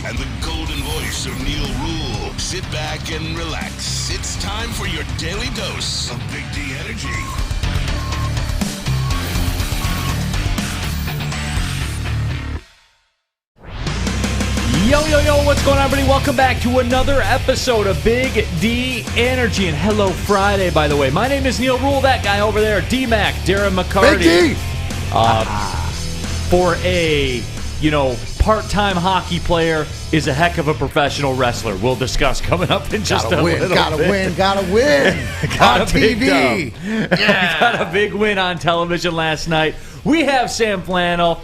and the golden voice of Neal Ruhl. Sit back and relax. It's time for your daily dose of Big D energy. Yo, what's going on, everybody? Welcome back to another episode of Big D Energy. And hello, Friday, by the way. My name is Neal Ruhl, that guy over there, D-Mac, Darren McCarty. Big D! For a, part-time hockey player is a heck of a professional wrestler. We'll discuss coming up in just a little bit. Gotta win. Got on TV. Got a big win on television last night. We have Sam Flannel.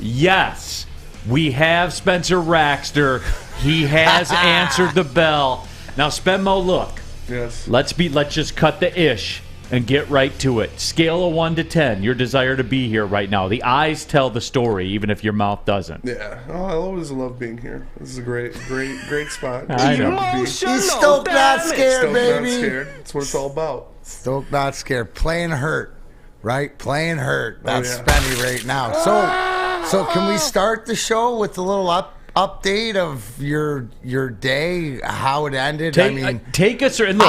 Yes. We have Spencer Raxter. He has answered the bell. Now, Spenmo, look. Yes. Let's just cut the ish and get right to it. Scale of 1 to 10, your desire to be here right now. The eyes tell the story, even if your mouth doesn't. Yeah. Oh, I always love being here. This is a great spot. I know. He's stoked, not scared, Stoked, baby. not scared. That's what it's all about. Stoked, not scared. Playing hurt, right? Playing hurt. That's yeah. Spenny right now. So can we start the show with a little update of your day, how it ended? Take us and look.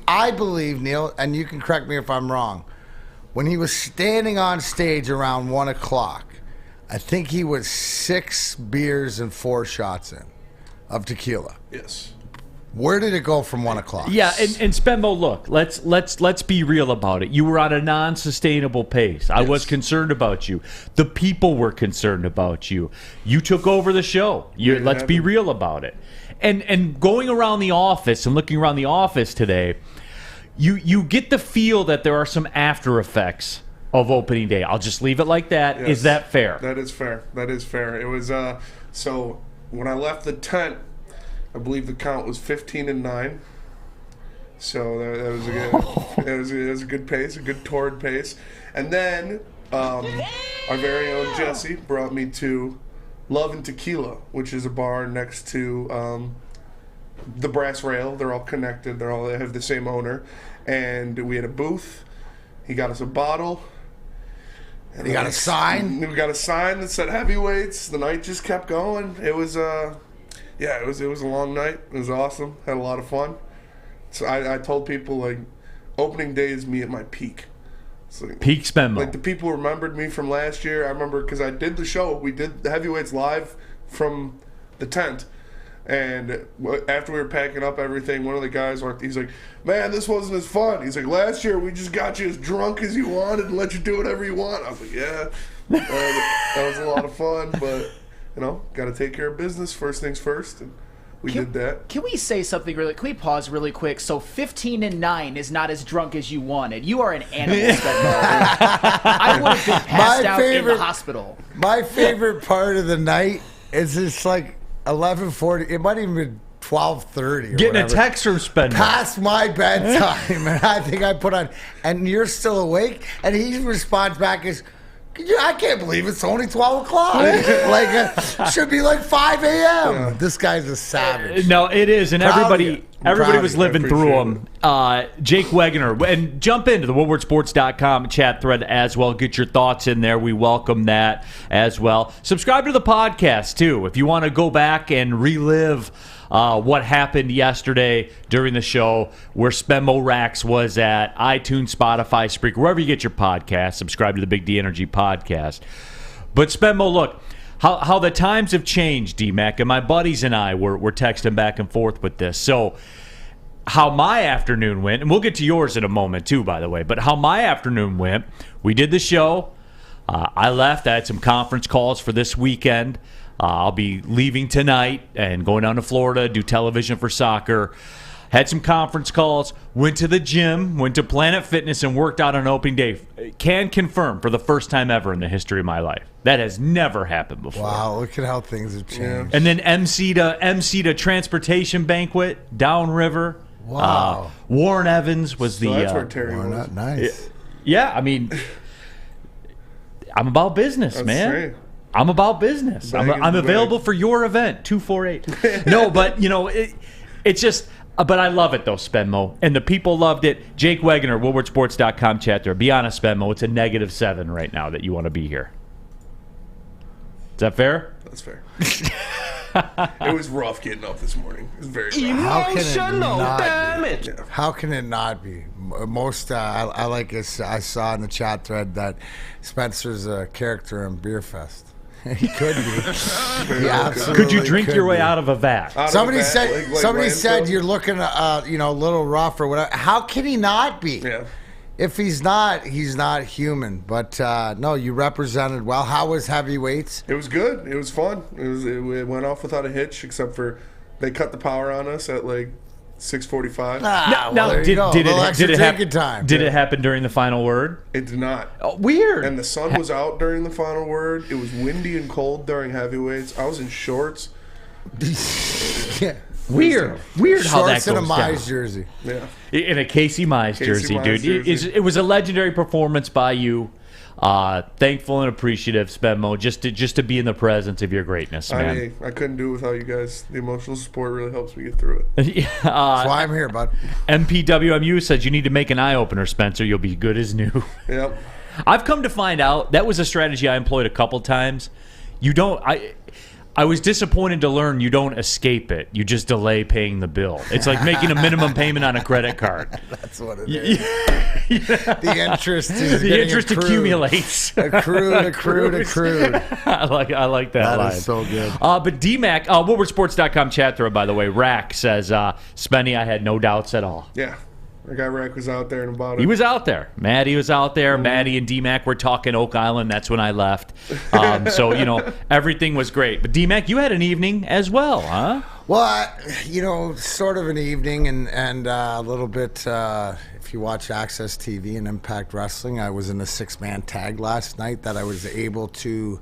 I believe, Neal, and you can correct me if I'm wrong. When he was standing on stage around 1 o'clock, I think he was 6 beers and 4 shots in of tequila. Yes. Where did it go from 1 o'clock? Yeah, and Spenmo, look, let's be real about it. You were on a non-sustainable pace. I was concerned about you. The people were concerned about you. You took over the show. Let's be real about it. And going around the office and looking around the office today, you get the feel that there are some after effects of opening day. I'll just leave it like that. Yes. Is that fair? That is fair. It was so when I left the tent, I believe the count was 15-9. So that was a good, it was a good pace, a good torrid pace. And then our very own Jesse brought me to Love and Tequila, which is a bar next to the Brass Rail. They're all connected. They have the same owner. And we had a booth. He got us a bottle. And he got a sign? We got a sign that said heavyweights. The night just kept going. It was it was a long night. It was awesome. Had a lot of fun. So I told people, like, opening day is me at my peak. Like, peak Spenmo. Like, the people remembered me from last year. I remember because I did the show. We did the heavyweights live from the tent. And after we were packing up everything, one of the guys, he's like, man, this wasn't as fun. He's like, last year we just got you as drunk as you wanted and let you do whatever you want. I was like, yeah, that was a lot of fun, but... got to take care of business. First things first, and we did that. Can we say something really? Can we pause really quick? So 15-9 is not as drunk as you wanted. You are an animal, Spencer. I would have been passed out in the hospital. My favorite part of the night is it's like 11:40. It might even be 12:30. Getting a text from Spencer past my bedtime, and I think I put on, and you're still awake, and he responds back as, I can't believe it's only 12 o'clock. Should be like 5 a.m. Yeah. This guy's a savage. No, it is. And everybody was living through him. Jake Wegener. And jump into the woodwardsports.com chat thread as well. Get your thoughts in there. We welcome that as well. Subscribe to the podcast, too. If you want to go back and relive what happened yesterday during the show, where Spenmo Rax was at, iTunes, Spotify, Spreaker, wherever you get your podcast. Subscribe to the Big D Energy podcast. But Spenmo, look, how the times have changed, D-Mac, and my buddies and I were texting back and forth with this. So how my afternoon went, and we'll get to yours in a moment too, by the way, but how my afternoon went, we did the show. I left. I had some conference calls for this weekend. I'll be leaving tonight and going down to Florida, do television for soccer. Had some conference calls, went to the gym, went to Planet Fitness, and worked out on opening day. Can confirm for the first time ever in the history of my life. That has never happened before. Wow, look at how things have changed. And then emceed a transportation banquet downriver. Wow. Warren Evans was So that's where Terry was. Nice. Yeah, I mean, I'm about business, man. Great. I'm about business. I'm available for your event, 248. No, but, it's just... But I love it, though, Spenmo. And the people loved it. Jake Wegener, woodwardsports.com chat there. Be honest, Spenmo, it's a -7 right now that you want to be here. Is that fair? That's fair. It was rough getting up this morning. It was very rough. How can it not be? Most I like this. I saw in the chat thread that Spencer's a character in Beer Fest. He could be. Yeah, could you drink your way out of a vat? Somebody said you're looking a little rough or whatever. How can he not be? Yeah. If he's not human. But no, you represented well. How was heavyweights? It was good. It was fun. It went off without a hitch, except for they cut the power on us at like 6:45. Did it happen during the final word? It did not. Oh, weird. And the sun was out during the final word. It was windy and cold during heavyweights. I was in shorts. Yeah. Weird how that goes in a Mize down. jersey. Yeah. In a Casey Mize jersey, dude. It was a legendary performance by you. Thankful and appreciative, Spenmo, just to be in the presence of your greatness, man. I couldn't do it without you guys. The emotional support really helps me get through it. That's why I'm here, bud. MPWMU says you need to make an eye opener, Spencer. You'll be good as new. Yep. I've come to find out that was a strategy I employed a couple times. I was disappointed to learn you don't escape it. You just delay paying the bill. It's like making a minimum payment on a credit card. That's what it is. The interest accumulates. Accrued. I like that line. That is so good. But DMAC, WoodwardSports.com chat thread, by the way, Rack says, Spenny, I had no doubts at all. Yeah. Our guy Rack was out there and about it. He was out there. Maddie was out there. Maddie and DMAC were talking Oak Island. That's when I left. So, everything was great. But DMAC, you had an evening as well, huh? Well, sort of an evening and a little bit, if you watch Access TV and Impact Wrestling, I was in a 6-man tag last night that I was able to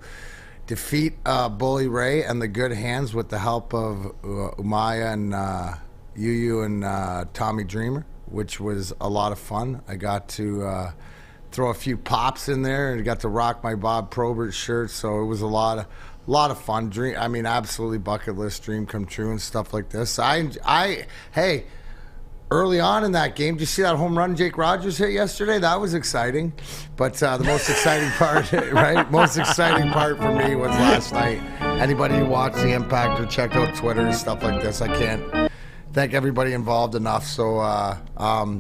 defeat Bully Ray and the Good Hands with the help of Umaya and Yu and Tommy Dreamer, which was a lot of fun. I got to throw a few pops in there and got to rock my Bob Probert shirt, so it was a lot of fun. Absolutely bucket list dream come true and stuff like this. Hey, early on in that game, did you see that home run Jake Rogers hit yesterday? That was exciting. But the most exciting part, right? Most exciting part for me was last night. Anybody who watched the Impact or checked out Twitter and stuff like this, I can't thank everybody involved enough. So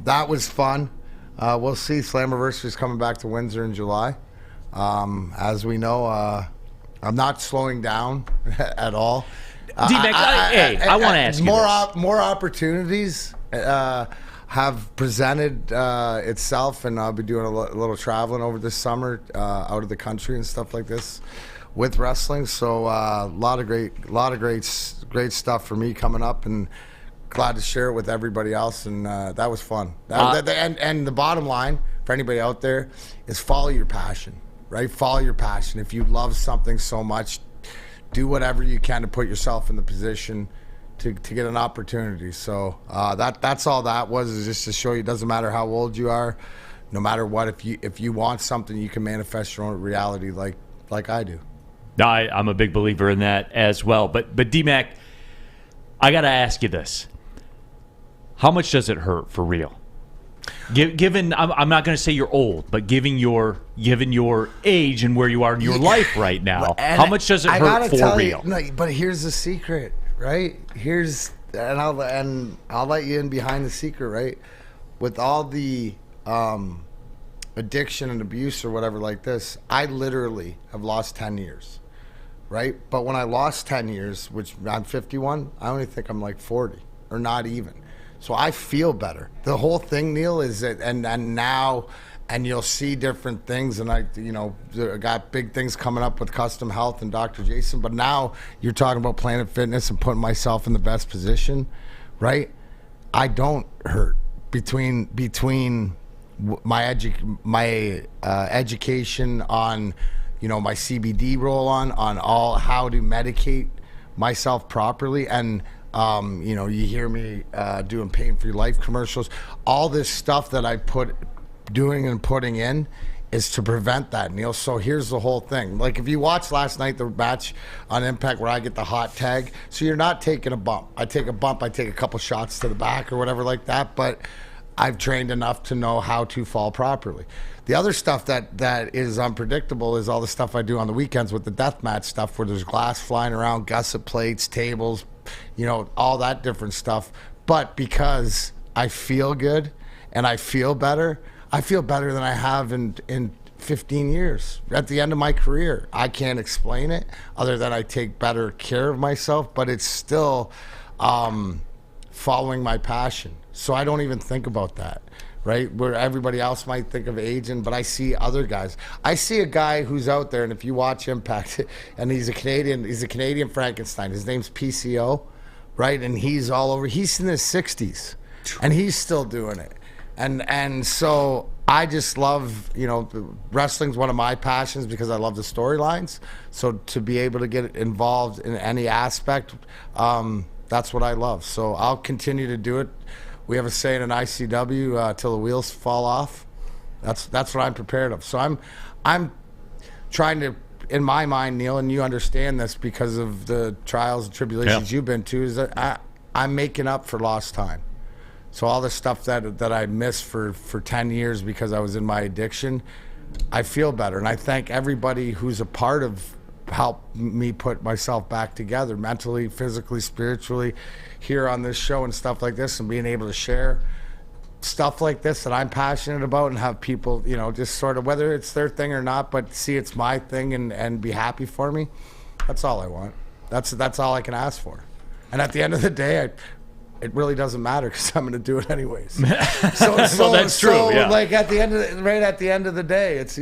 that was fun. We'll see. Slammiversary is coming back to Windsor in July. As we know, I'm not slowing down at all. I want to ask you more opportunities have presented itself, and I'll be doing a little traveling over this summer out of the country and stuff like this with wrestling. So a lot of great stuff for me coming up, and glad to share it with everybody else, and that was fun. And the bottom line for anybody out there is follow your passion, right? Follow your passion. If you love something so much, do whatever you can to put yourself in the position to get an opportunity. So that's all that was, is just to show you it doesn't matter how old you are, no matter what, if you want something, you can manifest your own reality like I do. I'm a big believer in that as well. But DMAC, I got to ask you this. How much does it hurt for real? Given, I'm not going to say you're old, but given your age and where you are in your life right now, how much does it hurt for real? But here's the secret, right? I'll let you in behind the secret, right? With all the addiction and abuse or whatever like this, I literally have lost 10 years, right? But when I lost 10 years, which I'm 51, I only think I'm like 40 or not even. So I feel better. The whole thing, Neal, is that, and now, and you'll see different things, and I got big things coming up with Custom Health and Dr. Jason, but now you're talking about Planet Fitness and putting myself in the best position, right? I don't hurt between my education on, my CBD roll-on all how to medicate myself properly, and you hear me doing Pain Free Life commercials. All this stuff that I doing and putting in is to prevent that, Neal. So here's the whole thing. Like, if you watched last night, the match on Impact where I get the hot tag, so you're not taking a bump. I take a bump, I take a couple shots to the back or whatever like that, but I've trained enough to know how to fall properly. The other stuff that is unpredictable is all the stuff I do on the weekends with the deathmatch stuff, where there's glass flying around, gusset plates, tables, all that different stuff. But because I feel good and I feel better than I have in 15 years at the end of my career. I can't explain it other than I take better care of myself, but it's still following my passion. So I don't even think about that. Right, where everybody else might think of aging, but I see other guys. I see a guy who's out there, and if you watch Impact, and he's a Canadian Frankenstein. His name's PCO, right? And he's all over. He's in his 60s, and he's still doing it. And so I just love, wrestling's one of my passions because I love the storylines. So to be able to get involved in any aspect, that's what I love. So I'll continue to do it. We have a saying in ICW, till the wheels fall off. That's what I'm prepared of. So I'm trying to, in my mind, Neal, and you understand this because of the trials and tribulations you've been to, is that I'm making up for lost time. So all the stuff that I missed for 10 years because I was in my addiction, I feel better. And I thank everybody who's a part of help me put myself back together mentally, physically, spiritually, here on this show and stuff like this, and being able to share stuff like this that I'm passionate about and have people, just sort of, whether it's their thing or not, but see it's my thing and be happy for me. That's all I want. That's all I can ask for. And at the end of the day, it really doesn't matter because I'm going to do it anyways. So well, that's true. Yeah. Like at the end of the day, it's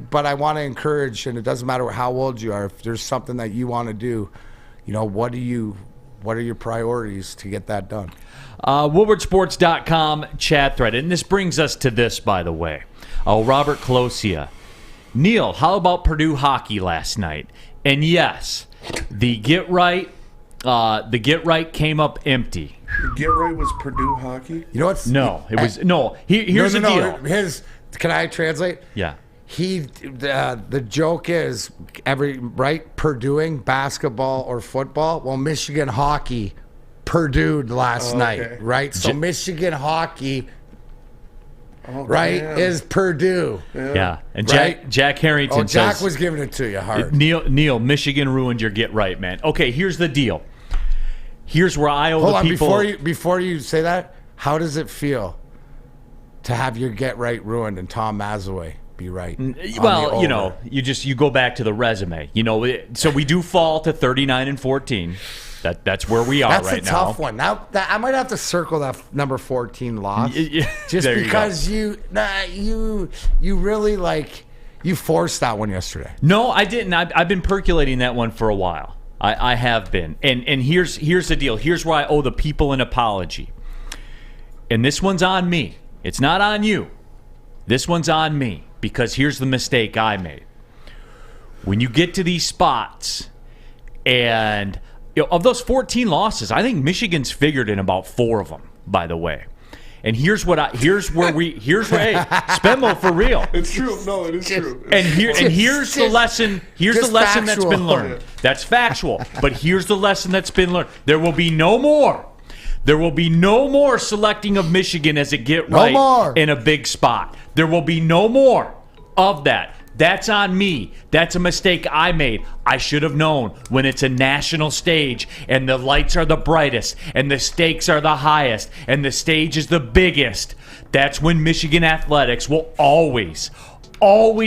but I want to encourage, and it doesn't matter how old you are. If there's something that you want to do, what are your priorities to get that done? WoodwardSports.com chat thread, and this brings us to this, by the way. Robert Colosia. Neal, how about Purdue hockey last night? And yes, the get right came up empty. The get right was Purdue hockey? You know what's... No, it was... No, here's the deal. Can I translate? Yeah. The joke is Purdueing basketball or football. Well, Michigan hockey Purdue'd last night, right? So Michigan hockey, is Purdue. Yeah. And Jack Harrington says... Jack was giving it to you hard. Neal, Michigan ruined your get right, man. Okay, here's the deal. Here's where I owe the people... Hold on, before you say that, how does it feel to have your get right ruined and Tom Mazaway be right? Well, you go back to the resume. So we do fall to 39-14. That's where we are right now. That's a tough one. Now I might have to circle that number 14 loss, just because you really you forced that one yesterday. No, I didn't. I've been percolating that one for a while. I have been, and here's the deal. Here's where I owe the people an apology, and this one's on me. It's not on you. This one's on me because here's the mistake I made. When you get to these spots, and of those 14 losses, I think Michigan's figured in about 4 of them. By the way, and here's where Spenmo for real. It's true. No, it is true. Here's the lesson. Here's the lesson that's been learned. That's factual. But here's the lesson that's been learned. There will be no more. There will be no more selecting of Michigan as a get right in a big spot. There will be no more of that. That's on me. That's a mistake I made. I should have known when it's a national stage and the lights are the brightest and the stakes are the highest and the stage is the biggest. That's when Michigan athletics will always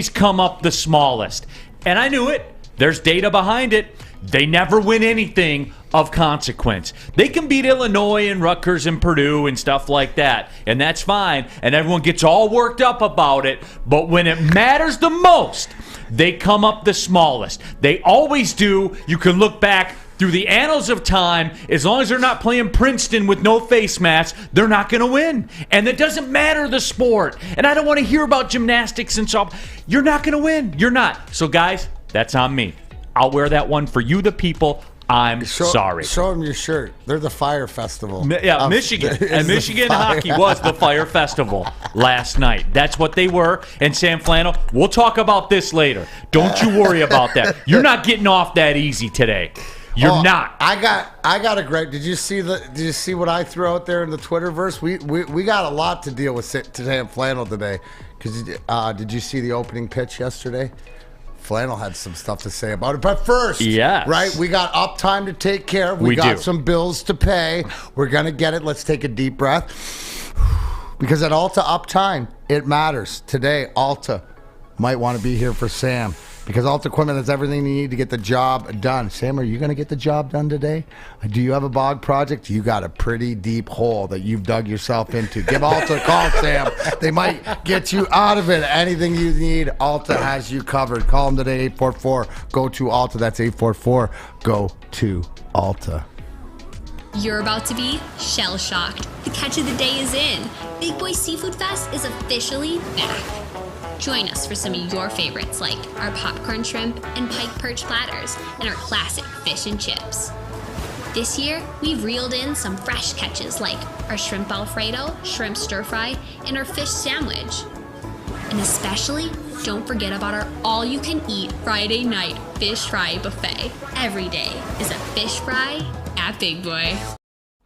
come up the smallest. And I knew it. There's data behind it. They never win anything of consequence. They can beat Illinois and Rutgers and Purdue and stuff like that, and that's fine, and everyone gets all worked up about it, but when it matters the most, they come up the smallest. They always do. You can look back through the annals of time. As long as they're not playing Princeton with no face masks, they're not going to win. And it doesn't matter the sport. And I don't want to hear about gymnastics and softball. You're not going to win. You're not. So, guys, that's on me. I'll wear that one for you, the people. I'm sorry. Show them your shirt. They're the Fire Festival. Yeah, Michigan. And Michigan hockey was the Fire Festival last night. That's what they were. And Sam Flannel, we'll talk about this later. Don't you worry about that. You're not getting off that easy today. You're not. I got a great. Did you see what I threw out there in the Twitterverse? We got a lot to deal with today in Flannel today. Because did you see the opening pitch yesterday? Flannel had some stuff to say about it. But first, yes. Right, we got uptime to take care of. We got some bills to pay. We're going to get it. Let's take a deep breath. Because at Alta Uptime, it matters. Today, Alta might want to be here for Sam. Because Alta Equipment has everything you need to get the job done. Sam, are you going to get the job done today? Do you have a bog project? You got a pretty deep hole that you've dug yourself into. Give Alta a call, Sam. They might get you out of it. Anything you need, Alta has you covered. Call them today, 844-GO-TO-ALTA. That's 844-GO-TO-ALTA. You're about to be shell-shocked. The catch of the day is in. Big Boy Seafood Fest is officially back. Join us for some of your favorites like our popcorn shrimp and pike perch platters and our classic fish and chips. This year, we've reeled in some fresh catches like our shrimp Alfredo, shrimp stir fry, and our fish sandwich. And especially, don't forget about our all-you-can-eat Friday night fish fry buffet. Every day is a fish fry at Big Boy.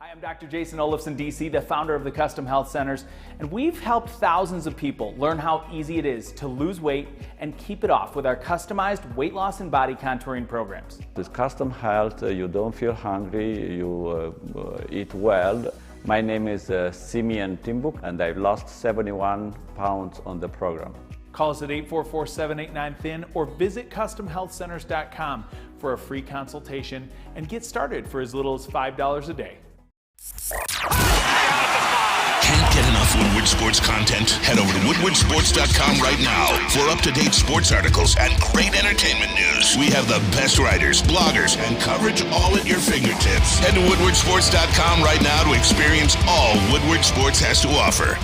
Hi, I'm Dr. Jason Olafson, DC, the founder of the Custom Health Centers, and we've helped thousands of people learn how easy it is to lose weight and keep it off with our customized weight loss and body contouring programs. With Custom Health, you don't feel hungry, you eat well. My name is Simeon Timbuk, and I've lost 71 pounds on the program. Call us at 844-789-THIN or visit CustomHealthCenters.com for a free consultation and get started for as little as $5 a day. Can't get enough Woodward Sports content? Head over to woodwardsports.com right now for up-to-date sports articles and great entertainment news. We have the best writers, bloggers, and coverage all at your fingertips. Head to woodwardsports.com right now to experience all Woodward Sports has to offer.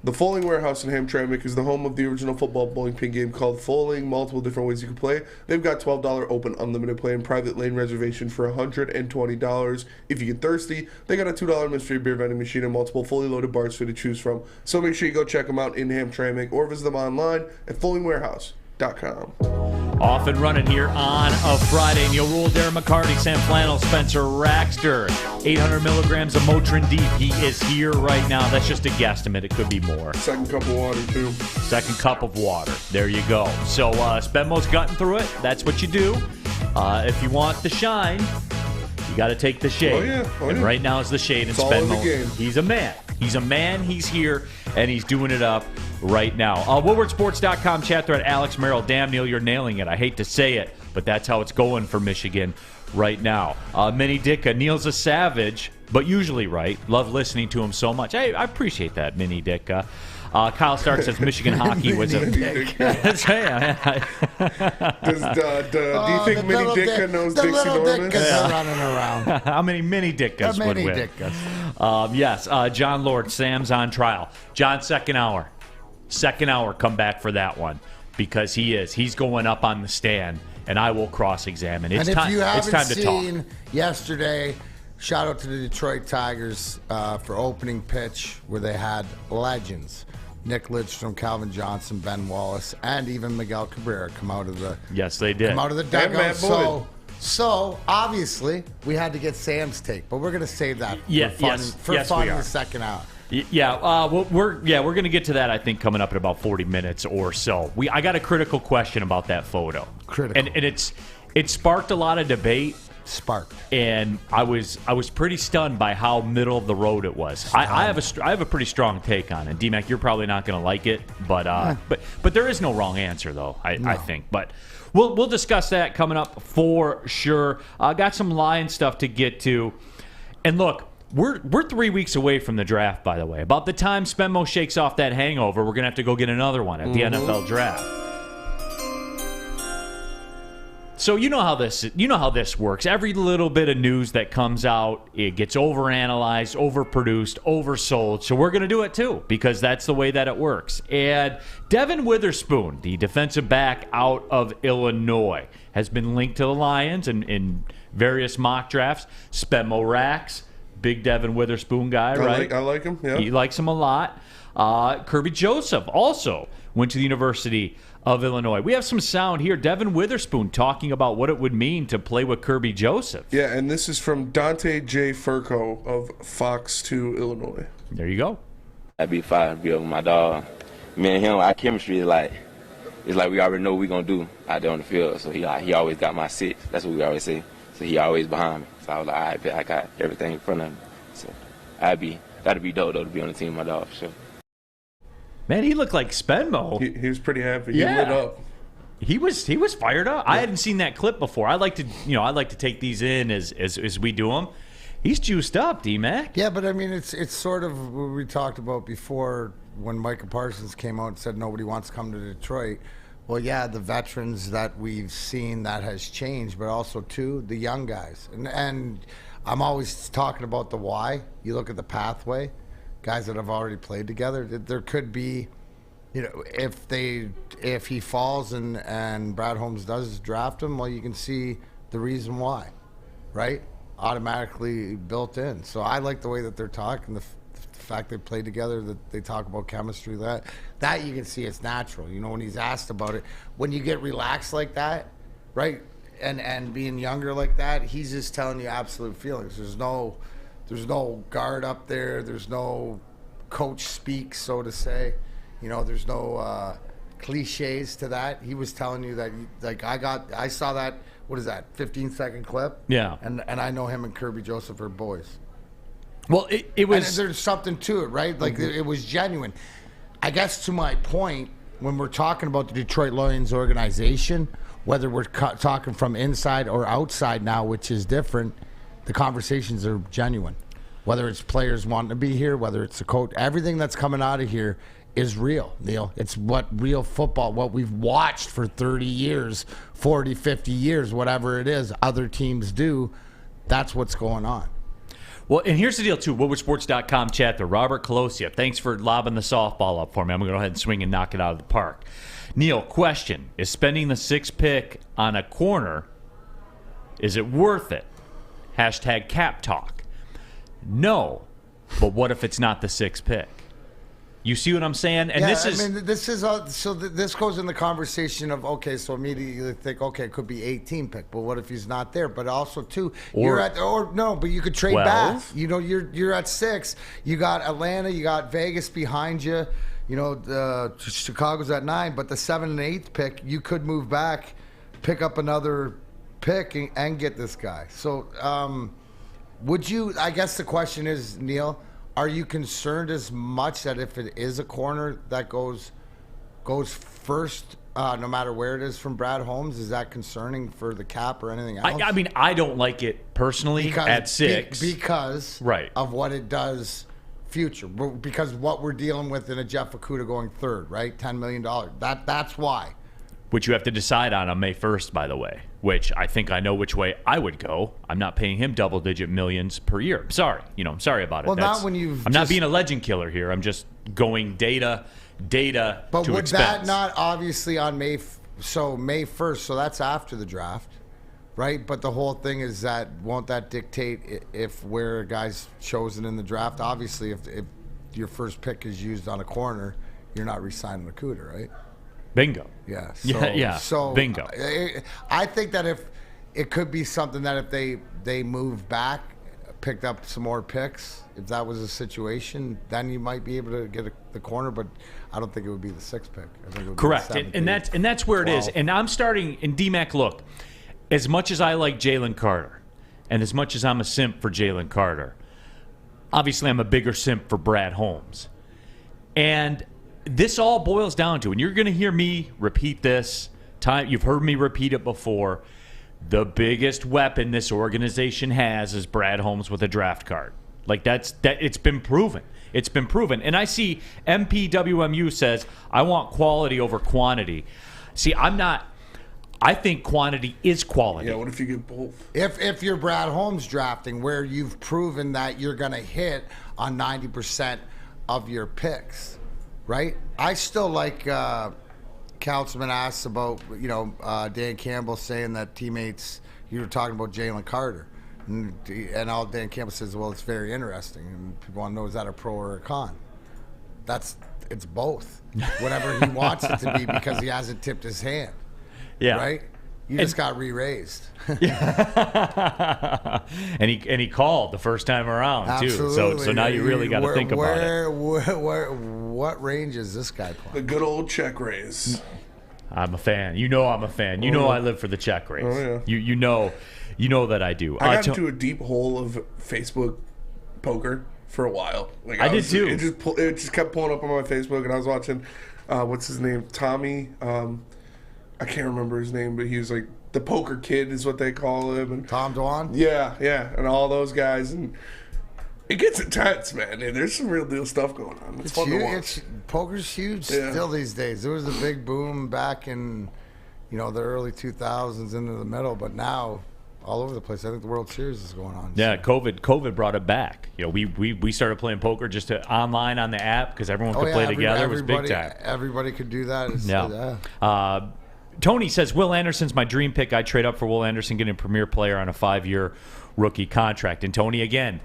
The Foaling Warehouse in Hamtramck is the home of the original football bowling pin game called Foaling. Multiple different ways you can play. They've got $12 open unlimited play and private lane reservation for $120. If you get thirsty, they got a $2 mystery beer vending machine and multiple fully loaded bars for you to choose from. So make sure you go check them out in Hamtramck or visit them online at foalingwarehouse.com. Off and running here on a Friday. Neal Ruhl, Darren McCarty, Sam Flannel, Spencer Raxter. 800 milligrams of Motrin Deep. He is here right now. That's just a guesstimate. It could be more. Second cup of water, too. Second cup of water. There you go. So Spenmo's gutting through it. That's what you do. If you want the shine, you got to take the shade. Oh, yeah. And right now is the shade. And Spenmo, he's a man. He's a man. He's here, and he's doing it up right now. WoodwardSports.com chat thread. Alex Merrill. Damn, Neal, you're nailing it. I hate to say it, but that's how it's going for Michigan right now. Minnie Dicka. Neal's a savage, but usually right. Love listening to him so much. I appreciate that, Minnie Dicka. Kyle Stark says Michigan hockey was a... Do you think Minnie Dicka knows Dixie Norman? Dickas are running around. How many mini Dickas would win? Yes, John Lord, Sam's on trial. John, second hour, come back for that one because he's going up on the stand, and I will cross-examine. It's and if time. you haven't It's time to seen talk. Yesterday, shout out to the Detroit Tigers for opening pitch where they had legends. Nick Lidstrom, Calvin Johnson, Ben Wallace, and even Miguel Cabrera come out of the dugout. So obviously we had to get Sam's take, but we're going to save that for fun in the second hour. We're going to get to that, I think, coming up in about 40 minutes or so. I got a critical question about that photo. Critical. And it sparked a lot of debate. And I was pretty stunned by how middle of the road it was. I have a pretty strong take on it. D-Mac, you're probably not going to like it, but there is no wrong answer though. I think, but we'll discuss that coming up for sure. Got some Lion stuff to get to, and look. We're 3 weeks away from the draft, by the way. About the time Spenmo shakes off that hangover, we're going to have to go get another one at the NFL draft. So you know how this works. Every little bit of news that comes out, it gets overanalyzed, overproduced, oversold. So we're going to do it too because that's the way that it works. And Devon Witherspoon, the defensive back out of Illinois, has been linked to the Lions in various mock drafts. Spenmo Rax. Big Devon Witherspoon guy, right? I like him, yeah. He likes him a lot. Kerby Joseph also went to the University of Illinois. We have some sound here. Devon Witherspoon talking about what it would mean to play with Kerby Joseph. Yeah, and this is from Dante J. Furco of Fox 2, Illinois. There you go. I'd be fine to be with my dog. Me and him, our chemistry is like, it's like we already know what we're going to do out there on the field. So he always got my six. That's what we always say. So he always behind me. So I was like, all right, bet I got everything in front of me. So that'd be dope, though, to be on the team with my dog, for sure. Man, he looked like Spenmo. He was pretty happy. He lit up. He was fired up. Yeah. I hadn't seen that clip before. I like to take these in as we do them. He's juiced up, D-Mac. Yeah, but I mean, it's sort of what we talked about before when Micah Parsons came out and said nobody wants to come to Detroit. Well, yeah, the veterans that we've seen, that has changed, but also too the young guys. And I'm always talking about the why. You look at the pathway. Guys that have already played together, there could be, if he falls and Brad Holmes does draft him, well, you can see the reason why, right? Automatically built in. So I like the way that they're talking, the fact they played together, that they talk about chemistry, that you can see it's natural. When he's asked about it, when you get relaxed like that, right, and being younger like that, he's just telling you absolute feelings. There's no guard up there. There's no coach speak, so to say. There's no cliches to that. He was telling you that, I saw that, what is that, 15-second clip? Yeah. And I know him and Kerby Joseph are boys. Well, it was... And there's something to it, right? Like, it was genuine. I guess to my point, when we're talking about the Detroit Lions organization, whether we're talking from inside or outside now, which is different, the conversations are genuine. Whether it's players wanting to be here, whether it's the coach, everything that's coming out of here is real, Neal. It's what real football, what we've watched for 30 years, 40, 50 years, whatever it is, other teams do. That's what's going on. Well, and here's the deal, too. WoodwardSports.com chat there. Robert Colosia, thanks for lobbing the softball up for me. I'm going to go ahead and swing and knock it out of the park. Neal, question. Is spending the 6th pick on a corner, is it worth it? Hashtag cap talk. No, but what if it's not the 6th pick? You see what I'm saying? And this goes in the conversation of, okay, so immediately you think, okay, it could be 18 pick, but what if he's not there? But also too, but you could trade 12? back. You're at 6. You got Atlanta, you got Vegas behind you. Chicago's at 9, but the 7th and 8th pick, you could move back, pick up another pick, and get this guy. So, would you? I guess the question is, Neal, are you concerned as much that if it is a corner that goes first, no matter where it is from Brad Holmes, is that concerning for the cap or anything else? I mean, I don't like it personally at 6 because of what it does future. Because what we're dealing with in a Jeff Okudah going 3rd, right? $10 million. That's why. Which you have to decide on May 1st, by the way, which I think I know which way I would go. I'm not paying him double-digit millions per year. I'm sorry. I'm sorry about it. Well, not when you've I'm not being a legend killer here. I'm just going data but to would expense. that not obviously on May 1st, so that's after the draft, right? But the whole thing is that won't that dictate if where a guy's chosen in the draft? Obviously, if your first pick is used on a corner, you're not re-signing Okudah, right? Bingo. Yeah. So bingo. I think that if it could be something that if they move back, picked up some more picks, if that was a situation, then you might be able to get the corner. But I don't think it would be the 6th pick. I think it would correct, be the 7th, and that's where 12. it is. And I'm starting. And DMAC, look, as much as I like Jalen Carter, and as much as I'm a simp for Jalen Carter, obviously I'm a bigger simp for Brad Holmes, and this all boils down to, and you're going to hear me repeat this time. You've heard me repeat it before. The biggest weapon this organization has is Brad Holmes with a draft card. Like that. It's been proven. It's been proven. And I see MPWMU says, I want quality over quantity. See, I'm not. I think quantity is quality. Yeah, what if you get both? If you're Brad Holmes drafting, where you've proven that you're going to hit on 90% of your picks, right? I still like Councilman asks about, Dan Campbell saying that teammates, you were talking about Jalen Carter. And all Dan Campbell says, well, it's very interesting. And people want to know, is that a pro or a con? it's both. Whatever he wants it to be because he hasn't tipped his hand. Yeah. Right? You just got re-raised. and he called the first time around, Absolutely. too. So now you really got to think about it. What range is this guy playing? The good old check raise. I'm a fan. You know I'm a fan. You know I live for the check raise. Oh, yeah. You know that I do. I got into a deep hole of Facebook poker for a while. Like I did too. It just kept pulling up on my Facebook, and I was watching, what's his name? Tommy. I can't remember his name, but he was like the poker kid is what they call him. And Tom Dwan? Yeah, and all those guys. And it gets intense, man. And there's some real deal stuff going on. It's fun to watch. Poker's huge still these days. There was a big boom back in, the early 2000s into the middle, but now all over the place. I think the World Series is going on. Yeah, COVID brought it back. We started playing poker just online on the app because everyone could play together. It was big time. Everybody could do that. Tony says, Will Anderson's my dream pick. I'd trade up for Will Anderson, getting a premier player on a 5-year rookie contract. And Tony, again,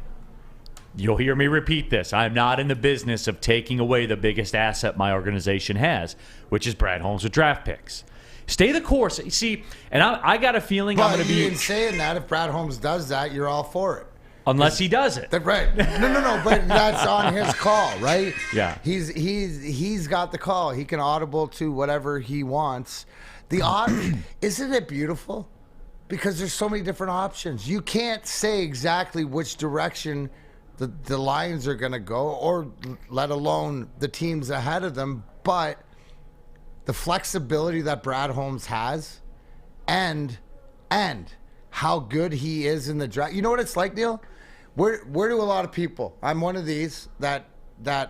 you'll hear me repeat this. I'm not in the business of taking away the biggest asset my organization has, which is Brad Holmes with draft picks. Stay the course. See, and I got a feeling I'm going to be... in saying that, if Brad Holmes does that, you're all for it. Unless he does it. Right. No, but that's on his call, right? Yeah. He's got the call. He can audible to whatever he wants. Isn't it beautiful? Because there's so many different options. You can't say exactly which direction the Lions are going to go, or let alone the teams ahead of them, but the flexibility that Brad Holmes has and how good he is in the draft. You know what it's like, Neal? Where do a lot of people, I'm one of these that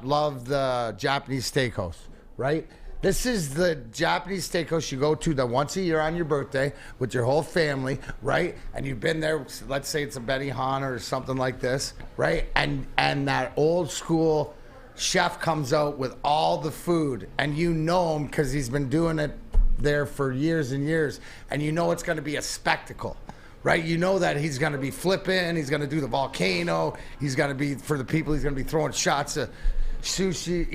love the Japanese steakhouse, right? This is the Japanese steakhouse you go to the once a year on your birthday with your whole family, right? And you've been there, let's say it's a Benihana or something like this, right? And that old school chef comes out with all the food, and you know him because he's been doing it there for years and years, and you know it's going to be a spectacle, right? You know that he's going to be flipping, he's going to do the volcano, he's going to be, for the people, he's going to be throwing shots of sushi,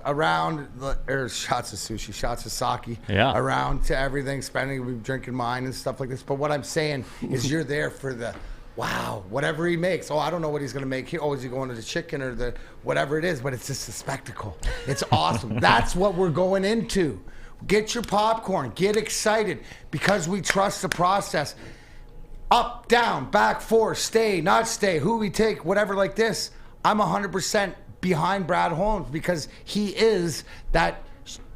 around, or shots of sake, around to everything, spending, drinking wine and stuff like this. But what I'm saying is you're there for the, wow, whatever he makes. Oh, I don't know what he's going to make here. Oh, is he going to the chicken or the whatever it is? But it's just a spectacle. It's awesome. That's what we're going into. Get your popcorn. Get excited because we trust the process. Up, down, back, forth, stay, not stay, who we take, whatever like this. I'm 100% behind Brad Holmes because he is that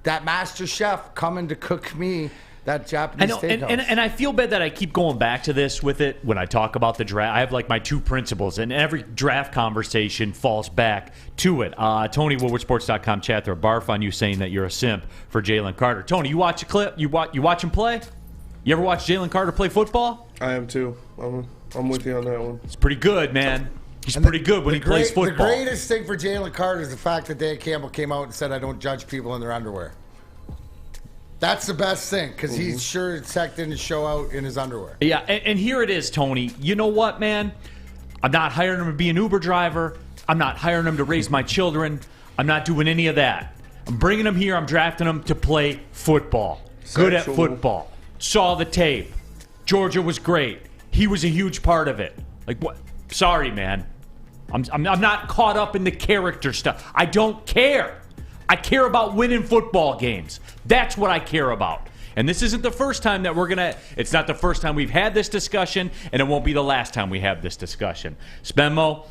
master chef coming to cook me that Japanese steakhouse. And I feel bad that I keep going back to this with it when I talk about the draft. I have like my two principles, and every draft conversation falls back to it. Tony, WoodwardSports.com chat there. Barf on you saying that you're a simp for Jalen Carter. Tony, you watch a clip? You watch him play? You ever watch Jalen Carter play football? I am too. I'm with you on that one. It's pretty good, man. He's pretty good when he plays football. The greatest thing for Jalen Carter is the fact that Dan Campbell came out and said, I don't judge people in their underwear. That's the best thing, because he's sure Tech didn't show out in his underwear. Yeah, and here it is, Tony. You know what, man? I'm not hiring him to be an Uber driver. I'm not hiring him to raise my children. I'm not doing any of that. I'm bringing him here. I'm drafting him to play football. Good at football. Saw the tape. Georgia was great. He was a huge part of it. Like, what? Sorry, man. I'm not caught up in the character stuff. I don't care. I care about winning football games. That's what I care about. And this isn't the first time that it's not the first time we've had this discussion, and it won't be the last time we have this discussion. Spenmo,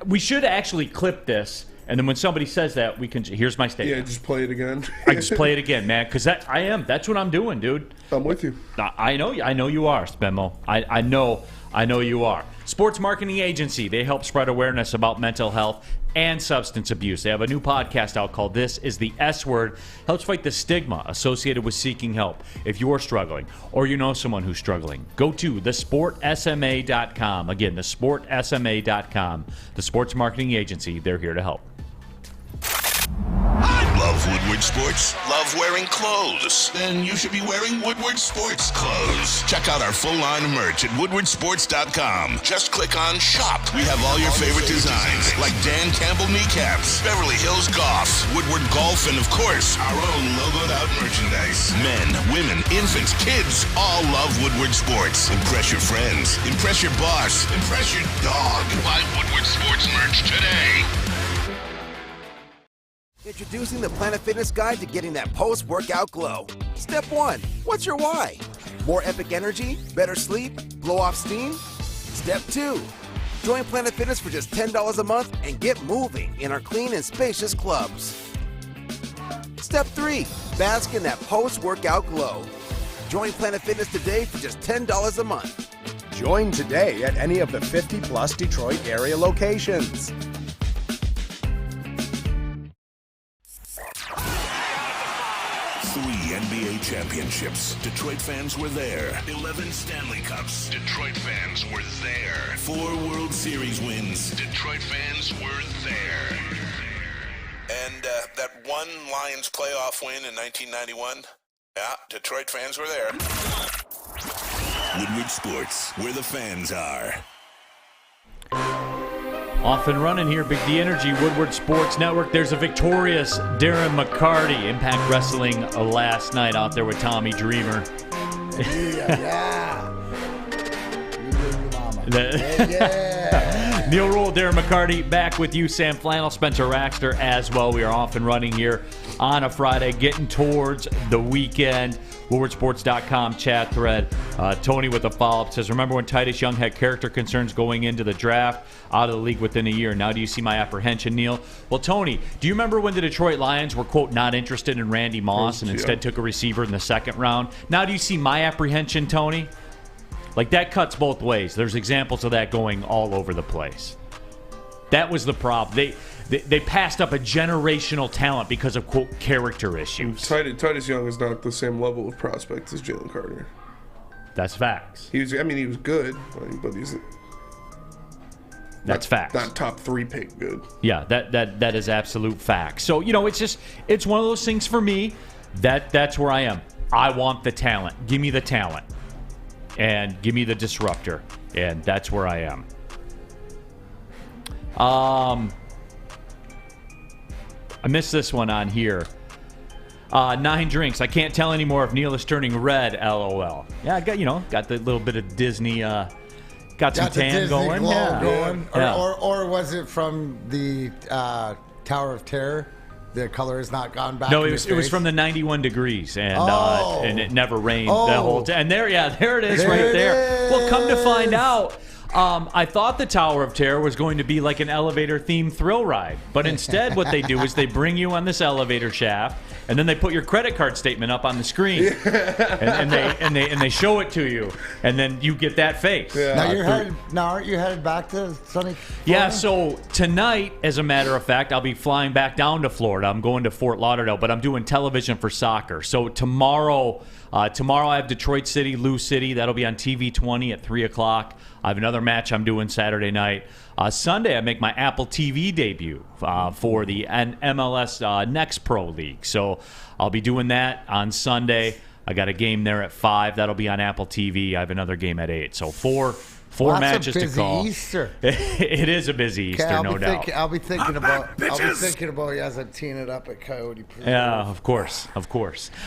we should actually clip this, and then when somebody says that, here's my statement. Yeah, just play it again. I just play it again, man, because that's what I'm doing, dude. I'm with you. I know you are, Spenmo. I know you are. Sports Marketing Agency, they help spread awareness about mental health and substance abuse. They have a new podcast out called This is the S Word. Helps fight the stigma associated with seeking help. If you're struggling or you know someone who's struggling, go to thesportsma.com. Again, thesportsma.com. The Sports Marketing Agency, they're here to help. I love Woodward Sports? Love wearing clothes? Then you should be wearing Woodward Sports clothes. Check out our full line of merch at woodwardsports.com. Just click on Shop. We have all your favorite designs, like Dan Campbell kneecaps, Beverly Hills Golf, Woodward Golf, and of course, our own logoed out merchandise. Men, women, infants, kids all love Woodward Sports. Impress your friends. Impress your boss. Impress your dog. Buy Woodward Sports merch today. Introducing the Planet Fitness Guide to getting that post-workout glow. Step 1. What's your why? More epic energy? Better sleep? Blow off steam? Step 2. Join Planet Fitness for just $10 a month and get moving in our clean and spacious clubs. Step 3. Bask in that post-workout glow. Join Planet Fitness today for just $10 a month. Join today at any of the 50-plus Detroit area locations. 3 NBA championships. Detroit fans were there. 11 Stanley Cups. Detroit fans were there. 4 World Series wins. Detroit fans were there. And that one Lions playoff win in 1991? Yeah, Detroit fans were there. Woodward Sports, where the fans are. Off and running here, Big D Energy, Woodward Sports Network. There's a victorious Darren McCarty. Impact Wrestling last night out there with Tommy Dreamer. Yeah. Neal, Ruhl, Darren McCarty back with you. Sam Flannel, Spencer Raxter as well. We are off and running here on a Friday, getting towards the weekend. WoodwardSports.com chat thread. Tony with a follow-up says, remember when Titus Young had character concerns going into the draft, out of the league within a year? Now do you see my apprehension, Neal? Well, Tony, do you remember when the Detroit Lions were, quote, not interested in Randy Moss and instead took a receiver in the second round? Now do you see my apprehension, Tony? Like, that cuts both ways. There's examples of that going all over the place. That was the problem. They passed up a generational talent because of, quote, character issues. Titus Young is not the same level of prospect as Jalen Carter. That's facts. He was good, but he's that's facts. Not top 3 pick good. Yeah, that is absolute fact. So, it's one of those things for me that's where I am. I want the talent. Give me the talent. And give me the disruptor. And that's where I am. I missed this one on here. 9 drinks. I can't tell anymore if Neal is turning red, LOL. Yeah, I got the little bit of Disney, got some tan Disney going. Glow going. Yeah. Or was it from the Tower of Terror? The color has not gone back. No, it was from the 91 degrees, and it never rained the whole time. And there it is, right there. Well, come to find out, I thought the Tower of Terror was going to be like an elevator-themed thrill ride, but instead, what they do is they bring you on this elevator shaft, and then they put your credit card statement up on the screen, and they show it to you, and then you get that face. Yeah. Now aren't you headed back to sunny Florida? Yeah, so tonight, as a matter of fact, I'll be flying back down to Florida. I'm going to Fort Lauderdale, but I'm doing television for soccer. So tomorrow I have Detroit City, Lou City. That'll be on TV 20 at 3 o'clock. I have another match I'm doing Saturday night. Sunday, I make my Apple TV debut for the MLS Next Pro League. So I'll be doing that on Sunday. I got a game there at 5. That'll be on Apple TV. I have another game at 8. So four matches to call. Easter. It is a busy Easter, no doubt. I'll be thinking about you as I teeing it up at Coyote. Yeah, of course.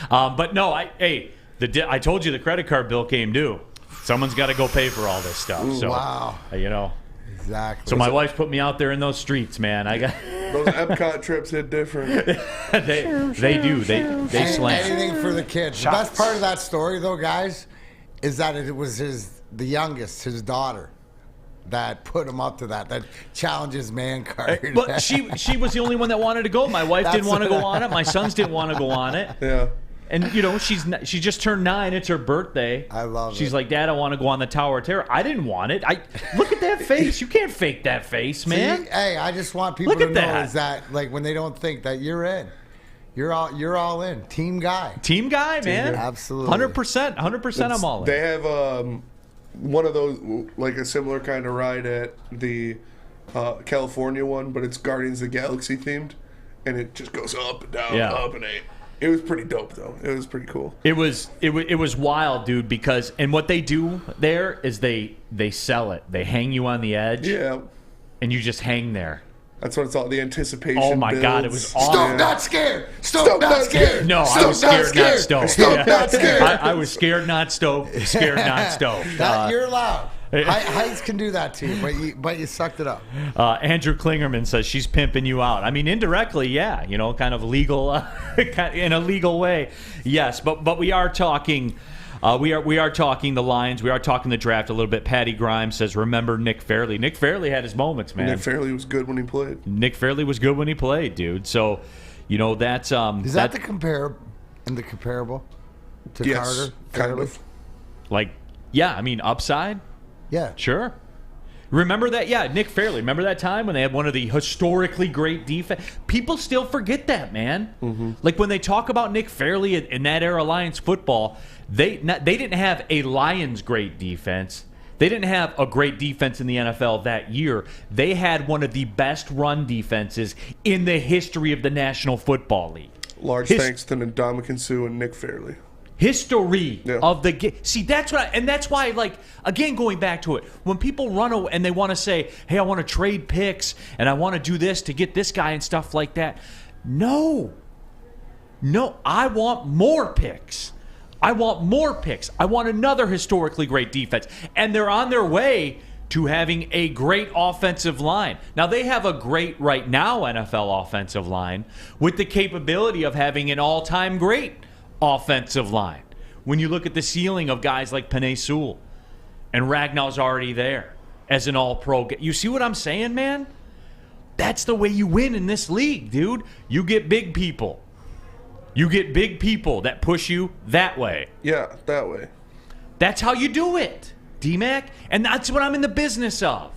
But no, I told you the credit card bill came due. Someone's got to go pay for all this stuff. Ooh, so, wow. Exactly. So my wife put me out there in those streets, man. I got those Epcot trips hit different. they do. They slam. Anything for the kids. The best part of that story, though, guys, is that it was the youngest, his daughter, that put him up to that challenges man card. But she was the only one that wanted to go. My wife didn't want to go on it. My sons didn't want to go on it. Yeah. And, she just turned 9. It's her birthday. I love it. She's like, Dad, I want to go on the Tower of Terror. I didn't want it. Look at that face. You can't fake that face, man. See, hey, I just want people to know is that, like, when they don't think that you're in, you're all in. Team guy. Team guy, man. Absolutely. 100%. I'm all in. They have one of those, like a similar kind of ride at the California one, but it's Guardians of the Galaxy themed. and it just goes up and down, up and down. It was pretty dope, though. It was pretty cool. It was wild, dude, because and what they do there is they sell it. They hang you on the edge. Yeah. And you just hang there. That's what it's all, the anticipation. Oh, my builds. God, it was awesome. Stoked, not scared. Stoked, not scared. No, I was scared, not stoked. Stoked, not scared. I was scared, not stoked. Scared, not stoked. You're allowed. Heights can do that to you, but you sucked it up. Andrew Klingerman says she's pimping you out. I mean, indirectly, yeah, kind of legal, in a legal way, yes. But we are talking, we are talking the Lions. We are talking the draft a little bit. Patty Grimes says, "Remember Nick Fairley? Nick Fairley had his moments, man. Nick Fairley was good when he played. Nick Fairley was good when he played, dude. So, that's is that the comparable to Carter? Kind of. Like, yeah, I mean, upside. Yeah. Sure. Remember that? Yeah, Nick Fairley. Remember that time when they had one of the historically great defense? People still forget that, man. Mm-hmm. Like when they talk about Nick Fairley in that era Lions football, they didn't have a Lions great defense. They didn't have a great defense in the NFL that year. They had one of the best run defenses in the history of the National Football League. Large thanks to Ndamukong Suh and Nick Fairley. History of the game. See, that's what and that's why, like, again, going back to it, when people run away and they want to say, hey, I want to trade picks and I want to do this to get this guy and stuff like that. No, I want more picks. I want another historically great defense. And they're on their way to having a great offensive line. Now, they have a great, right now, NFL offensive line with the capability of having an all-time great offensive line. When you look at the ceiling of guys like Penei Sewell, and Ragnall's already there as an all-pro. You see what I'm saying, man? That's the way you win in this league, dude. You get big people. You get big people that push you that way. Yeah, that way. That's how you do it, D-Mac. And that's what I'm in the business of.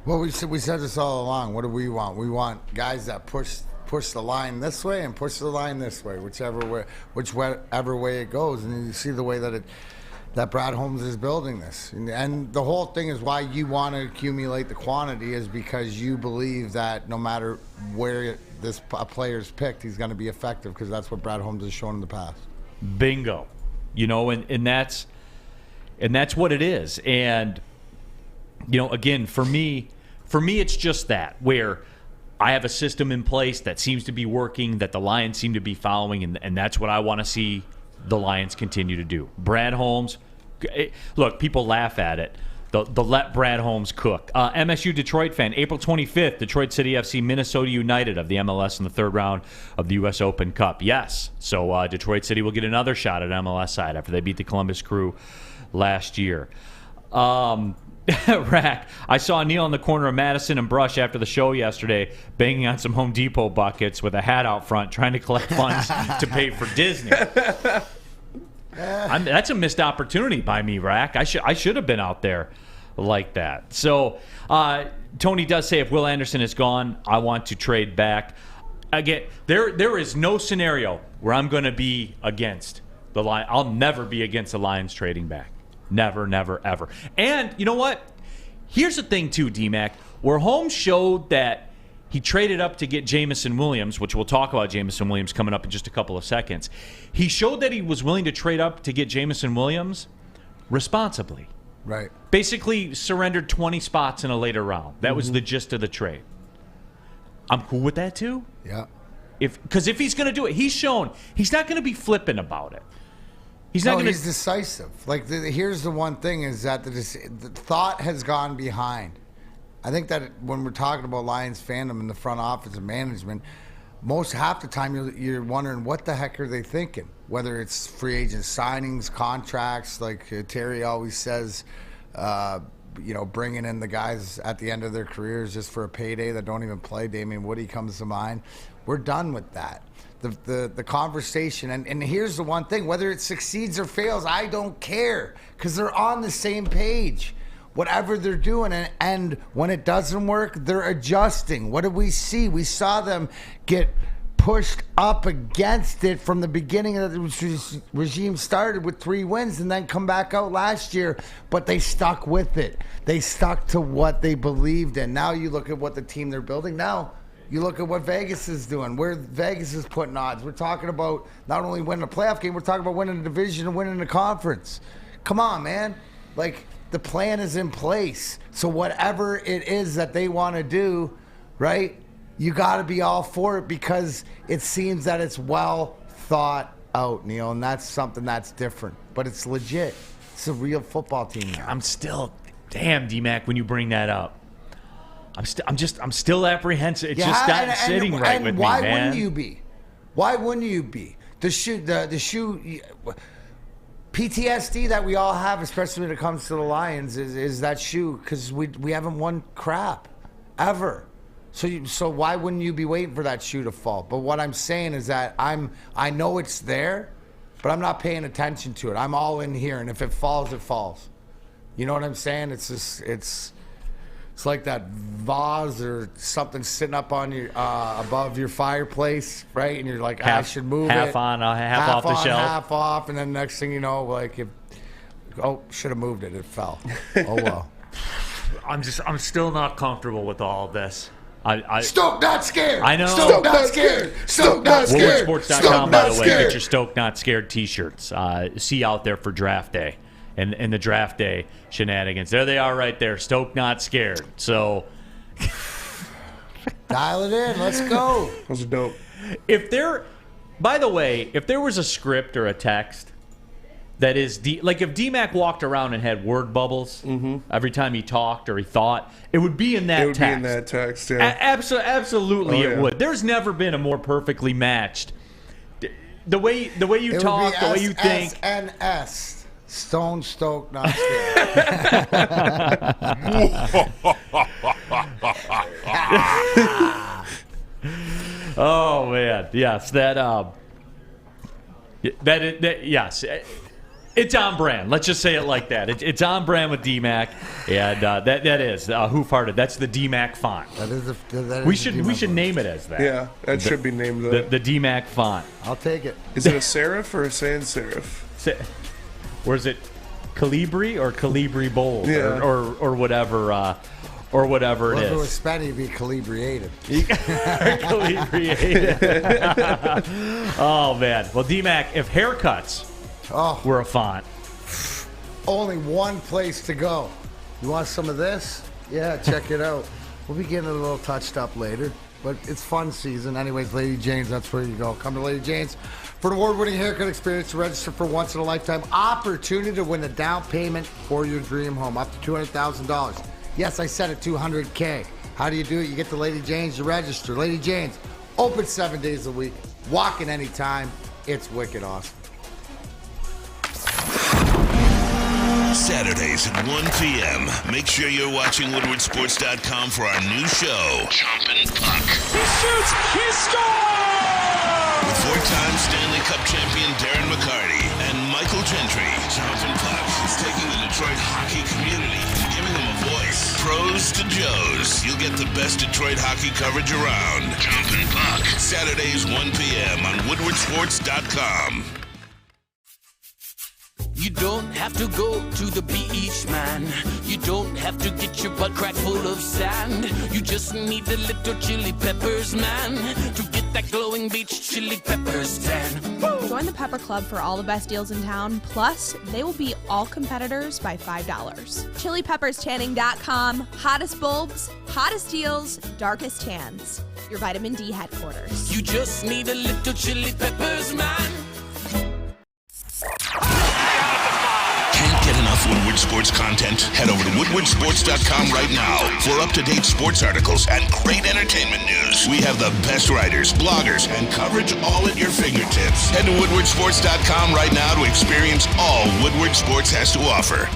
Well, we said this all along. What do we want? We want guys that push the line this way and push the line this way, whichever way it goes. And you see the way that Brad Holmes is building this. And the whole thing is why you want to accumulate the quantity is because you believe that no matter where a player's picked, he's going to be effective because that's what Brad Holmes has shown in the past. Bingo. And that's what it is. And, again, for me, it's just that, where I have a system in place that seems to be working, that the Lions seem to be following, and that's what I want to see the Lions continue to do. Brad Holmes, look, people laugh at it. The let Brad Holmes cook. MSU Detroit fan, April 25th, Detroit City FC, Minnesota United of the MLS in the third round of the U.S. Open Cup. Yes, so Detroit City will get another shot at MLS side after they beat the Columbus Crew last year. Rack, I saw Neal in the corner of Madison and Brush after the show yesterday banging on some Home Depot buckets with a hat out front trying to collect funds to pay for Disney. That's a missed opportunity by me, Rack. I should have been out there like that. So Tony does say if Will Anderson is gone, I want to trade back. Again, there is no scenario where I'm going to be against the Lions. I'll never be against the Lions trading back. Never, never, ever. And you know what? Here's the thing, too, D-Mac. Where Holmes showed that he traded up to get Jamison Williams, which we'll talk about Jamison Williams coming up in just a couple of seconds. He showed that he was willing to trade up to get Jamison Williams responsibly. Right. Basically surrendered 20 spots in a later round. That was the gist of the trade. I'm cool with that, too. Yeah. Because if he's going to do it, he's shown he's not going to be flippant about it. He's decisive. Like, here's the one thing is that the thought has gone behind. I think that when we're talking about Lions fandom in the front office and management, half the time you're wondering what the heck are they thinking? Whether it's free agent signings, contracts, like Terry always says, bringing in the guys at the end of their careers just for a payday that don't even play. Damian Woody comes to mind. We're done with that. The conversation, and here's the one thing, whether it succeeds or fails, I don't care, because they're on the same page. Whatever they're doing, and when it doesn't work, they're adjusting. What did we see? We saw them get pushed up against it from the beginning of the regime started with 3 wins and then come back out last year, but they stuck with it. They stuck to what they believed in. Now you look at what the team they're building now. You look at what Vegas is doing, where Vegas is putting odds. We're talking about not only winning a playoff game, we're talking about winning a division and winning a conference. Come on, man. Like, the plan is in place. So whatever it is that they want to do, right, you got to be all for it because it seems that it's well thought out, Neal, and that's something that's different. But it's legit. It's a real football team now. I'm still, damn, D-Mac, when you bring that up. I'm still apprehensive. It's just not sitting right with me, man. Why wouldn't you be? Why wouldn't you be? The shoe PTSD that we all have, especially when it comes to the Lions, is that shoe because we haven't won crap ever. So why wouldn't you be waiting for that shoe to fall? But what I'm saying is that I know it's there, but I'm not paying attention to it. I'm all in here, and if it falls, it falls. You know what I'm saying? It's like that vase or something sitting up on your above your fireplace, right? And you're like, I should move half it. On, half off the shelf. Half off, and then next thing you know, like, should have moved it. It fell. Oh well. I'm still not comfortable with all of this. Stoke not scared. I know. Stoke not scared. Stoke not scared. WoodwardSports.com, by the way, get your Stoke Not Scared T-shirts. See out there for draft day. And the draft day shenanigans. There they are right there. Stoke Not Scared. So dial it in. Let's go. Those are dope. By the way, if there was a script or a text that is like if D-Mac walked around and had word bubbles every time he talked or he thought, it would be in that text. It would be in that text, yeah. Absolutely, it would. There's never been a more perfectly matched. The way you talk, the way you think. SNS. Stone Stoke Not Scared. Oh man, yes, yes, it's on brand. Let's just say it like that. It's on brand with D-Mac, and that is who farted. That's the D-Mac font. We should name it as that. Yeah, that should be named that. The D-Mac font. I'll take it. Is it a serif or a sans serif? Or is it Calibri or Calibri Bold? Yeah. Or whatever it is. If it was Spenny, it'd be calibriated. Oh, man. Well, D-Mac, if haircuts were a font. Only one place to go. You want some of this? Yeah, check it out. We'll be getting a little touched up later, but it's fun season. Anyways, Lady Jane's, that's where you go. Come to Lady Jane's for an award-winning haircut experience. To register for once-in-a-lifetime opportunity to win a down payment for your dream home, up to $200,000. Yes, I said it, $200K. How do you do it? You get to Lady Jane's, you register. Lady Jane's, open 7 days a week, walk-in anytime. It's wicked awesome. Saturdays at 1 p.m. Make sure you're watching WoodwardSports.com for our new show, Chompin' Puck. He shoots! He scores! With four-time Stanley Cup champion Darren McCarty and Michael Gentry, Chompin' Puck is taking the Detroit hockey community and giving them a voice. Pros to Joes. You'll get the best Detroit hockey coverage around. Chompin' Puck. Saturdays 1 p.m. on WoodwardSports.com. You don't have to go to the beach, man. You don't have to get your butt crack full of sand. You just need a little chili peppers, man, to get that glowing beach chili peppers tan. Join the Pepper Club for all the best deals in town. Plus, they will beat all competitors by $5. ChiliPeppersTanning.com. Hottest bulbs, hottest deals, darkest tans. Your vitamin D headquarters. You just need a little chili peppers, man. Can't get enough Woodward Sports content? Head over to WoodwardSports.com right now for up-to-date sports articles and great entertainment news. We have the best writers, bloggers, and coverage all at your fingertips. Head to WoodwardSports.com right now to experience all Woodward Sports has to offer.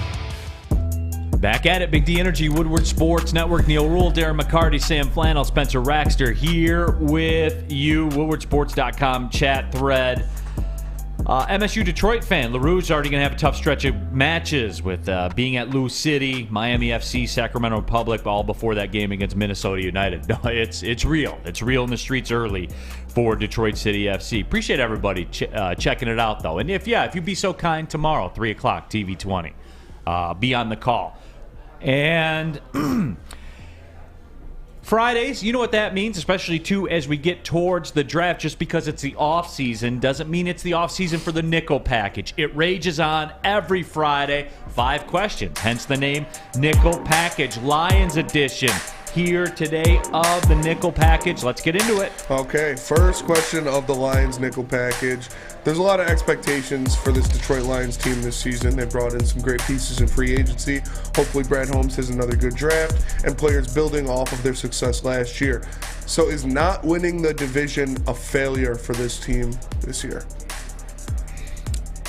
Back at it, Big D Energy, Woodward Sports Network. Neal Ruhl, Darren McCarty, Sam Flannel, Spencer Raxter here with you. WoodwardSports.com chat thread. MSU Detroit fan, LaRue's already going to have a tough stretch of matches with being at Lou City, Miami FC, Sacramento Republic, all before that game against Minnesota United. No, it's real. It's real in the streets early for Detroit City FC. Appreciate everybody checking it out, though. And if you'd be so kind, tomorrow, 3 o'clock, TV 20. Be on the call. And Fridays, you know what that means, especially, too, as we get towards the draft. Just because it's the off-season doesn't mean it's the off-season for the Nickel Package. It rages on every Friday. 5 questions, hence the name Nickel Package, Lions Edition. Here today of the Nickel Package. Let's get into it. Okay, first question of the Lions Nickel Package. There's a lot of expectations for this Detroit Lions team this season. They brought in some great pieces in free agency. Hopefully Brad Holmes has another good draft and players building off of their success last year. So is not winning the division a failure for this team this year?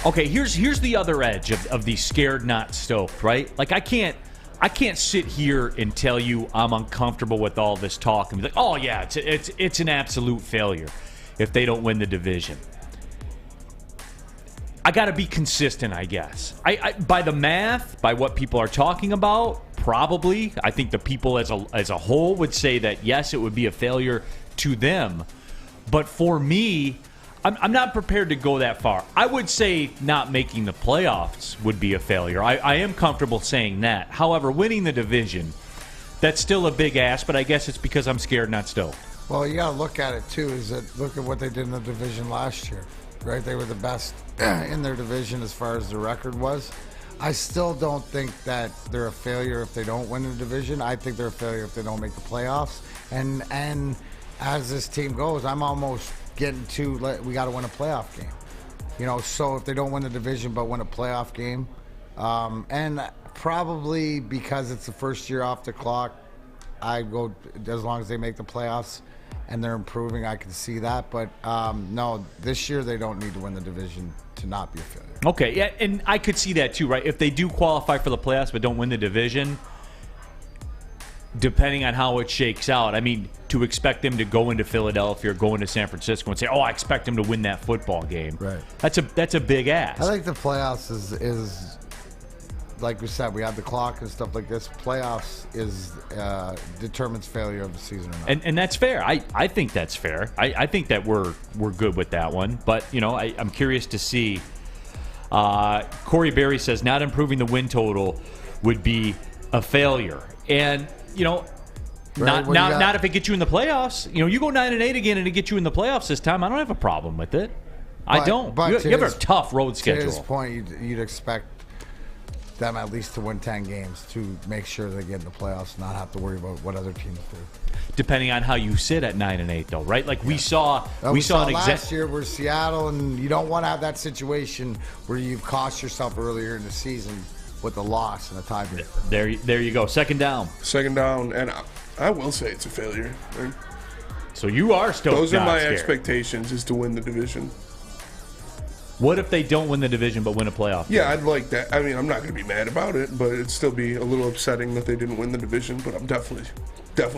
Okay, here's the other edge of the scared not stoked, right? Like I can't sit here and tell you I'm uncomfortable with all this talk and be like, oh yeah, it's an absolute failure if they don't win the division. I got to be consistent, I guess. I by the math, by what people are talking about, probably. I think the people as a whole would say that yes, it would be a failure to them. But for me, I'm not prepared to go that far. I would say not making the playoffs would be a failure. I am comfortable saying that. However, winning the division, that's still a big ask, but I guess it's because I'm scared, not stoked. Well, you got to look at it, too, is that look at what they did in the division last year, right? They were the best in their division as far as the record was. I still don't think that they're a failure if they don't win the division. I think they're a failure if they don't make the playoffs. And as this team goes, I'm almost getting to we got to win a playoff game. You know, so if they don't win the division but win a playoff game, and probably because it's the first year off the clock, I go as long as they make the playoffs and they're improving, I can see that. But no, this year they don't need to win the division to not be a failure. Okay, yeah, and I could see that too, right? If they do qualify for the playoffs but don't win the division, depending on how it shakes out, I mean, to expect them to go into Philadelphia or go into San Francisco and say, "Oh, I expect them to win that football game," right? That's a big ask. I think the playoffs is like we said, we have the clock and stuff like this. Playoffs is determines failure of the season or not. And that's fair. I think that's fair. I think that we're good with that one. But you know, I'm curious to see. Corey Berry says not improving the win total would be a failure, and you know. Right, not if it gets you in the playoffs. You know, you go 9-8 again and it gets you in the playoffs this time. I don't have a problem with it. I don't. But you have a tough road schedule. To his point, you'd expect them at least to win 10 games to make sure they get in the playoffs, not have to worry about what other teams do. Depending on how you sit at 9-8, though, right? Like we saw an last year where Seattle, and you don't want to have that situation where you've cost yourself earlier in the season with a loss and a tiebreaker. There you go. Second down, and I will say it's a failure. Right? So you are still. Those are my expectations: is to win the division. What if they don't win the division but win a playoff game? Yeah, I'd like that. I mean, I'm not going to be mad about it, but it'd still be a little upsetting that they didn't win the division. But I'm definitely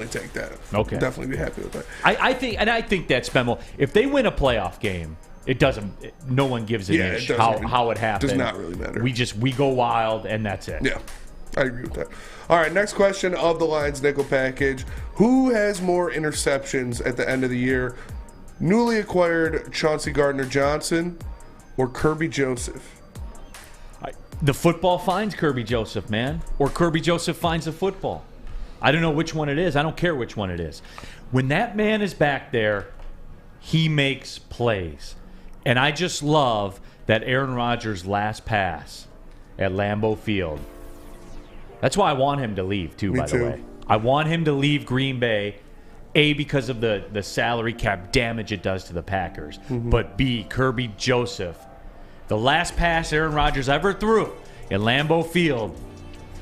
take that. Okay, definitely be happy with that. I think that's Spemo. If they win a playoff game, it doesn't. No one gives an inch how it happened. Does not really matter. We go wild and that's it. Yeah, I agree with that. All right, next question of the Lions Nickel Package. Who has more interceptions at the end of the year? Newly acquired Chauncey Gardner-Johnson or Kerby Joseph? The football finds Kerby Joseph, man. Or Kerby Joseph finds the football. I don't know which one it is. I don't care which one it is. When that man is back there, he makes plays. And I just love that Aaron Rodgers' last pass at Lambeau Field. That's why I want him to leave, too, by the way. I want him to leave Green Bay, A, because of the salary cap damage it does to the Packers, but B, Kerby Joseph. The last pass Aaron Rodgers ever threw at Lambeau Field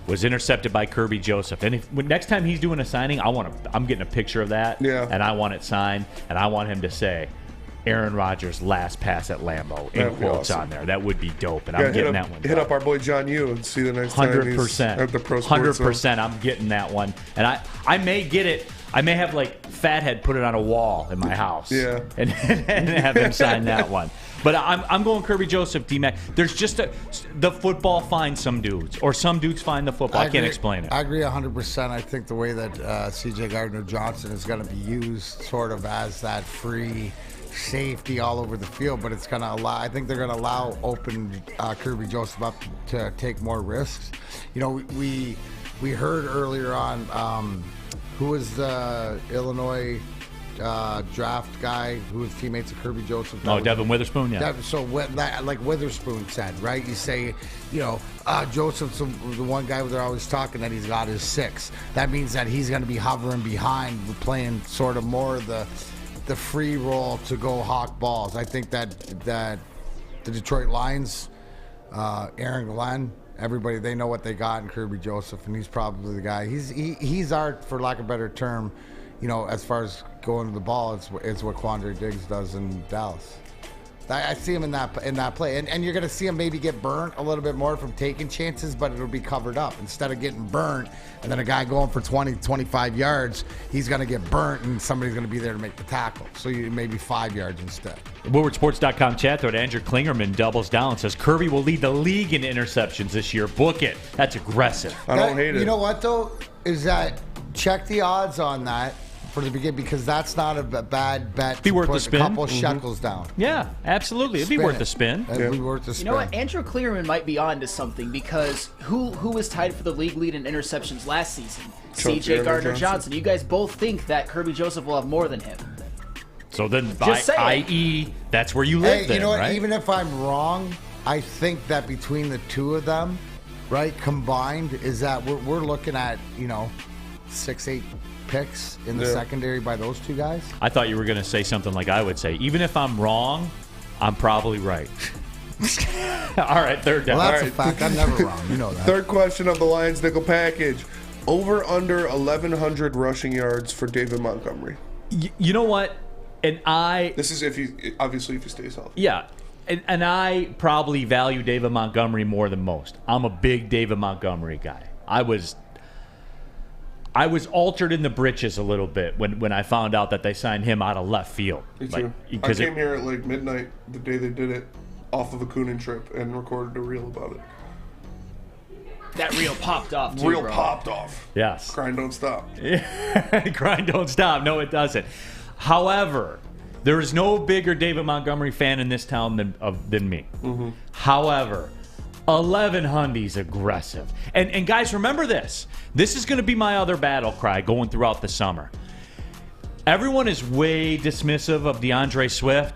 was intercepted by Kerby Joseph. And next time he's doing a signing, I'm getting a picture of that, and I want it signed, and I want him to say, Aaron Rodgers' last pass at Lambeau in quotes awesome. On there. That would be dope, and I'm getting that one. Hit up our boy John Yu and see the next time 100%. At the Pro Sports 100%. I'm getting that one, and I may get it. I may have like Fathead put it on a wall in my house, and have him sign that one. But I'm going Kerby Joseph, D-Mac. There's just the football finds some dudes, or some dudes find the football. I can't explain it. I agree 100%. I think the way that C.J. Gardner-Johnson is going to be used sort of as that free safety all over the field, but it's going to allow. I think they're going to allow open Kerby Joseph up to take more risks. You know, we heard earlier on who was the Illinois draft guy who was teammates of Kerby Joseph? Devon Witherspoon, yeah. Like Witherspoon said, right? You say, Joseph's the one guy where they're always talking that he's got his 6. That means that he's going to be hovering behind, playing sort of more of the free role to go hawk balls. I think that the Detroit Lions, Aaron Glenn, everybody, they know what they got in Kerby Joseph, and he's probably the guy. He's our, for lack of a better term, as far as going to the ball, it's what Quandre Diggs does in Dallas. I see him in that play, and you're going to see him maybe get burnt a little bit more from taking chances, but it'll be covered up. Instead of getting burnt and then a guy going for 20, 25 yards, he's going to get burnt and somebody's going to be there to make the tackle. So you maybe 5 yards instead. WoodwardSports.com chat thread, Andrew Klingerman doubles down, says Kerby will lead the league in interceptions this year. Book it. That's aggressive. I don't hate it. You know what, though, is that check the odds on that for the beginning, because that's not a bad bet. Be worth the spin. A couple shekels down. Yeah, absolutely. It'd be worth the spin. It'd be worth the spin. You know what? Andrew Klingerman might be on to something, because who was tied for the league lead in interceptions last season? C.J. Gardner-Johnson. You guys both think that Kerby Joseph will have more than him. So then, i.e., that's where you live then, you know what? right? Even if I'm wrong, I think that between the two of them, right, combined, is that we're looking at, 6-8 picks in the secondary by those two guys. I thought you were going to say something like I would say. Even if I'm wrong, I'm probably right. All right, third down. Well, that's a fact. I'm never wrong. You know that. Third question of the Lions nickel package. Over under 1,100 rushing yards for David Montgomery. You know what? And This is if he stays healthy. Yeah. And I probably value David Montgomery more than most. I'm a big David Montgomery guy. I was altered in the britches a little bit when I found out that they signed him out of left field. Me too. I came here at like midnight the day they did it off of a Coonan trip and recorded a reel about it. That reel popped off, too, Reel bro. popped off. Yes. Grind don't stop. Grind don't stop. No, it doesn't. However, there is no bigger David Montgomery fan in this town than me. Mm-hmm. However, 1,100's aggressive. And guys, remember this. This is going to be my other battle cry going throughout the summer. Everyone is way dismissive of DeAndre Swift.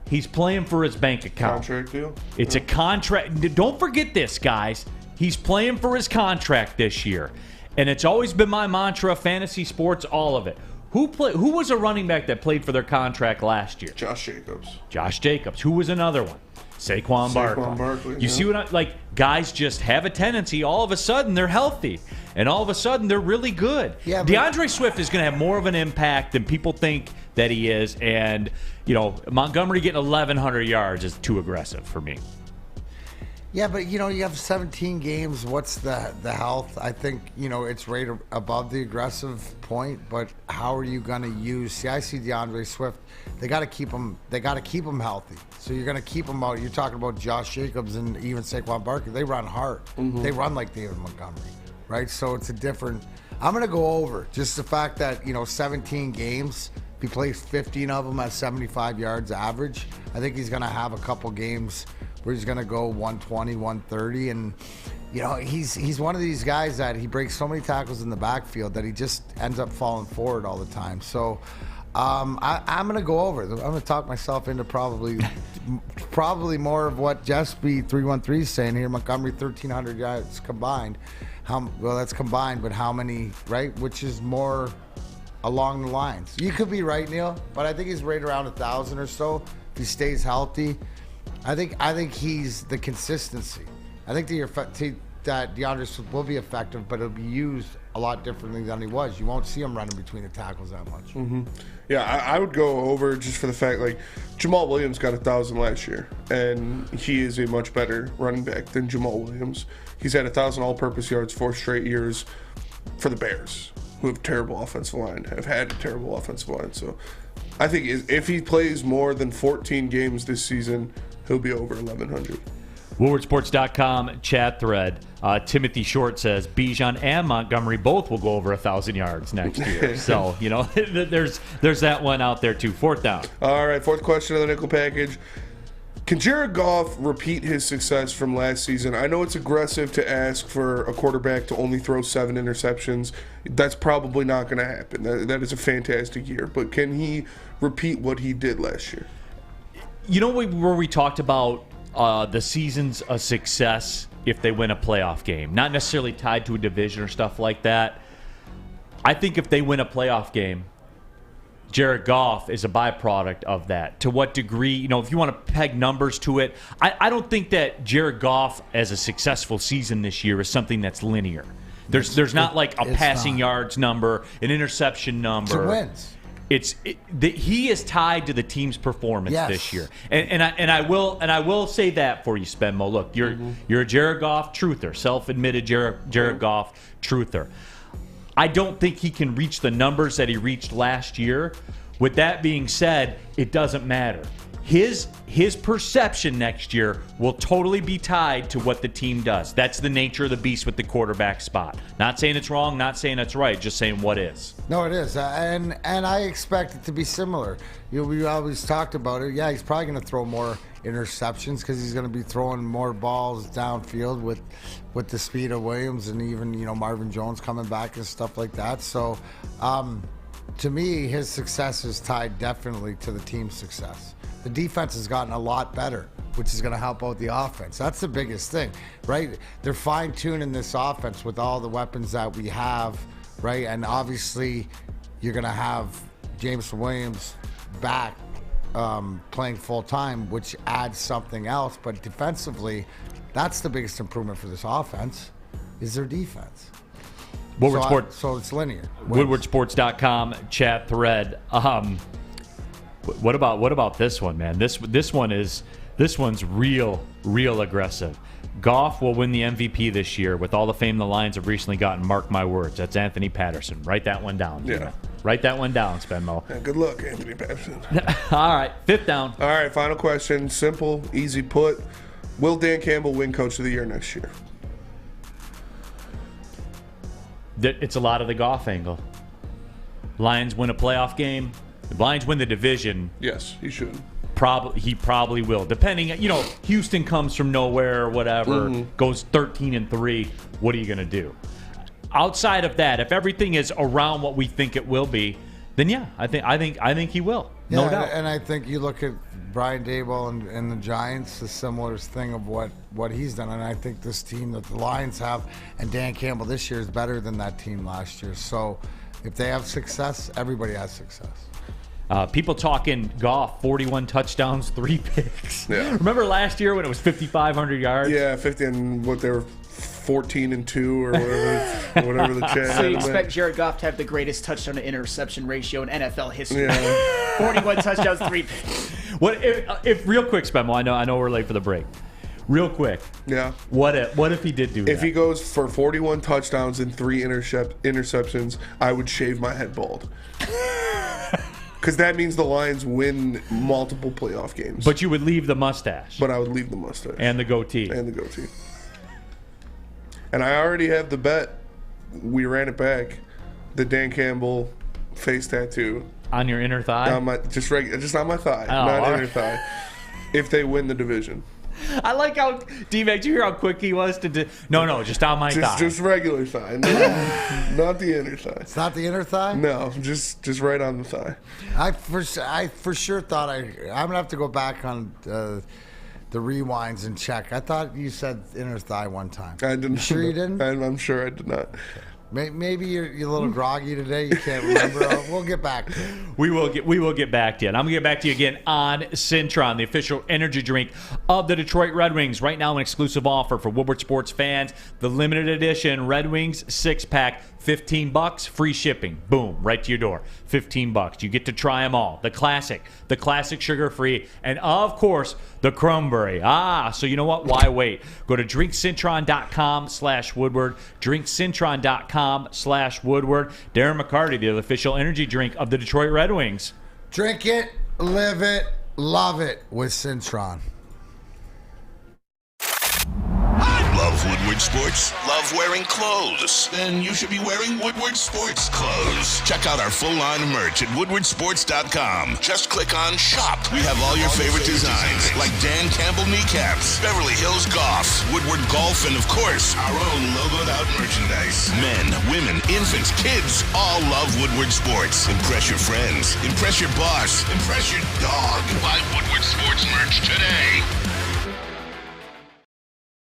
He's playing for his bank account. Contract deal? It's a contract. Don't forget this, guys. He's playing for his contract this year. And it's always been my mantra, fantasy sports, all of it. Who was a running back that played for their contract last year? Josh Jacobs. Josh Jacobs. Who was another one? Saquon Barkley. You see what guys just have a tendency, all of a sudden they're healthy, and all of a sudden they're really good. Yeah, DeAndre Swift is going to have more of an impact than people think that he is, and Montgomery getting 1,100 yards is too aggressive for me. Yeah, but you have 17 games. What's the health? I think it's right above the aggressive point. But how are you going to use? See, I see DeAndre Swift. They got to keep him. They got to keep him healthy. So you're going to keep him out. You're talking about Josh Jacobs and even Saquon Barkley. They run hard. Mm-hmm. They run like David Montgomery, right? So it's a different. I'm going to go over just the fact that 17 games. If he plays 15 of them at 75 yards average, I think he's going to have a couple games where he's going to go 120, 130. And, he's one of these guys that he breaks so many tackles in the backfield that he just ends up falling forward all the time. So I'm going to go over. I'm going to talk myself into probably more of what Jespy 313 is saying here. Montgomery, 1,300 yards combined. That's combined, but how many, right? Which is more along the lines. You could be right, Neal, but I think he's right around 1,000 or so. If he stays healthy, I think he's the consistency. I think that DeAndre Swift will be effective, but it'll be used a lot differently than he was. You won't see him running between the tackles that much. Mm-hmm. Yeah, I would go over just for the fact, Jamal Williams got 1,000 last year, and he is a much better running back than Jamal Williams. He's had 1,000 all-purpose yards 4 straight years for the Bears, who have terrible offensive line, have had a terrible offensive line. So I think if he plays more than 14 games this season, he'll be over 1,100. WoodwardSports.com chat thread. Timothy Short says Bijan and Montgomery both will go over 1,000 yards next year. So, there's that one out there too. Fourth down. All right, fourth question of the nickel package. Can Jared Goff repeat his success from last season? I know it's aggressive to ask for a quarterback to only throw 7 interceptions. That's probably not going to happen. That is a fantastic year. But can he repeat what he did last year? You know where we talked about the season's a success if they win a playoff game, not necessarily tied to a division or stuff like that. I think if they win a playoff game, Jared Goff is a byproduct of that. To what degree, if you want to peg numbers to it, I don't think that Jared Goff as a successful season this year is something that's linear. There's not like a passing yards number, an interception number. It's wins. He is tied to the team's performance this year, and I will say that for you, Spenmo. Look, you're a Jared Goff truther, self-admitted Jared Goff truther. I don't think he can reach the numbers that he reached last year. With that being said, it doesn't matter. His perception next year will totally be tied to what the team does. That's the nature of the beast with the quarterback spot. Not saying it's wrong, not saying it's right, just saying what is. No, it is, and I expect it to be similar. We always talked about it. Yeah, he's probably going to throw more interceptions because he's going to be throwing more balls downfield with the speed of Williams and even Marvin Jones coming back and stuff like that. So, to me, his success is tied definitely to the team's success. The defense has gotten a lot better, which is going to help out the offense. That's the biggest thing, right? They're fine-tuning this offense with all the weapons that we have, right? And obviously, you're going to have James Williams back playing full-time, which adds something else. But defensively, that's the biggest improvement for this offense, is their defense. Woodward Sports. So it's linear. WoodwardSports.com chat thread. What about this one, man? This one's real aggressive. Goff will win the MVP this year with all the fame the Lions have recently gotten. Mark my words. That's Anthony Patterson. Write that one down. Yeah. Write that one down, Spenmo. Yeah, good luck, Anthony Patterson. All right, 5th down. All right, final question. Simple, easy put. Will Dan Campbell win Coach of the Year next year? It's a lot of the Goff angle. Lions win a playoff game. The Lions win the division. Yes, he should. He probably will. Depending, Houston comes from nowhere or whatever, goes 13-3. What are you going to do? Outside of that, if everything is around what we think it will be, then yeah, I think he will. No doubt. And I think you look at Brian Daboll and the Giants, the similar thing of what he's done. And I think this team that the Lions have and Dan Campbell this year is better than that team last year. So if they have success, everybody has success. People talking Goff, 41 touchdowns, 3 picks. Yeah. Remember last year when it was 5,500 yards? Yeah, 50 and what they were 14-2 or whatever the chat. So you expect Jared Goff to have the greatest touchdown to interception ratio in NFL history? Yeah. 41 touchdowns, 3 picks. What if real quick, Spenmo? I know we're late for the break. Real quick. Yeah. What if he did do that? If he goes for 41 touchdowns and 3 interceptions, I would shave my head bald. Because that means the Lions win multiple playoff games. But you would leave the mustache. But I would leave the mustache. And the goatee. And I already have the bet. We ran it back. The Dan Campbell face tattoo. On your inner thigh? Just on my thigh. Not inner thigh. If they win the division. I like how, D-Mac, did you hear how quick he was to do? No, just on my thigh. Just regular thigh. Not the inner thigh. It's not the inner thigh? No, just right on the thigh. I for sure thought I'm going to have to go back on the rewinds and check. I thought you said inner thigh one time. I didn't. You sure you didn't? I'm sure I did not. Maybe you're a little groggy today. You can't remember. We'll get back to it. We will get back to you. And I'm going to get back to you again on Cintron, the official energy drink of the Detroit Red Wings. Right now, an exclusive offer for Woodward Sports fans. The limited edition Red Wings 6-pack, $15, free shipping. Boom, right to your door. $15. You get to try them all. The classic sugar-free, and of course, the Cranberry. So you know what? Why wait? Go to drinkcintron.com/Woodward. drinkcintron.com/Woodward. Darren McCarty, the official energy drink of the Detroit Red Wings. Drink it, live it, love it with Cintron. Love Woodward Sports? Love wearing clothes? Then you should be wearing Woodward Sports clothes. Check out our full line of merch at woodwardsports.com. Just click on shop. We have all your favorite designs, like Dan Campbell kneecaps, Beverly Hills Golf, Woodward Golf, and of course, our own logoed out merchandise. Men, women, infants, kids all love Woodward Sports. Impress your friends. Impress your boss. Impress your dog. Buy Woodward Sports merch today.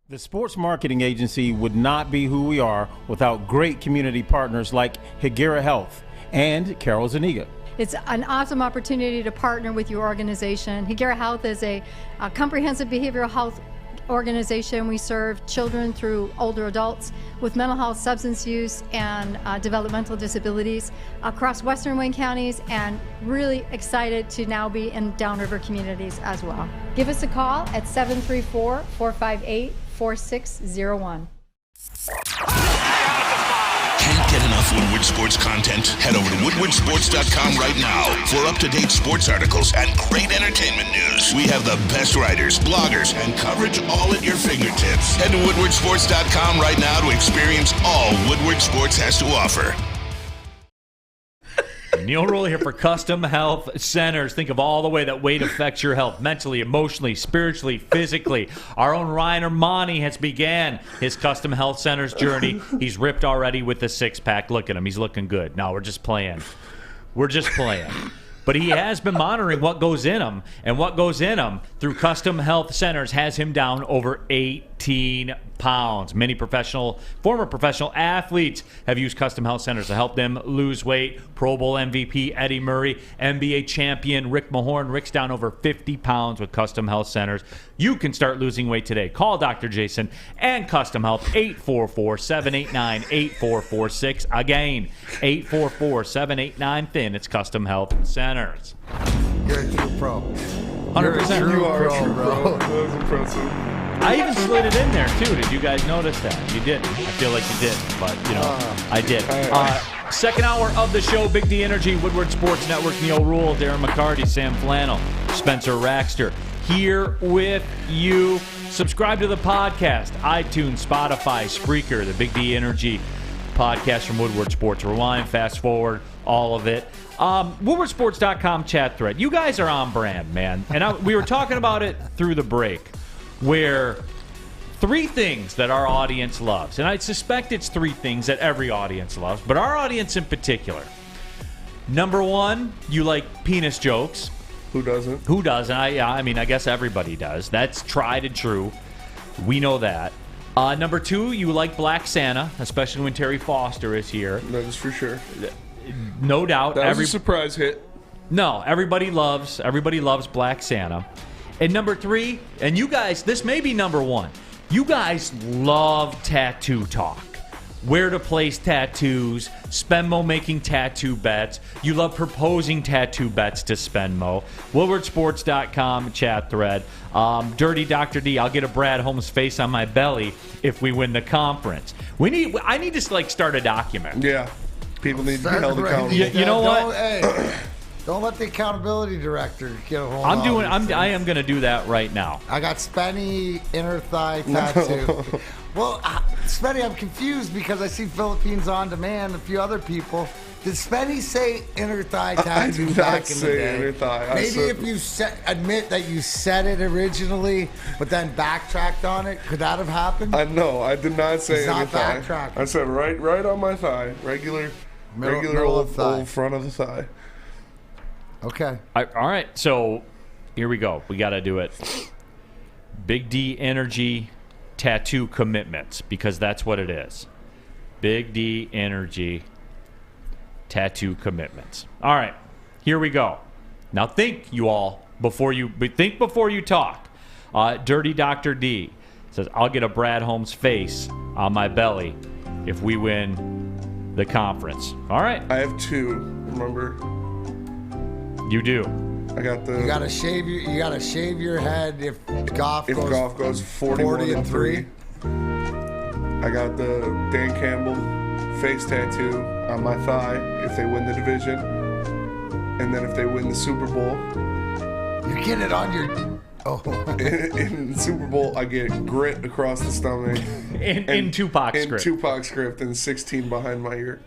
The sports marketing agency would not be who we are without great community partners like Higuera Health and Carol Zuniga. It's an awesome opportunity to partner with your organization. Higuera Health is a comprehensive behavioral health organization. We serve children through older adults with mental health, substance use, and developmental disabilities across Western Wayne counties, and really excited to now be in Downriver communities as well. Give us a call at 734-458-4601. Can't get enough Woodward Sports content? Head over to woodwardsports.com right now for up-to-date sports articles and great entertainment news. We have the best writers, bloggers, and coverage all at your fingertips. Head to woodwardsports.com right now to experience all Woodward Sports has to offer. Neal Ruhl here for Custom Health Centers. Think of all the way that weight affects your health, mentally, emotionally, spiritually, physically. Our own Ryan Ermanni has began his Custom Health Centers journey. He's ripped already with the six-pack. Look at him. He's looking good. No, we're just playing. We're just playing. But he has been monitoring what goes in him, and what goes in him through Custom Health Centers has him down over 18 pounds. Many former professional athletes have used Custom Health Centers to help them lose weight. Pro Bowl MVP Eddie Murray, NBA champion Rick Mahorn. Rick's down over 50 pounds with Custom Health Centers. You can start losing weight today. Call Dr. Jason and Custom Health, 844-789-8446. Again, 844-789-THIN. It's Custom Health Centers. You're a true pro. 100%. You are a true pro. That was impressive. I even slid it in there, too. Did you guys notice that? You didn't. I feel like you did, but, I did. Second hour of the show, Big D Energy, Woodward Sports Network, Neal Ruhl, Darren McCarty, Sam Flannel, Spencer Raxter, here with you. Subscribe to the podcast, iTunes, Spotify, Spreaker, the Big D Energy podcast from Woodward Sports. Rewind, fast forward, all of it. WoodwardSports.com chat thread. You guys are on brand, man. And we were talking about it through the break, where three things that our audience loves, and I suspect it's three things that every audience loves, but our audience in particular. Number one, you like penis jokes. Who doesn't? Who doesn't? I mean, I guess everybody does. That's tried and true. We know that. Number two, you like Black Santa, especially when Terry Foster is here. That is for sure. No doubt. That was a surprise hit. No, everybody loves Black Santa. And number three, and you guys, this may be number one, you guys love tattoo talk. Where to place tattoos, Spenmo making tattoo bets. You love proposing tattoo bets to Spenmo. WoodwardSports.com chat thread. Dirty Dr. D, I'll get a Brad Holmes face on my belly if we win the conference. I need to start a document. Yeah. People need to be held accountable. You know what? Don't let the accountability director get a hold I am going to do that right now. I got Spenny inner thigh tattoo. No. Well, Spenny, I'm confused because I see Philippines On Demand, a few other people. Did Spenny say inner thigh tattoo back in the day? Inner thigh. Maybe if you admit that you said it originally, but then backtracked on it, could that have happened? No, I did not say inner thigh. Backtracking. I said right on my thigh, regular old front of the thigh. Okay. All right, so here we go. We got to do it. Big D Energy tattoo commitments, because that's what it is. Big D Energy tattoo commitments. All right, here we go. Now think, you all, before you talk. Dirty Dr. D says, I'll get a Brad Holmes face on my belly if we win the conference. All right. I have two, remember? You do. I got the. You gotta shave your head if golf goes 40-3. I got the Dan Campbell face tattoo on my thigh if they win the division, and then if they win the Super Bowl. You get it on your Oh. In Super Bowl, I get grit across the stomach. In Tupac script. In Tupac script and 16 behind my ear.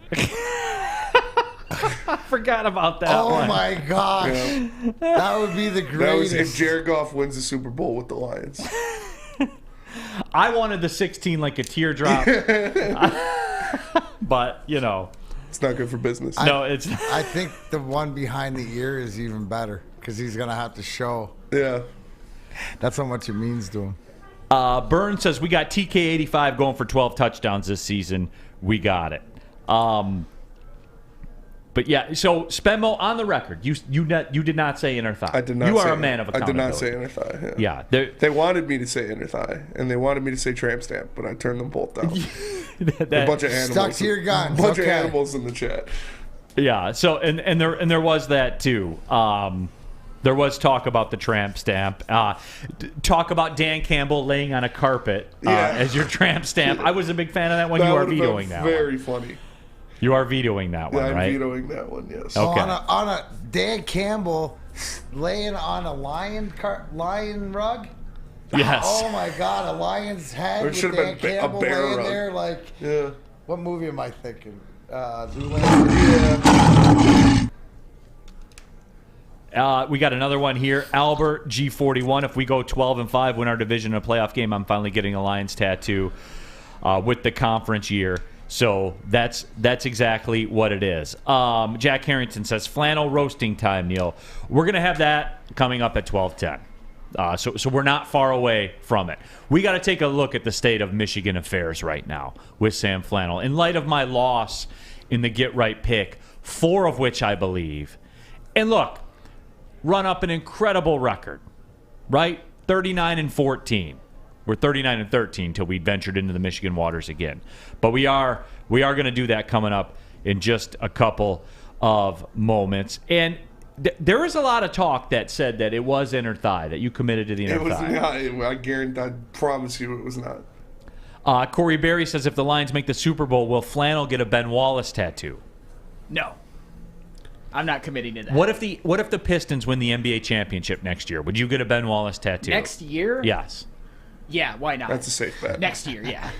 I forgot about that one. Oh, my gosh. Yeah. That would be the That greatest. was if Jared Goff wins the Super Bowl with the Lions. I wanted the 16 like a teardrop. But, you know. It's not good for business. No, it's not. I think the one behind the ear is even better because he's going to have to show. Yeah. That's how much it means to him. Burns says, we got TK85 going for 12 touchdowns this season. We got it. But yeah, so Spenmo on the record, you did not say inner thigh. I did not. You say are a man of I did accountability. not say inner thigh. Yeah, they wanted me to say inner thigh, and they wanted me to say tramp stamp, but I turned them both down. A bunch of animals. Stuck to your guns. A bunch of Okay. animals in the chat. Yeah. So and there was that too. There was talk about the tramp stamp. Talk about Dan Campbell laying on a carpet as your tramp stamp. I was a big fan of that one. That You are would've been vetoing that very one. funny. You are vetoing that one, I'm right? vetoing that one. Yes. Okay. On a Dan Campbell laying on a lion rug. Yes. Oh my God, a lion's head Or it with should Dan have been a Campbell bear laying rug. there like. Yeah. What movie am I thinking? Zoolander. We got another one here. Albert G41. If we go 12-5, win our division in a playoff game, I'm finally getting a Lions tattoo with the conference year. So that's exactly what it is. Jack Harrington says, flannel roasting time, Neal. We're going to have that coming up at 12:10. So we're not far away from it. We got to take a look at the state of Michigan affairs right now with Sam Flannel. In light of my loss in the Get Right pick, 4 of which I believe. And look, run up an incredible record, right? 39-14. We're 39-13 until we ventured into the Michigan waters again. But we are going to do that coming up in just a couple of moments. And there was a lot of talk that said that it was inner thigh, that you committed to the inner It was thigh. not. I guarantee. I promise you, it was not. Corey Berry says, if the Lions make the Super Bowl, will Flannel get a Ben Wallace tattoo? No. I'm not committing to that. What if the Pistons win the NBA championship next year? Would you get a Ben Wallace tattoo? Next year? Yes. Yeah, why not? That's a safe bet. Next year, yeah.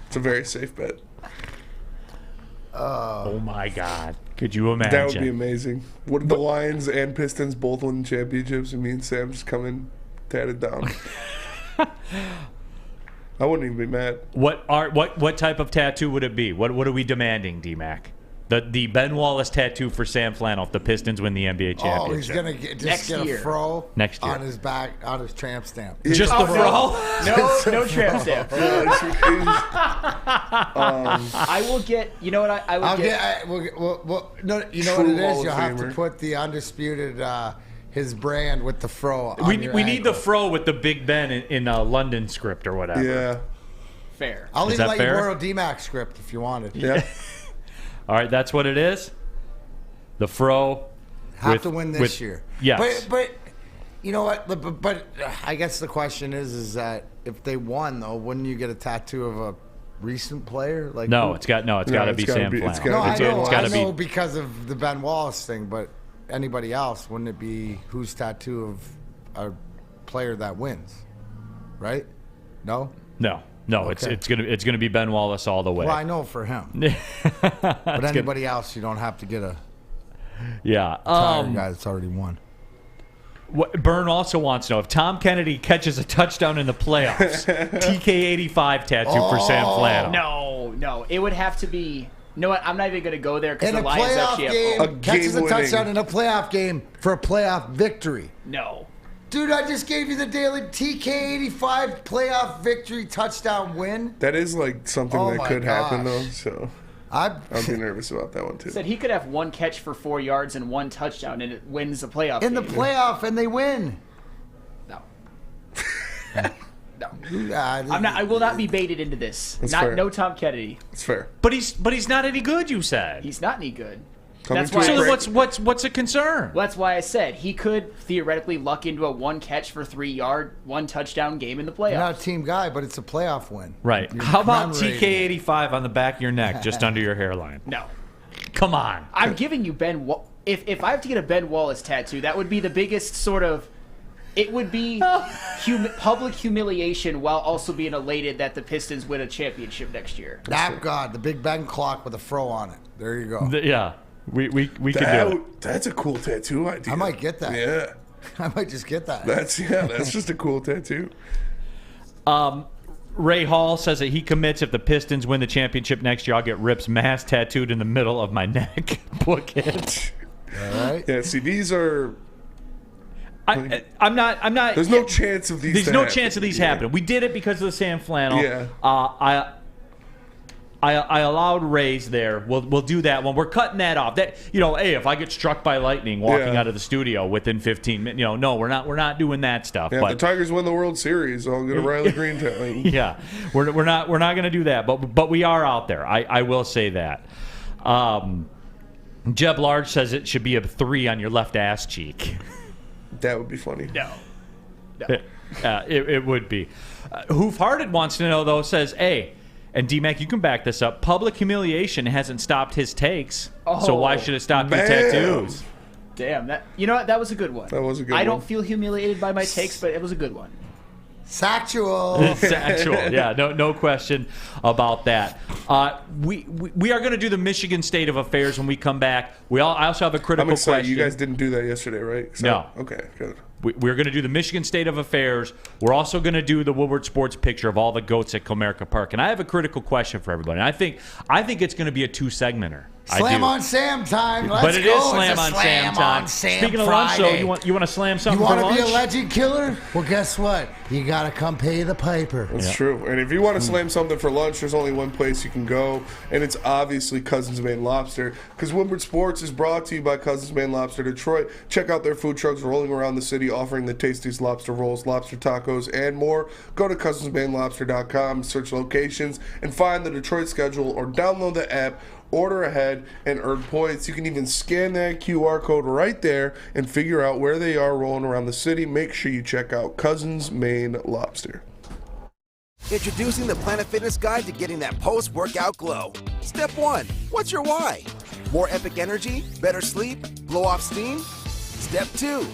It's a very safe bet. Oh my God! Could you imagine? That would be amazing. Would the Lions and Pistons both win championships and me and Sam just come in tatted down? I wouldn't even be mad. What type of tattoo would it be? What are we demanding, D-Mac? The Ben Wallace tattoo for Sam Flannel if the Pistons win the NBA championship. Oh, he's gonna get a fro next year on his back, on his tramp stamp. Just the fro? No tramp stamp. I will get. You know what? I will get. No, you know what it is. You'll have to put the undisputed his brand with the fro. We need the fro with the Big Ben in London script or whatever. Yeah. Fair. I'll Is even that let fair? you borrow D-Mac script if you wanted. Yeah. All right, that's what it is. The fro. Have to win this year. Yes. But you know what? But I guess the question is that if they won though, wouldn't you get a tattoo of a recent player? Like No, it's got to be Sam Flannel. No, I know. It's gotta I know be because of the Ben Wallace thing, but anybody else, wouldn't it be whose tattoo of a player that wins? Right? No? No, Okay. it's gonna be Ben Wallace all the way. Well, I know for him. But anybody else, you don't have to get a guy that's already won. What Byrne also wants to know if Tom Kennedy catches a touchdown in the playoffs, TK85 tattoo for Sam Flannel. No, it would have to be. You know what? I'm not even going to go there because In the a Lions playoff actually game, have. catches a touchdown in a playoff game for a playoff victory. No. Dude, I just gave you the daily TK85 playoff victory touchdown win. That is like something Oh that my could happen though. gosh. So I'd be nervous about that one too. Said he could have one catch for 4 yards and one touchdown, and it wins the playoff. in the game. playoff and they win. No. I'm not. I will not be baited into this. That's fair. No Tom Kennedy. It's fair. But he's not any good. You said He's not any good. Coming That's to a why. break. So what's a concern? Well, that's why I said he could theoretically luck into a one catch for 3 yard, one touchdown game in the playoffs. You're not a team guy, but it's a playoff win. Right. You're How about commemorating. TK85 on the back of your neck, just under your hairline? No. Come on. I'm giving you Ben. If I have to get a Ben Wallace tattoo, that would be the biggest sort of. It would be public humiliation while also being elated that the Pistons win a championship next year. God, the Big Ben clock with a fro on it. There you go. Yeah, we can do it. That's a cool tattoo idea. I might get that. Yeah. I might just get that. That's just a cool tattoo. Ray Hall says that he commits if the Pistons win the championship next year, I'll get Rip's mask tattooed in the middle of my neck. Book it. All right. Yeah, see, these are... I'm not... There's no chance of these There's no chance of these happening. We did it because of the Sam Flannel. Yeah. I allowed Rays there. We'll do that one. We're cutting that off. That hey, if I get struck by lightning walking out of the studio within 15 minutes, no, we're not doing that stuff. Yeah, but if the Tigers win the World Series, I'll go to Riley Green Town. Yeah, we're not going to do that. But we are out there. I will say that. Jeb Large says it should be a 3 on your left ass cheek. That would be funny. No. It would be. Hoof Hearted wants to know though. Says, hey. And D-Mac, you can back this up. Public humiliation hasn't stopped his takes, so why should it stop your tattoos? Damn, that that was a good one. That was a good one. I don't feel humiliated by my takes, but it was a good one. Sexual. Yeah, no question about that. We are going to do the Michigan State of Affairs when we come back. I also have a critical question. You guys didn't do that yesterday, right? No. Okay, good. We're going to do the Michigan State of Affairs. We're also going to do the Woodward Sports picture of all the goats at Comerica Park. And I have a critical question for everybody. I think it's going to be a 2-segmenter. Slam on Sam time. Let's but it go. is Slam on Sam time. Sam Speaking Friday. of lunch, so you want to slam something for lunch? You want to be a legend killer? Well, guess what? You got to come pay the piper. That's true. And if you want to slam something for lunch, there's only one place you can go, and it's obviously Cousins Maine Lobster, because Woodward Sports is brought to you by Cousins Maine Lobster Detroit. Check out their food trucks rolling around the city, offering the tastiest lobster rolls, lobster tacos, and more. Go to cousinsmainelobster.com, search locations, and find the Detroit schedule, or download the app. Order ahead and earn points. You can even scan that QR code right there and figure out where they are rolling around the city. Make sure you check out Cousins Maine Lobster. Introducing the Planet Fitness Guide to getting that post-workout glow. Step 1. What's your why? More epic energy? Better sleep? Blow off steam? Step 2.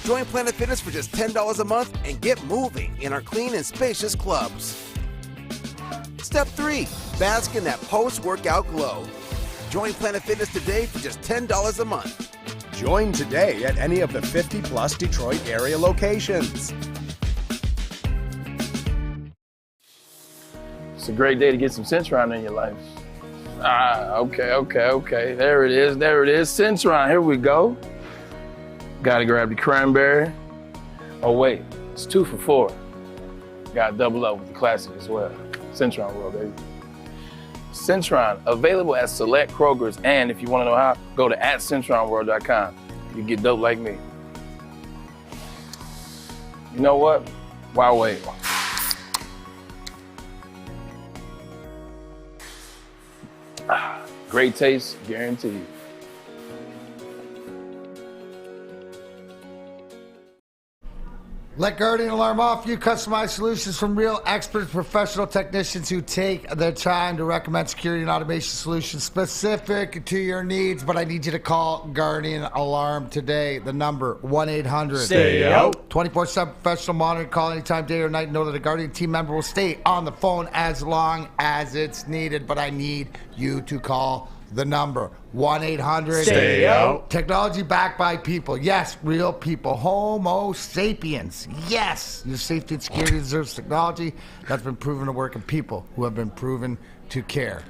Join Planet Fitness for just $10 a month and get moving in our clean and spacious clubs. Step 3. Bask in that post-workout glow. Join Planet Fitness today for just $10 a month. Join today at any of the 50-plus Detroit area locations. It's a great day to get some Centron in your life. Okay. There it is. Centron, here we go. Gotta grab the cranberry. Oh wait, it's 2 for $4. Gotta double up with the classic as well. Centron World, baby. Centron, available at select Krogers, and if you want to know how, go to @CentronWorld.com. You get dope like me. You know what? Why wait? Great taste, guaranteed. Let Guardian Alarm off you. Customized solutions from real experts, professional technicians who take their time to recommend security and automation solutions specific to your needs. But I need you to call Guardian Alarm today. The number, 1-800. Stay out. 24/7 professional monitoring. Call anytime, day or night. Know that a Guardian team member will stay on the phone as long as it's needed. But I need you to call the number, 1-800. Stay out. Technology backed by people. Yes, real people. Homo sapiens. Yes, your safety and security deserves technology that's been proven to work, and people who have been proven to care.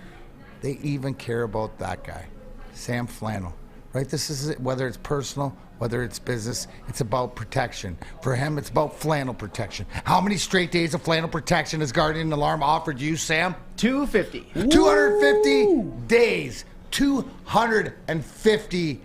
They even care about that guy, Sam Flannel. Right? This is it. Whether it's personal, whether it's business, it's about protection. For him, it's about flannel protection. How many straight days of flannel protection has Guardian Alarm offered you, Sam? 250. 250 days. 250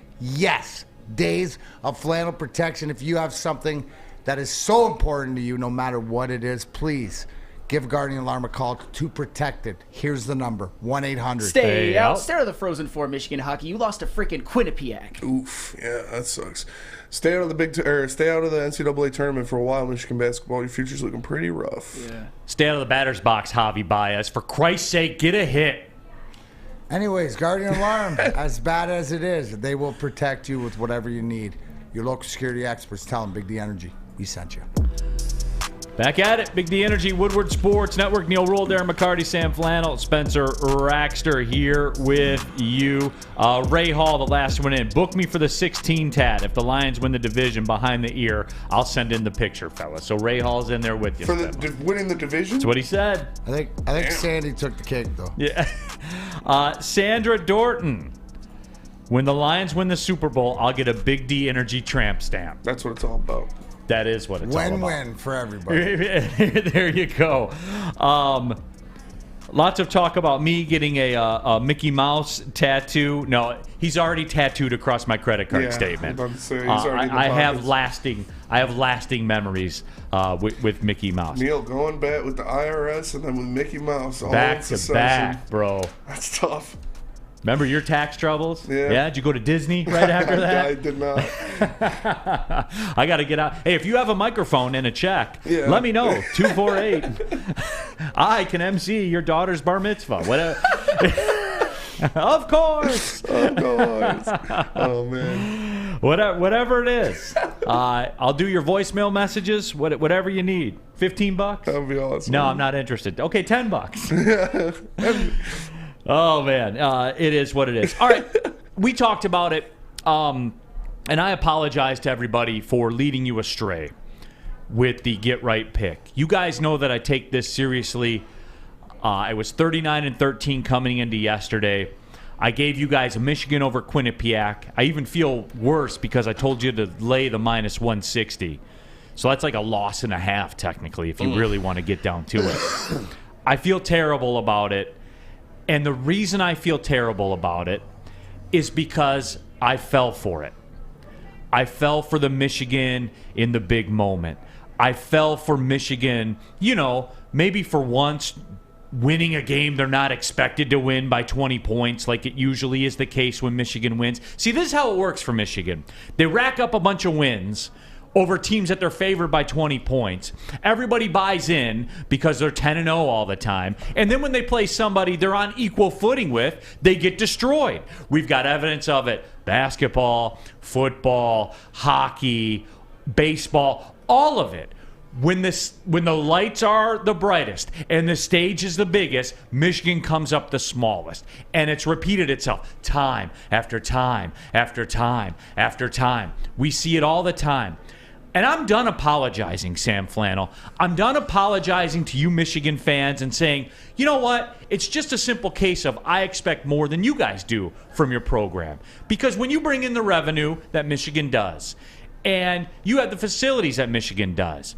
days of flannel protection. If you have something that is so important to you, no matter what it is, please give Guardian Alarm a call to protect it. Here's the number, 1-800. Stay out. Stare at the Frozen Four, Michigan hockey. You lost to freaking Quinnipiac. Oof, yeah, that sucks. Stay out of the NCAA tournament for a while, Michigan basketball. Your future's looking pretty rough. Yeah. Stay out of the batter's box, Javi Baez. For Christ's sake, get a hit. Anyways, Guardian Alarm, as bad as it is, they will protect you with whatever you need. Your local security experts, tell them Big D Energy. We sent you. Back at it. Big D Energy, Woodward Sports Network. Neal, Ruhl, Darren, McCarty, Sam Flannel, Spencer Raxter here with you. Ray Hall, the last one in. Book me for the 16 tat. If the Lions win the division behind the ear, I'll send in the picture, fellas. So Ray Hall's in there with you. For winning the division? That's what he said. I think Sandy took the cake, though. Yeah. Sandra Dorton. When the Lions win the Super Bowl, I'll get a Big D Energy tramp stamp. That's what it's all about. That is what it's all about. Win-win for everybody. There you go. Lots of talk about me getting a Mickey Mouse tattoo. No, he's already tattooed across my credit card statement. I was about to say, he's already in the I have pockets. lasting memories with Mickey Mouse. Neal going back with the IRS and then with Mickey Mouse all Back in to succession. back, bro. That's tough. Remember your tax troubles? Yeah. Did you go to Disney right after that? I did not. I got to get out. Hey, if you have a microphone and a check, let me know. 248. I can MC your daughter's bar mitzvah. Whatever. Of course. Of course. Oh, man. Whatever it is. I'll do your voicemail messages, whatever you need. $15? That would be awesome. No, I'm not interested. Okay, $10. Oh, man. It is what it is. All right. We talked about it, and I apologize to everybody for leading you astray with the get right pick. You guys know that I take this seriously. I was 39-13 coming into yesterday. I gave you guys a Michigan over Quinnipiac. I even feel worse because I told you to lay the minus 160. So that's like a loss and a half, technically, if you really want to get down to it. I feel terrible about it. And the reason I feel terrible about it is because I fell for it. I fell for the Michigan in the big moment. I fell for Michigan, maybe for once winning a game they're not expected to win by 20 points like it usually is the case when Michigan wins. See, this is how it works for Michigan. They rack up a bunch of wins over teams that they're favored by 20 points. Everybody buys in because they're 10-0 all the time. And then when they play somebody they're on equal footing with, they get destroyed. We've got evidence of it. Basketball, football, hockey, baseball, all of it. When the lights are the brightest and the stage is the biggest, Michigan comes up the smallest. And it's repeated itself time after time after time after time. We see it all the time. And I'm done apologizing, Sam Flannel. I'm done apologizing to you Michigan fans and saying, you know what? It's just a simple case of I expect more than you guys do from your program. Because when you bring in the revenue that Michigan does, and you have the facilities that Michigan does,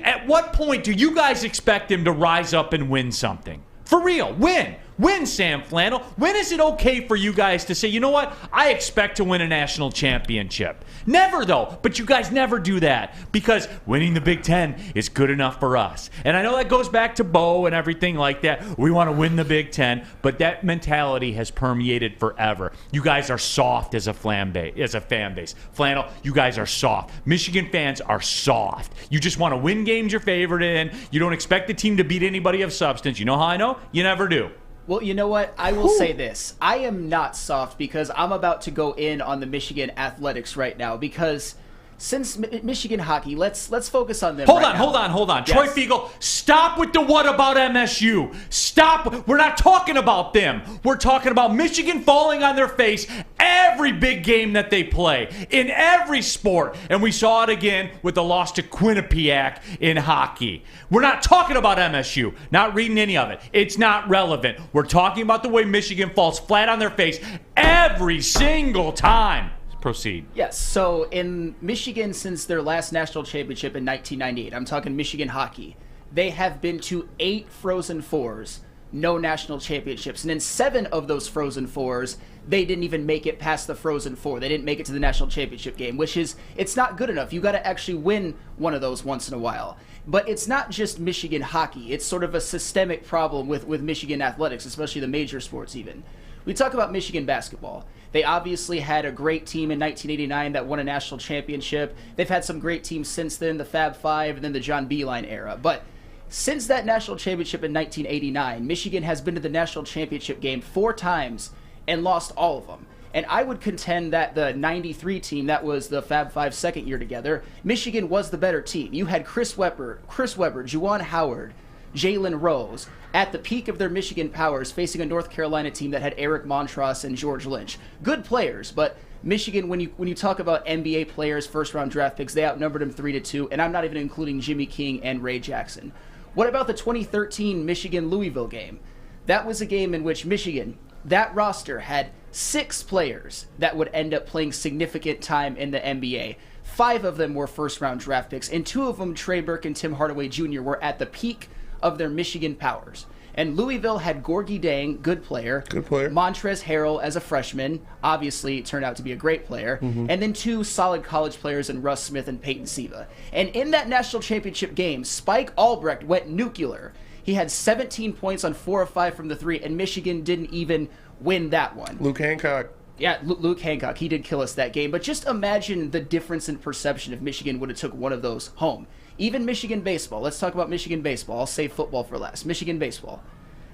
at what point do you guys expect them to rise up and win something? For real, win. Win, Sam Flannel. When is it okay for you guys to say, you know what? I expect to win a national championship. Never, though. But you guys never do that because winning the Big Ten is good enough for us. And I know that goes back to Bo and everything like that. We want to win the Big Ten, but that mentality has permeated forever. You guys are soft as a fan base. Flannel, you guys are soft. Michigan fans are soft. You just want to win games you're favored in. You don't expect the team to beat anybody of substance. You know how I know? You never do. Well, you know what? I will say this. I am not soft because I'm about to go in on the Michigan athletics right now because since Michigan hockey, let's focus on them. Hold on. Yes. Troy Fiegel, stop with the what about MSU. Stop. We're not talking about them. We're talking about Michigan falling on their face every big game that they play in every sport. And we saw it again with the loss to Quinnipiac in hockey. We're not talking about MSU. Not reading any of it. It's not relevant. We're talking about the way Michigan falls flat on their face every single time. Proceed. Yes, so in Michigan, since their last national championship in 1998, I'm talking Michigan hockey, they have been to 8 Frozen Fours, no national championships. And in 7 of those Frozen Fours, they didn't even make it past the Frozen Four. They didn't make it to the national championship game, which is, it's not good enough. You got to actually win one of those once in a while. But it's not just Michigan hockey. It's sort of a systemic problem with Michigan athletics, especially the major sports even. We talk about Michigan basketball. They obviously had a great team in 1989 that won a national championship. They've had some great teams since then, the Fab Five and then the John Beilein era. But since that national championship in 1989, Michigan has been to the national championship game 4 times and lost all of them. And I would contend that the 93 team, that was the Fab Five second year together, Michigan was the better team. You had Chris Webber, Juwan Howard, Jalen Rose at the peak of their Michigan powers facing a North Carolina team that had Eric Montross and George Lynch. Good players, but Michigan, when you talk about NBA players, first-round draft picks, they outnumbered them 3-2, and I'm not even including Jimmy King and Ray Jackson. What about the 2013 Michigan-Louisville game? That was a game in which Michigan, that roster had 6 players that would end up playing significant time in the NBA. 5 of them were first-round draft picks, and 2 of them, Trey Burke and Tim Hardaway Jr., were at the peak of their Michigan powers. And Louisville had Gorgie Dang, good player. Montrezl Harrell as a freshman, obviously turned out to be a great player. And then 2 solid college players in Russ Smith and Peyton Siva. And in that national championship game, Spike Albrecht went nuclear. He had 17 points on 4 of 5 from the 3, and Michigan didn't even win that one. Luke Hancock. Yeah, Luke Hancock, he did kill us that game. But just imagine the difference in perception if Michigan would have took one of those home. Even Michigan baseball. Let's talk about Michigan baseball. I'll save football for last. Michigan baseball.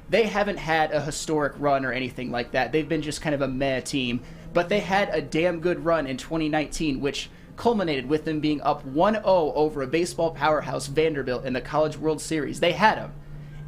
They haven't had a historic run or anything like that. They've been just kind of a meh team. But they had a damn good run in 2019, which culminated with them being up 1-0 over a baseball powerhouse, Vanderbilt, in the College World Series. They had them.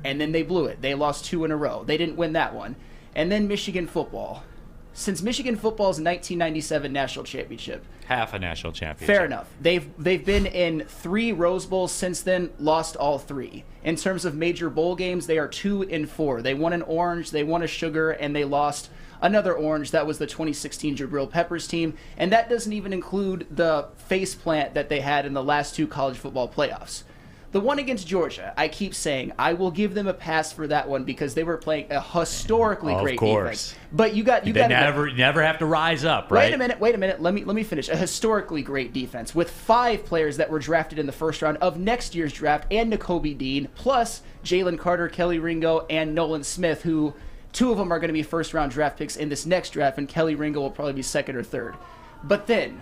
And then they blew it. They lost 2 in a row. They didn't win that one. And then Michigan football. Since Michigan football's 1997 national championship. Half a national championship. Fair enough. They've been in 3 Rose Bowls since then, lost all 3. In terms of major bowl games, they are 2-4. They won an orange, they won a sugar, and they lost another orange. That was the 2016 Jabril Peppers team. And that doesn't even include the faceplant that they had in the last 2 college football playoffs. The one against Georgia, I keep saying, I will give them a pass for that one because they were playing a historically great defense. But you got never have to rise up, right? Wait a minute. Let me finish. A historically great defense with 5 players that were drafted in the first round of next year's draft and Nakobe Dean, plus Jalen Carter, Kelly Ringo, and Nolan Smith, who 2 of them are going to be first round draft picks in this next draft, and Kelly Ringo will probably be 2nd or 3rd. But then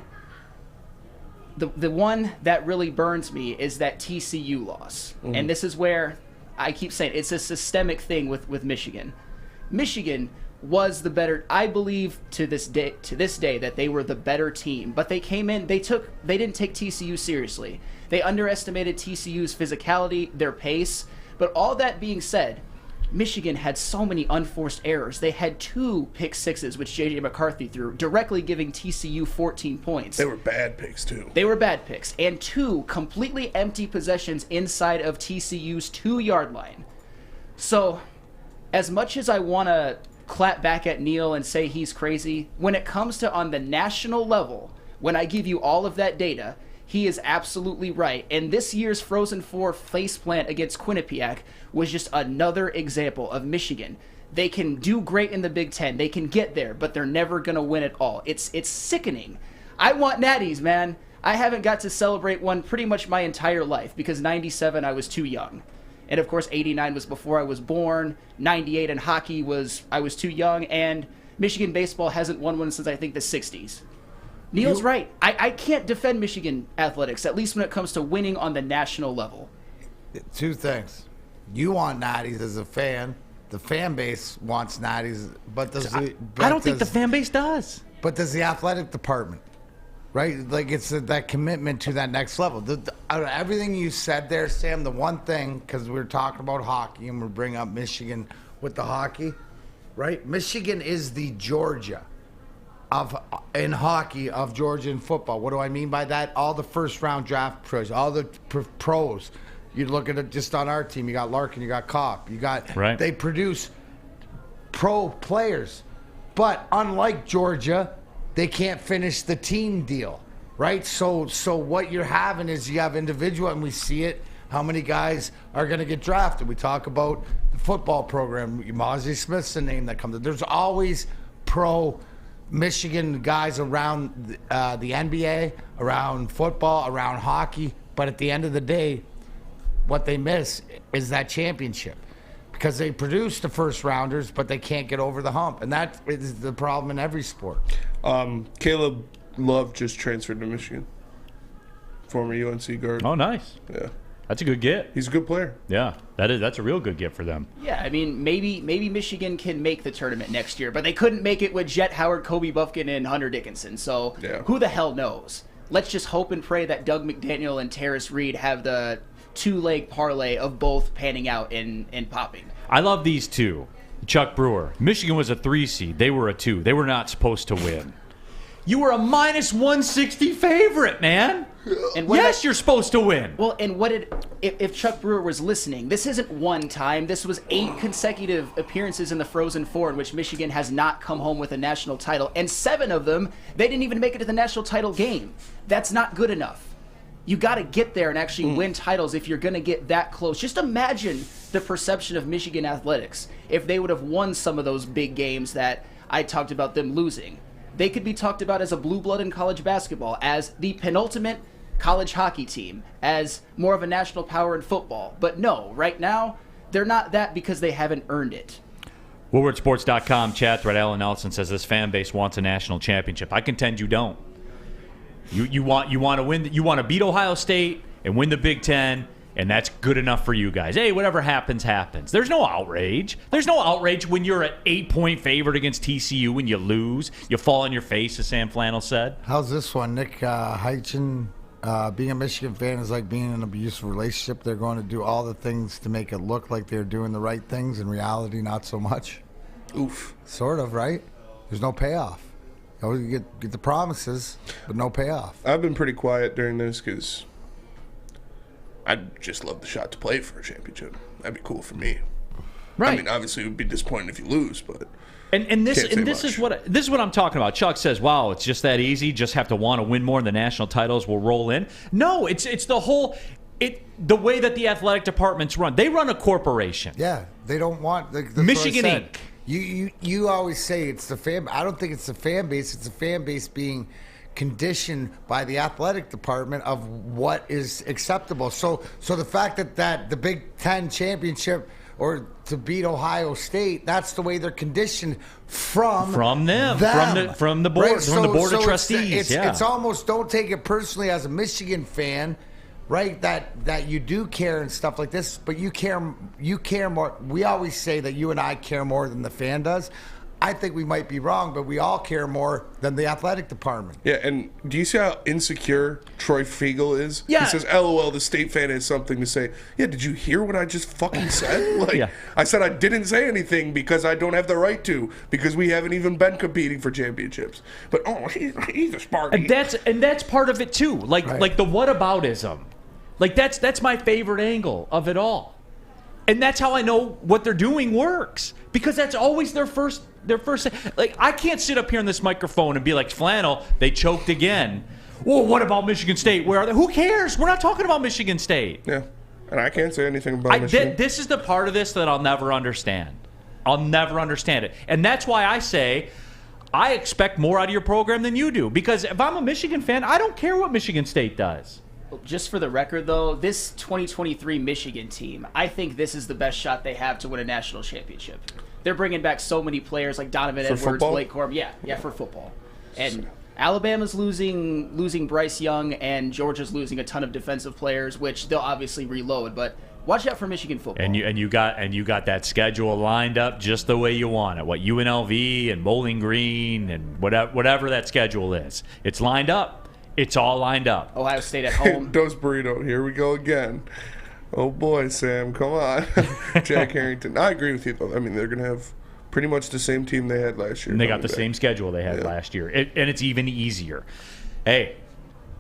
the one that really burns me is that TCU loss. And this is where I keep saying it's a systemic thing with Michigan. Michigan was the better, I believe to this day that they were the better team, but they came in, they didn't take TCU seriously. They underestimated TCU's physicality, their pace, but all that being said, Michigan had so many unforced errors. They had 2 pick sixes, which J.J. McCarthy threw, directly giving TCU 14 points. They were bad picks, too. They were bad picks. And 2 completely empty possessions inside of TCU's 2-yard line. So, as much as I want to clap back at Neal and say he's crazy, when it comes to on the national level, when I give you all of that data, he is absolutely right. And this year's Frozen Four faceplant against Quinnipiac was just another example of Michigan. They can do great in the Big Ten. They can get there, but they're never going to win it all. It's sickening. I want natties, man. I haven't got to celebrate one pretty much my entire life because 97 I was too young. And of course 89 was before I was born. 98 in hockey I was too young. And Michigan baseball hasn't won one since I think the 60s. Neal's right. I can't defend Michigan athletics, at least when it comes to winning on the national level. 2 things. You want natties as a fan. The fan base wants natties, but I don't think the fan base does. But does the athletic department, right? Like it's that commitment to that next level. Out of everything you said there, Sam, the one thing, because we're talking about hockey and we're bringing up Michigan with the hockey, right? Michigan is the Georgia in hockey of Georgia in football. What do I mean by that? All the first round draft pros, all the pros. You look at it just on our team. You got Larkin, you got Kopp, you got. Right. They produce pro players, but unlike Georgia, they can't finish the team deal, right? So what you're having is you have individual, and we see it. How many guys are going to get drafted? We talk about the football program. Mozzie Smith's the name that comes up. There's always pro Michigan guys around the NBA, around football, around hockey. But at the end of the day, what they miss is that championship because they produce the first rounders, but they can't get over the hump. And that is the problem in every sport. Caleb Love just transferred to Michigan. Former UNC guard. Oh, nice. Yeah. That's a good get. He's a good player. Yeah, that's a real good get for them. Yeah, I mean, maybe Michigan can make the tournament next year, but they couldn't make it with Jet Howard, Kobe Buffkin, and Hunter Dickinson. So who the hell knows? Let's just hope and pray that Doug McDaniel and Terrace Reed have the two-leg parlay of both panning out and popping. I love these two. Chuck Brewer. Michigan was a 3 seed. They were a 2. They were not supposed to win. You were a minus 160 favorite, man. And yes, you're supposed to win. Well, and if Chuck Brewer was listening, this isn't one time. This was 8 consecutive appearances in the Frozen Four in which Michigan has not come home with a national title. And 7 of them, they didn't even make it to the national title game. That's not good enough. You got to get there and actually win titles if you're going to get that close. Just imagine the perception of Michigan athletics if they would have won some of those big games that I talked about them losing. They could be talked about as a blue blood in college basketball, as the penultimate college hockey team, as more of a national power in football. But no, right now, they're not that because they haven't earned it. WoodwardSports.com chat thread. Alan Nelson says this fan base wants a national championship. I contend you don't. You want to win. You want to beat Ohio State and win the Big Ten, and that's good enough for you guys. Hey, whatever happens, happens. There's no outrage. There's no outrage when you're an 8-point favorite against TCU and you lose. You fall on your face, as Sam Flannel said. How's this one? Nick Heitchen, being a Michigan fan is like being in an abusive relationship. They're going to do all the things to make it look like they're doing the right things. In reality, not so much. Oof. Sort of, right? There's no payoff. You get the promises, but no payoff. I've been pretty quiet during this because I'd just love the shot to play for a championship. That'd be cool for me. Right. I mean, obviously, it would be disappointing if you lose, but this is what I'm talking about. Chuck says, "Wow, it's just that easy. Just have to want to win more, and the national titles will roll in." No, it's the whole the way that the athletic departments run. They run a corporation. Yeah, they don't want Michigan Inc. You always say it's the fan. I don't think it's the fan base. It's the fan base being conditioned by the athletic department of what is acceptable. So the fact that the Big Ten championship or to beat Ohio State, that's the way they're conditioned from them. From the board, right? From the board of trustees. It's almost, don't take it personally as a Michigan fan, right? That you do care and stuff like this, but you care more. We always say that you and I care more than the fan does. I think we might be wrong, but we all care more than the athletic department. Yeah, and do you see how insecure Troy Fiegel is? Yeah. He says, LOL, the state fan has something to say. Yeah, did you hear what I just fucking said? I said I didn't say anything because I don't have the right to, because we haven't even been competing for championships. But, he's a Sparky. And that's part of it, too. Like the whataboutism. Like, that's my favorite angle of it all. And that's how I know what they're doing works. Because that's always their first. Like, I can't sit up here on this microphone and be like, Flannel, they choked again. Well, what about Michigan State? Where are they? Who cares? We're not talking about Michigan State. Yeah, and I can't say anything about Michigan. This is the part of this that I'll never understand. I'll never understand it. And that's why I say I expect more out of your program than you do. Because if I'm a Michigan fan, I don't care what Michigan State does. Just for the record, though, this 2023 Michigan team, I think this is the best shot they have to win a national championship. They're bringing back so many players like Donovan Edwards, football? Blake Corum. Yeah, for football. And Alabama's losing Bryce Young, and Georgia's losing a ton of defensive players, which they'll obviously reload. But watch out for Michigan football. And you got that schedule lined up just the way you want it. What UNLV and Bowling Green and whatever that schedule is, it's lined up. It's all lined up. Ohio State at home. Dos Burrito, here we go again. Oh boy, Sam, come on. Jack Harrington. I agree with you, though. I mean, they're going to have pretty much the same team they had last year. And they got the same schedule they had last year. And it's even easier. Hey,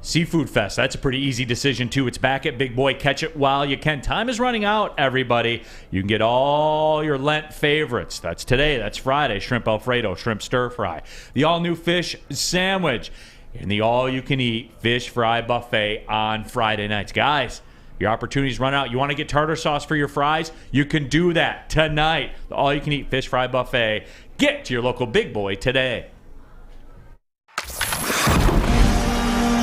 Seafood Fest, that's a pretty easy decision, too. It's back at Big Boy. Catch it while you can. Time is running out, everybody. You can get all your Lent favorites. That's today. That's Friday. Shrimp Alfredo, shrimp stir fry, the all-new fish sandwich, and the all-you-can-eat fish fry buffet on Friday nights. Guys, your opportunities run out. You want to get tartar sauce for your fries? You can do that tonight. The all-you-can-eat fish fry buffet. Get to your local Big Boy today.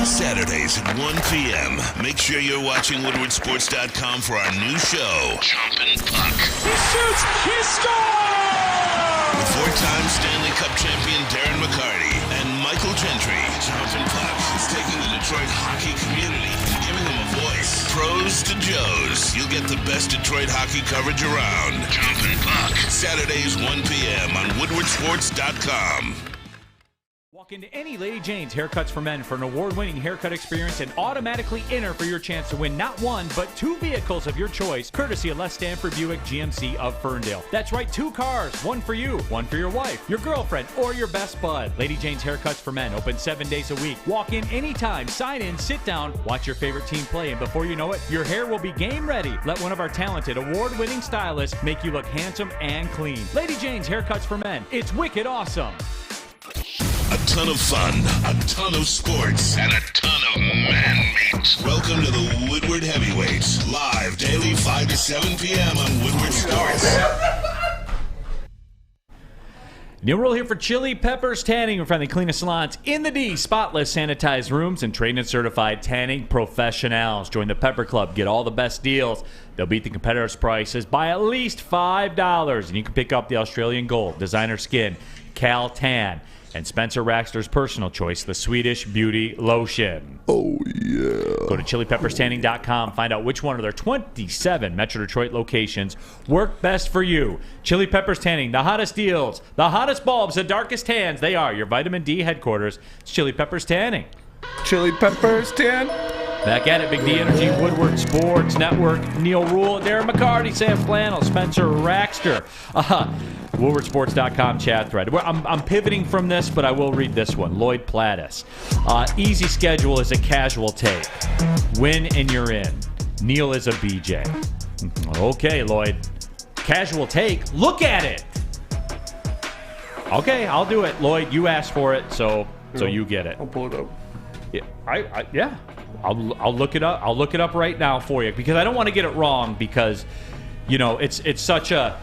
Saturdays at 1 p.m. Make sure you're watching WoodwardSports.com for our new show, Chompin' Puck. He shoots! He scores! With four-time Stanley Cup champion Darren McCarty and Michael Gentry, Chompin' Puck is taking the Detroit hockey community and giving them a voice. Pros Coast to Joe's. You'll get the best Detroit hockey coverage around. Jumpin' Puck. Saturdays, 1 p.m. on WoodwardSports.com. Walk into any Lady Jane's Haircuts for Men for an award-winning haircut experience and automatically enter for your chance to win not one, but 2 vehicles of your choice, courtesy of Les Stanford Buick GMC of Ferndale. That's right, 2 cars, one for you, one for your wife, your girlfriend, or your best bud. Lady Jane's Haircuts for Men, open 7 days a week. Walk in anytime, sign in, sit down, watch your favorite team play, and before you know it, your hair will be game ready. Let one of our talented, award-winning stylists make you look handsome and clean. Lady Jane's Haircuts for Men. It's wicked awesome. A ton of fun, a ton of sports, and a ton of man meat. Welcome to the Woodward Heavyweights, live daily 5 to 7 p.m. on Woodward Sports. Neal Ruhl here for Chili Peppers Tanning in front of the cleanest salons in the D. Spotless sanitized rooms and trained and certified tanning professionals. Join the Pepper Club. Get all the best deals. They'll beat the competitors' prices by at least $5. And you can pick up the Australian Gold, Designer Skin, Cal Tan, and Spencer Raxter's personal choice, the Swedish Beauty Lotion. Oh, yeah. Go to chilipepperstanning.com. Find out which one of their 27 Metro Detroit locations work best for you. Chili Peppers Tanning, the hottest deals, the hottest bulbs, the darkest tans. They are your vitamin D headquarters. It's Chili Peppers Tanning. Chili Peppers Tan. Back at it, Big D Energy, Woodward Sports Network, Neal Ruhl, Darren McCarty, Sam Flannel, Spencer Raxter. WoodwardSports.com chat thread. I'm pivoting from this, but I will read this one. Lloyd Plattis. Easy schedule is a casual take. Win and you're in. Neal is a BJ. Okay, Lloyd. Casual take. Look at it. Okay, I'll do it. Lloyd, you asked for it, so you get it. I'll pull it up. Yeah, yeah. I'll look it up. I'll look it up right now for you because I don't want to get it wrong because, you know, it's such a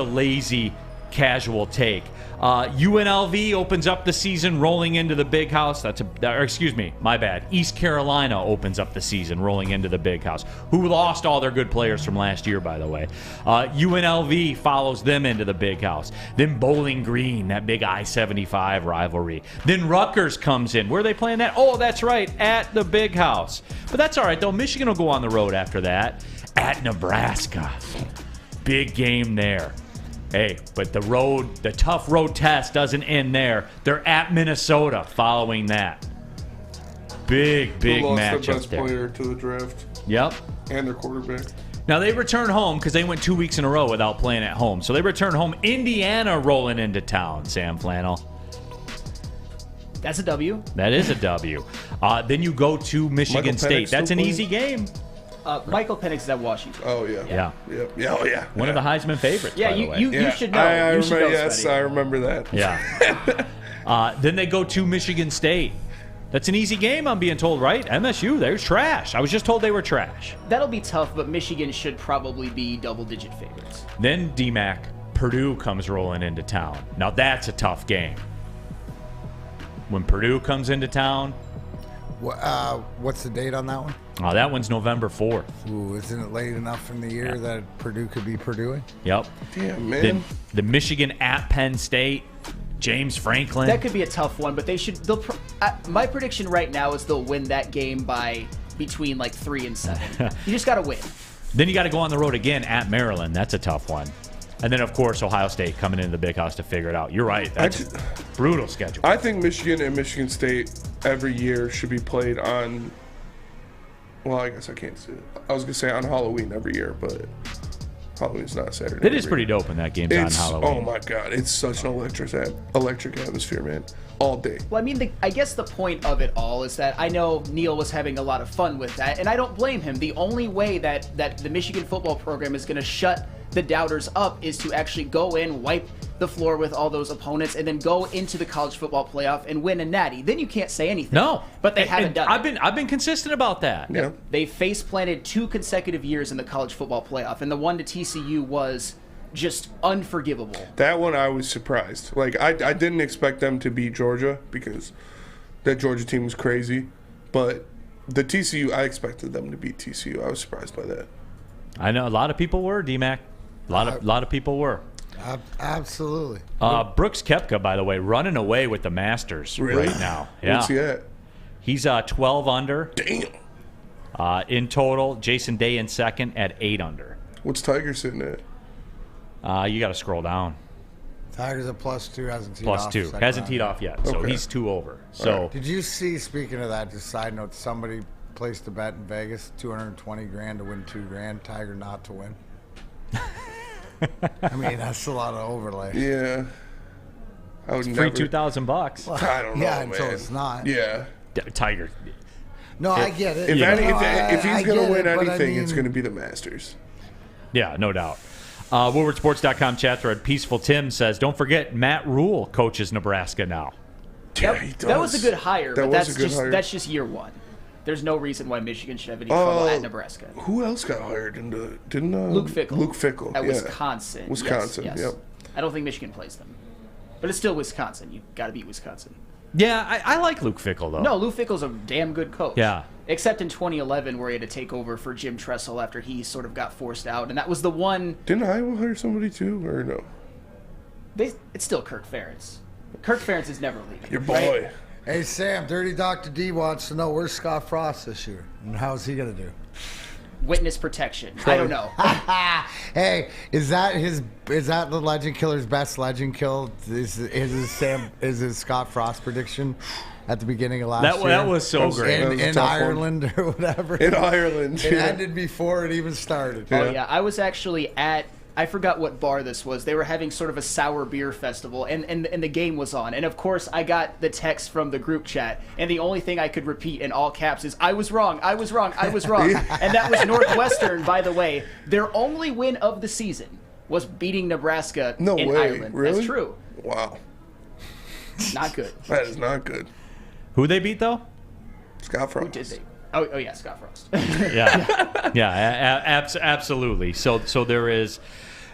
lazy casual take. UNLV opens up the season rolling into the big house. My bad. East Carolina opens up the season rolling into the big house, who lost all their good players from last year, by the way. UNLV follows them into the big house. Then Bowling Green, that big I-75 rivalry. Then Rutgers comes in. Where are they playing that? Oh, that's right, at the big house. But that's all right, though. Michigan will go on the road after that. At Nebraska. Big game there. Hey, but the tough road test doesn't end there. They're at Minnesota following that. Big matchup there. Lost their best player to the draft. Yep. And their quarterback. Now, they return home because they went 2 weeks in a row without playing at home. So they return home. Indiana rolling into town, Sam Flannel. That's a W. That is a W. Then you go to Michigan State. That's an easy game. Michael Penix is at Washington. Oh, yeah. Yeah. Oh, yeah. One of the Heisman favorites, by the way. You should know. I remember that. Yeah. Then they go to Michigan State. That's an easy game, I'm being told, right? MSU, they're trash. I was just told they were trash. That'll be tough, but Michigan should probably be double-digit favorites. Then, DMAC, Purdue comes rolling into town. Now, that's a tough game. When Purdue comes into town. What's the date on that one? Oh, that one's November 4th. Ooh, isn't it late enough in the year that Purdue could be Purdueing? Yep. Damn, man. Then the Michigan at Penn State, James Franklin. That could be a tough one, but my prediction right now is they'll win that game by between 3 and 7. You just got to win. Then you got to go on the road again at Maryland. That's a tough one. And then, of course, Ohio State coming into the big house to figure it out. You're right. That's a brutal schedule. I think Michigan and Michigan State every year should be played on, well, I guess I can't say it. I was going to say on Halloween every year, but Halloween's not Saturday. It is pretty dope when that game's on Halloween. Oh, my God. It's such an electric atmosphere, man. All day. Well, I mean, I guess the point of it all is that I know Neal was having a lot of fun with that, and I don't blame him. The only way that the Michigan football program is going to shut the doubters up is to actually go in, wipe the floor with all those opponents, and then go into the college football playoff and win a natty. Then you can't say anything. No, but they haven't done it. I've been consistent about that. Yeah, they face planted 2 consecutive years in the college football playoff, and the one to TCU was just unforgivable. That one I was surprised. I didn't expect them to beat Georgia because that Georgia team was crazy, but the TCU, I expected them to beat TCU. I was surprised by that. I know a lot of people were, DMAC. A lot of people were. Absolutely. Brooks Koepka, by the way, running away with the Masters right now. Yeah. What's he at? He's 12 under. Damn. In total, Jason Day in second at 8 under. What's Tiger sitting at? You got to scroll down. Tiger's at +2, hasn't teed off. +2. Hasn't teed off yet, so he's 2 over. So right. Did you see, speaking of that, just side note, somebody placed a bet in Vegas, $220,000 to win $2,000, Tiger not to win? I mean, that's a lot of overlay. Yeah. I would free $2,000. Well, I don't know, yeah, man. until it's not. Yeah. Tiger. No, I get it. If he's going to win anything, I mean, it's going to be the Masters. Yeah, no doubt. WoodwardSports.com chat thread. Peaceful Tim says, don't forget, Matt Ruhl coaches Nebraska now. Yeah, he does. That was a good hire, That but was a good hire. that's just year one. There's no reason why Michigan should have any trouble at Nebraska. Who else got hired? Didn't Luke Fickell. Luke Fickell. At yeah. Wisconsin. Wisconsin, Yes. yep. I don't think Michigan plays them. But it's still Wisconsin. You've got to beat Wisconsin. Yeah, I like Luke Fickell, though. No, Luke Fickell's a damn good coach. Yeah. Except in 2011 where he had to take over for Jim Tressel after he sort of got forced out. And that was the one... Didn't Iowa hire somebody too, or no? It's still Kirk Ferentz. Kirk Ferentz is never leaving. Your boy. Right? Hey, Sam, Dirty Dr. D wants to know, where's Scott Frost this year? And how's he going to do? Witness protection. I don't know. Hey, is that the Legend Killer's best Legend kill? Is his Scott Frost prediction at the beginning of last year? That was so great. In Ireland or whatever. In Ireland. It ended before it even started. Oh, yeah. I was actually I forgot what bar this was. They were having sort of a sour beer festival, and the game was on. And, of course, I got the text from the group chat, and the only thing I could repeat in all caps is, I was wrong, I was wrong, I was wrong. And that was Northwestern, by the way. Their only win of the season was beating Nebraska in Ireland. Really? That's true. Wow. Not good. That is not good. Who they beat, though? Scott Frost. Who did they? Oh yeah, Scott Frost. Yeah, absolutely. So there is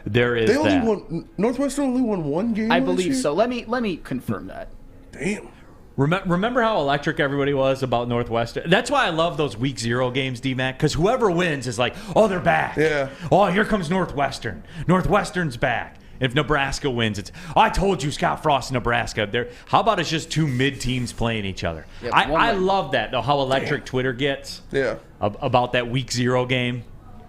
they only won. Northwestern only won one game. I believe so. Let me confirm that. Damn. Remember how electric everybody was about Northwestern? That's why I love those Week 0 games, D-Mac, because whoever wins is like, oh, they're back. Yeah. Oh, here comes Northwestern. Northwestern's back. If Nebraska wins, it's, oh, I told you, Scott Frost, Nebraska. How about it's just two mid-teams playing each other? Yep, I love that, though, how electric Twitter gets about that Week 0 game.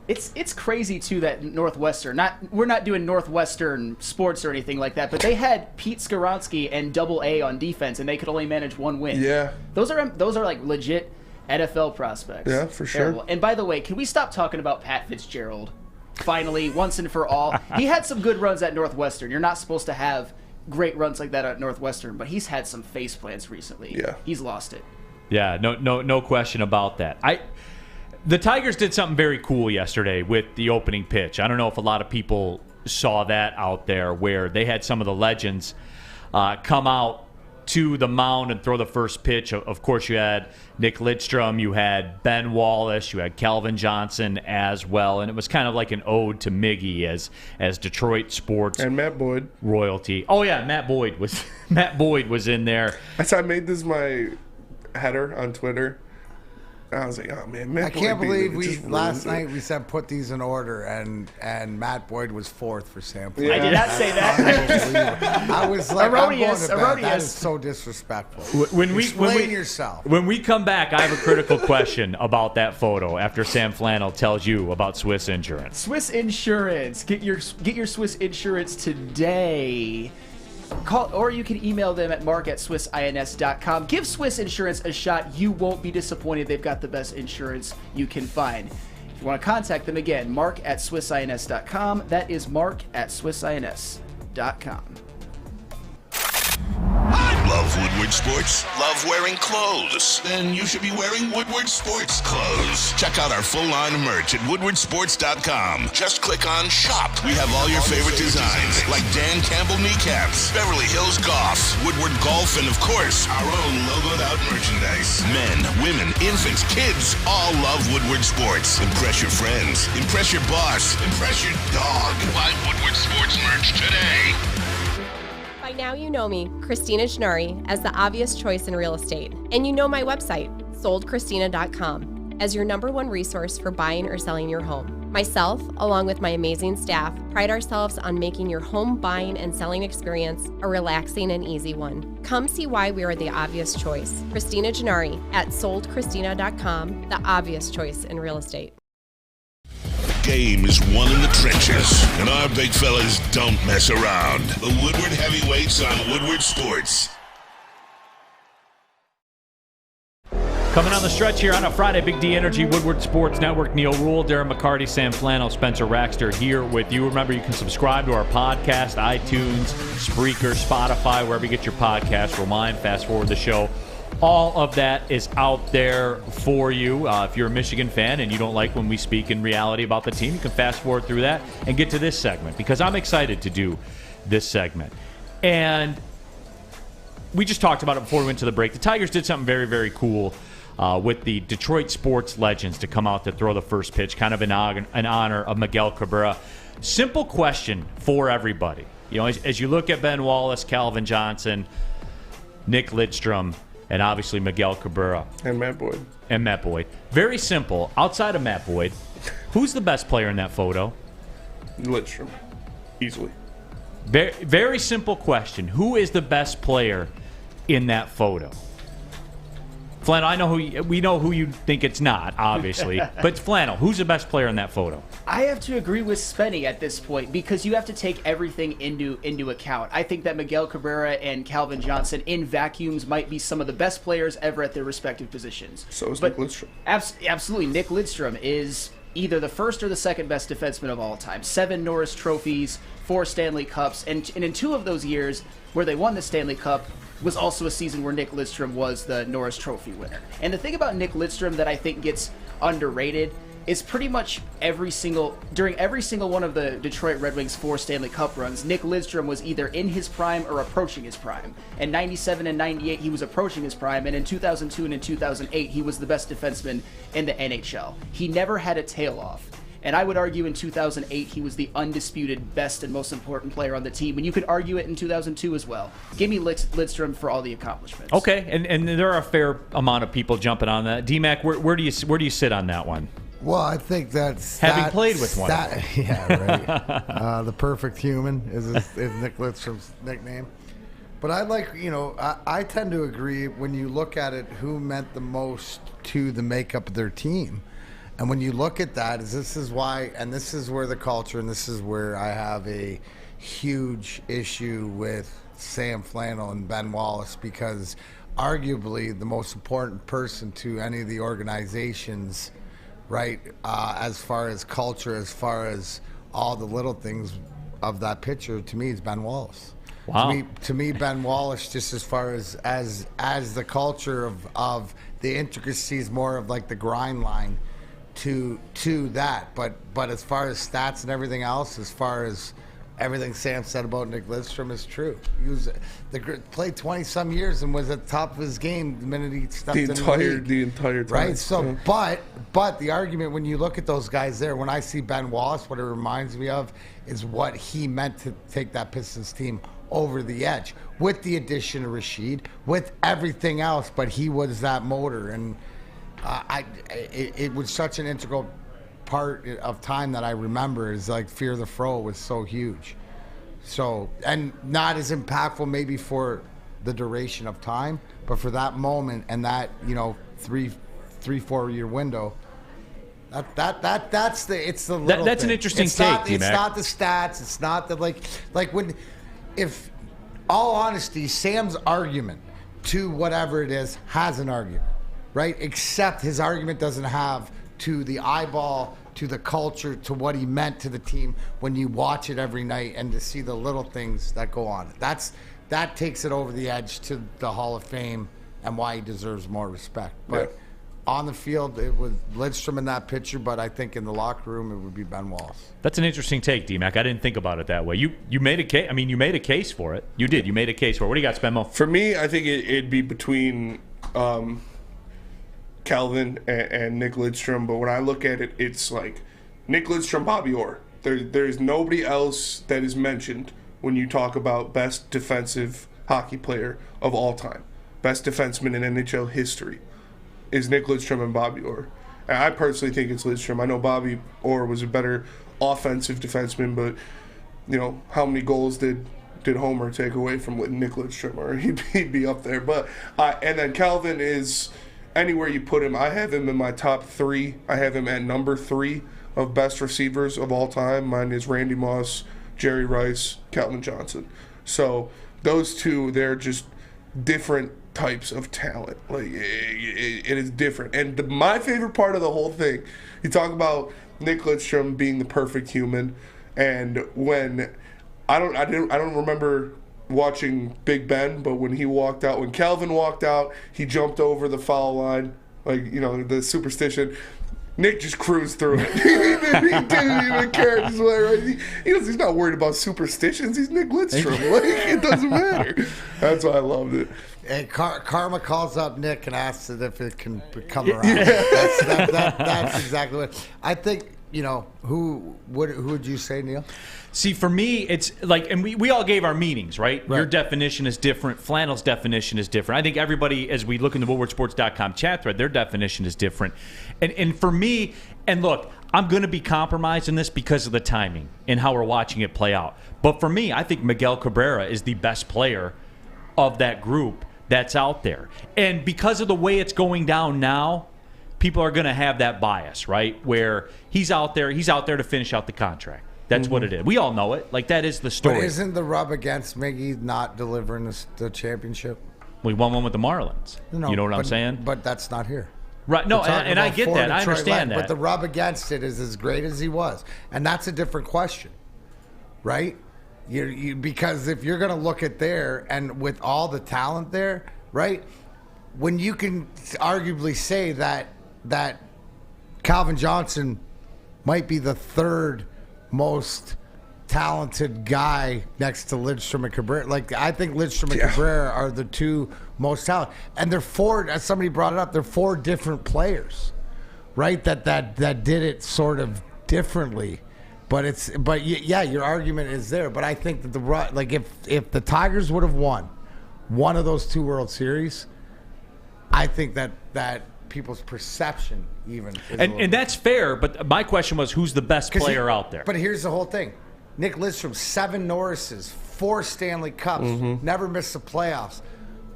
It's crazy too that Northwestern, we're not doing Northwestern sports or anything like that, but they had Pete Skoronsky and Double A on defense, and they could only manage one win. Yeah, those are like legit NFL prospects. Yeah, for sure. Terrible. And by the way, can we stop talking about Pat Fitzgerald? Finally, once and for all, he had some good runs at Northwestern. You're not supposed to have great runs like that at Northwestern, but he's had some face plants recently. Yeah, he's lost it. Yeah, no question about that. The Tigers did something very cool yesterday with the opening pitch. I don't know if a lot of people saw that out there, where they had some of the legends come out to the mound and throw the first pitch. Of course, you had Nick Lidstrom, you had Ben Wallace, you had Calvin Johnson as well, and it was kind of like an ode to Miggy as Detroit sports and Matt Boyd royalty. Oh yeah, Matt Boyd was in there. I made this my header on Twitter. I was like, oh man, Matt I can't Boyd believe last night we said put these in order, and Matt Boyd was fourth for sampling. Yeah. I did not say that. I was like, erroneous. That is so disrespectful. Explain yourself. When we come back, I have a critical question about that photo after Sam Flannel tells you about Swiss Insurance. Swiss Insurance. Get your Swiss Insurance today. Call, or you can email them at mark@swissins.com. Give Swiss Insurance a shot. You won't be disappointed. They've got the best insurance you can find. If you want to contact them, again, mark@swissins.com. That is mark@swissins.com. Love Woodward Sports? Love wearing clothes? Then you should be wearing Woodward Sports clothes. Check out our full line of merch at woodwardsports.com. Just click on Shop. We have all your favorite designs, like Dan Campbell kneecaps, Beverly Hills Golf, Woodward Golf, and of course, our own logoed out merchandise. Men, women, infants, kids all love Woodward Sports. Impress your friends. Impress your boss. Impress your dog. Buy Woodward Sports merch today. By now you know me, Christina Schnari, as the obvious choice in real estate. And you know my website, soldchristina.com, as your #1 resource for buying or selling your home. Myself, along with my amazing staff, pride ourselves on making your home buying and selling experience a relaxing and easy one. Come see why we are the obvious choice. Christina Gennari at soldchristina.com, the obvious choice in real estate. Game is won in the trenches, and our big fellas don't mess around. The Woodward Heavyweights on Woodward Sports. Coming on the stretch here on a Friday, Big D Energy, Woodward Sports Network, Neal, Ruhl, Darren, McCarty, Sam Flannel, Spencer Raxter here with you. Remember, you can subscribe to our podcast, iTunes, Spreaker, Spotify, wherever you get your podcast. Rewind, fast forward the show. All of that is out there for you. If you're a Michigan fan and you don't like when we speak in reality about the team, you can fast forward through that and get to this segment, because I'm excited to do this segment. And we just talked about it before we went to the break. The Tigers did something very, very cool with the Detroit sports legends to come out to throw the first pitch, kind of in honor of Miguel Cabrera. Simple question for everybody. You know, as you look at Ben Wallace, Calvin Johnson, Nick Lidstrom, and obviously Miguel Cabrera. And Matt Boyd. Very simple. Outside of Matt Boyd, who's the best player in that photo? Lidstrom. Easily. Very, very simple question. Who is the best player in that photo? Flannel, we know who you think it's not, obviously. But Flannel, who's the best player in that photo? I have to agree with Spenny at this point, because you have to take everything into account. I think that Miguel Cabrera and Calvin Johnson in vacuums might be some of the best players ever at their respective positions. So is Nick Lidstrom. Absolutely. Nick Lidstrom is either the first or the second best defenseman of all time. 7 Norris trophies, 4 Stanley Cups, and in 2 of those years where they won the Stanley Cup was also a season where Nick Lidstrom was the Norris Trophy winner. And the thing about Nick Lidstrom that I think gets underrated is pretty much during every single one of the Detroit Red Wings 4 Stanley Cup runs, Nick Lidstrom was either in his prime or approaching his prime. In 97 and 98, he was approaching his prime, and in 2002 and in 2008, he was the best defenseman in the NHL. He never had a tail off. And I would argue in 2008, he was the undisputed best and most important player on the team. And you could argue it in 2002 as well. Give me Lidstrom for all the accomplishments. Okay, and there are a fair amount of people jumping on that. D-Mac, where do you sit on that one? Well, I think that's having played with one. Yeah, right. The perfect human is Nick Lidstrom's nickname. But I tend to agree when you look at it, who meant the most to the makeup of their team. And when you look at that, this is why, and this is where the culture, and this is where I have a huge issue with Sam Flannel and Ben Wallace, because arguably the most important person to any of the organizations, right, as far as culture, as far as all the little things of that picture, to me, is Ben Wallace. Wow. To me, Ben Wallace, just as far as the culture of the intricacies, more of like the grind line to that, but as far as stats and everything else, as far as everything Sam said about Nick Lidstrom is true. He was played 20-some years and was at the top of his game the minute he stepped in the league. The entire time. Right. So, but the argument when you look at those guys there, when I see Ben Wallace, what it reminds me of is what he meant to take that Pistons team over the edge with the addition of Rashid, with everything else. But he was that motor, and it was such an integral part of time that I remember. Is like Fear the Fro was so huge, so, and not as impactful maybe for the duration of time, but for that moment and that 3-4 year window, that's the little that's thing. An interesting it's take. Not, it's not the stats. It's not the like when, if all honesty, Sam's argument to whatever it is has an argument, right? Except his argument doesn't have to the eyeball, to the culture, to what he meant to the team when you watch it every night and to see the little things that go on. That takes it over the edge to the Hall of Fame and why he deserves more respect. But on the field, it was Lidstrom in that picture, but I think in the locker room, it would be Ben Wallace. That's an interesting take, D-Mac. I didn't think about it that way. You made a case. I mean, you made a case for it. You did. You made a case for it. What do you got, Spenmo? For me, I think it'd be between Calvin and Nick Lidstrom, but when I look at it, it's like Nick Lidstrom, Bobby Orr. There's nobody else that is mentioned when you talk about best defensive hockey player of all time. Best defenseman in NHL history is Nick Lidstrom and Bobby Orr. And I personally think it's Lidstrom. I know Bobby Orr was a better offensive defenseman, but how many goals did Homer take away from Nick Lidstrom? Or he'd be up there. But and then Calvin is anywhere you put him. I have him in my top 3. I have him at number 3 of best receivers of all time. Mine is Randy Moss, Jerry Rice, Calvin Johnson. So those two, they're just different types of talent. Like it is different. And my favorite part of the whole thing, you talk about Nick Lidstrom being the perfect human, and when I don't remember watching Big Ben, but when Calvin walked out, he jumped over the foul line, the superstition. Nick just cruised through it. he didn't even care his way, right? He's not worried about superstitions. He's Nick Lidstrom. It doesn't matter. That's why I loved it. And Karma calls up Nick and asks if it can come around. That's exactly what I think. Who would you say, Neal? See, for me, it's like, and we all gave our meanings, right? Your definition is different. Flannel's definition is different. I think everybody, as we look in the WoodwardSports.com chat thread, their definition is different. And for me, and look, I'm going to be compromised in this because of the timing and how we're watching it play out. But for me, I think Miguel Cabrera is the best player of that group that's out there. And because of the way it's going down now, people are going to have that bias, right? Where he's out there to finish out the contract. That's what it is. We all know it. Like, that is the story. But isn't the rub against Miggy not delivering the championship? We won one with the Marlins. No, you know what I'm saying? But that's not here. Right. No, and I get that. I understand that. But the rub against it is as great as he was. And that's a different question, right? Because if you're going to look at there, and with all the talent there, right, when you can arguably say that Calvin Johnson might be the third most talented guy next to Lidstrom and Cabrera. Like, I think Lidstrom and Cabrera are the two most talented. And they're 4, as somebody brought it up, they're 4 different players, right? That did it sort of differently. But your argument is there. But I think that if the Tigers would have won one of those 2 World Series, I think that people's perception even is and that's fair, but my question was, who's the best player out there? But here's the whole thing. Nick Lidstrom, 7 Norrises, 4 Stanley Cups, never missed the playoffs.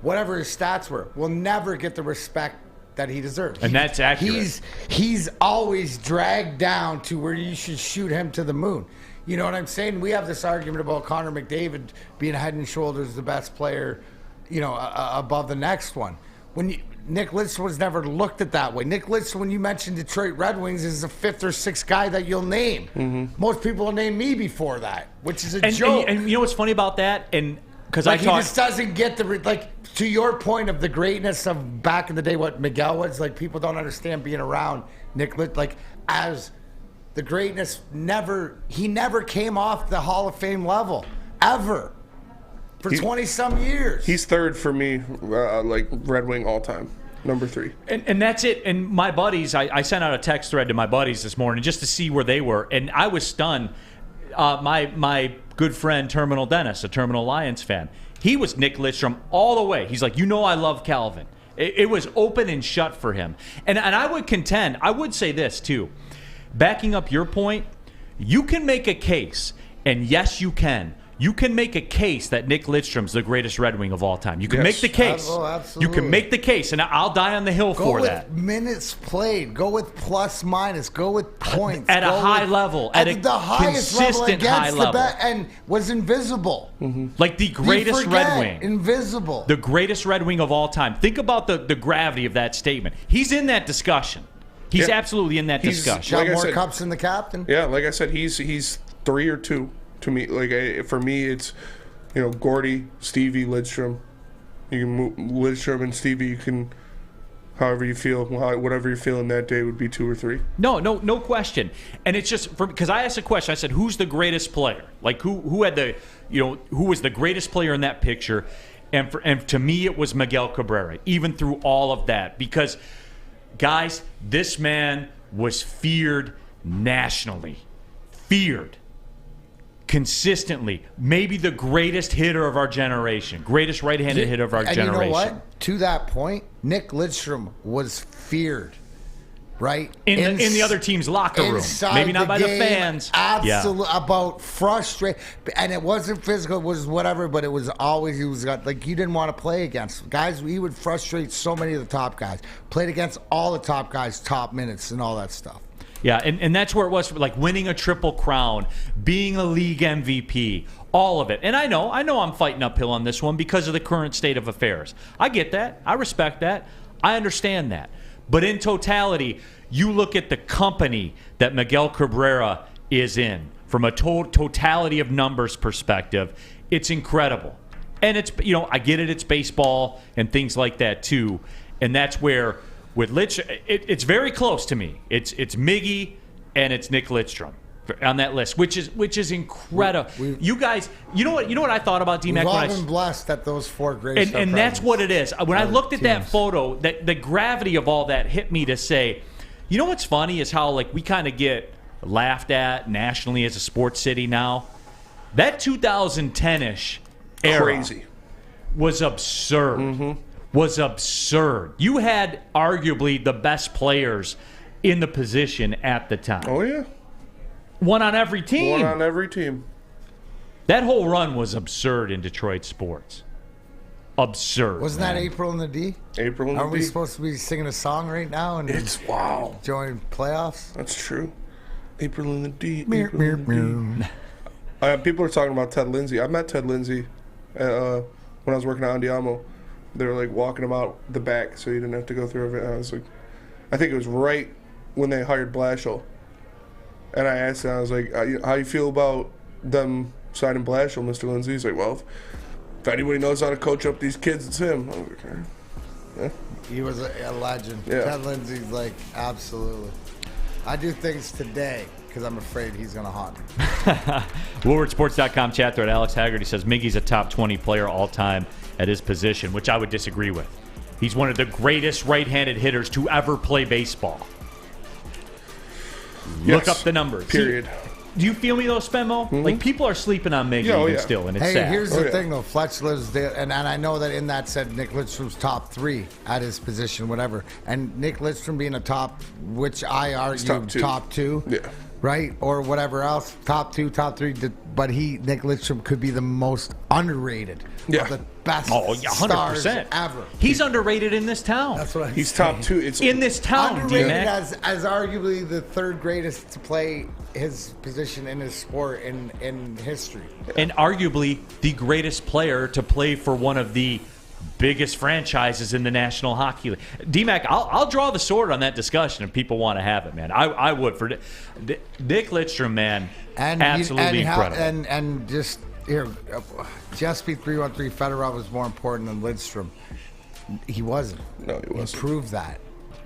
Whatever his stats were, will never get the respect that he deserves. And that's accurate. He's always dragged down to where you should shoot him to the moon. You know what I'm saying? We have this argument about Connor McDavid being head and shoulders the best player, above the next one. Nick Lidstrom was never looked at that way. Nick Lidstrom, when you mentioned Detroit Red Wings, is the 5th or 6th guy that you'll name. Most people will name me before that, which is a joke. And you know what's funny about that? And because he just doesn't get to your point of the greatness of back in the day, what Miguel was like. People don't understand being around Nick Lidstrom, as the greatness. He never came off the Hall of Fame level ever. For 20-some years. He's 3rd for me, Red Wing all time. Number 3. And that's it. And my buddies, I sent out a text thread to my buddies this morning just to see where they were. And I was stunned. My good friend, Terminal Dennis, a Terminal Lions fan, he was Nick Lidstrom all the way. He's like, I love Calvin. It was open and shut for him. And I would say this too. Backing up your point, you can make a case, and yes, you can. You can make a case that Nick Lidstrom's the greatest Red Wing of all time. You can make the case. Oh, absolutely. You can make the case, and I'll die on the hill for that. Go with minutes played. Go with plus minus. Go with points. At a high level. At the highest level against the best, and was invisible. Like the greatest Red Wing. Invisible. The greatest Red Wing of all time. Think about the gravity of that statement. He's in that discussion. He's absolutely in that discussion. Got more cups than the captain. Yeah, like I said, he's 3 or 2. To me, for me, it's Gordy, Stevie, Lidstrom. You can move Lidstrom and Stevie. You can, however you feel, whatever you're feeling that day would be 2 or 3. No question. And it's just because I asked a question. I said, "Who's the greatest player? Like who had the who was the greatest player in that picture?" And to me, it was Miguel Cabrera. Even through all of that, because guys, this man was feared nationally, consistently, maybe the greatest hitter of our generation, greatest right-handed hitter of our generation. You know what? To that point, Nick Lidstrom was feared right? In the other team's locker room. Maybe not by the fans. Absolutely. Yeah. About frustrated. And it wasn't physical, it was whatever, but it was always, he was like, you didn't want to play against. Guys, he would frustrate so many of the top guys. Played against all the top guys, top minutes, and all that stuff. Yeah, and that's where it was, like winning a Triple Crown, being a league MVP, all of it. And I know I'm fighting uphill on this one because of the current state of affairs. I get that. I respect that. I understand that. But in totality, you look at the company that Miguel Cabrera is in from a totality of numbers perspective, it's incredible. And it's, I get it, it's baseball and things like that too. And that's where with it's very close to me. It's Miggy and it's Nick Lidstrom on that list, which is incredible. You guys, you know what I thought about D-Mac? We've all been blessed that those four greats. And that's what it is. When I looked at that photo, the gravity of all that hit me to say, you know what's funny is how like we kind of get laughed at nationally as a sports city now. That 2010-ish era was absurd. Mm-hmm. Was absurd. You had arguably the best players in the position at the time. Oh yeah. One on every team. One on every team. That whole run was absurd in Detroit sports. Absurd. Wasn't that April in the D? April in the D. Are we supposed to be singing a song right now? And it's wow. Join playoffs? That's true. April in the D. April in the D. People are talking about Ted Lindsay. I met Ted Lindsay when I was working at Andiamo. They were like walking him out the back so you didn't have to go through everything. I was like, I think it was right when they hired Blashill. And I asked him, I was like, how you feel about them signing Blashill, Mr. Lindsay? He's like, well, if anybody knows how to coach up these kids, it's him. I was like, yeah. He was a legend. Yeah. Ted Lindsay's like, absolutely. I do things today because I'm afraid he's going to haunt me. WoodwardSports.com chat thread. Alex Haggerty says Miggy's a top 20 player all time at his position, which I would disagree with. He's one of the greatest right-handed hitters to ever play baseball. Yes, look up the numbers. Period. Do you feel me though, Spenmo? Mm-hmm. Like people are sleeping on Miggy still, and it's sad. Here's the thing though, Fletch lives there, and I know that in that said Nick Lidstrom's top 3 at his position, whatever. And Nick Lidstrom being a top, which I argue top two. Yeah. Right? Or whatever else. Top 2, top 3. But Nick Lidstrom could be the most underrated. Yeah. Of the best 100%. stars ever. He's underrated in this town. That's what he's top 2. It's in this town, underrated as arguably the 3rd greatest to play his position in his sport in history. And arguably the greatest player to play for one of the biggest franchises in the National Hockey League. D-Mac, I'll draw the sword on that discussion if people want to have it, man. I would. For Nick Lidstrom, man, absolutely incredible. And just here, Chesapeake 313 Fedorov was more important than Lidstrom. He wasn't. No, he wasn't. He proved that.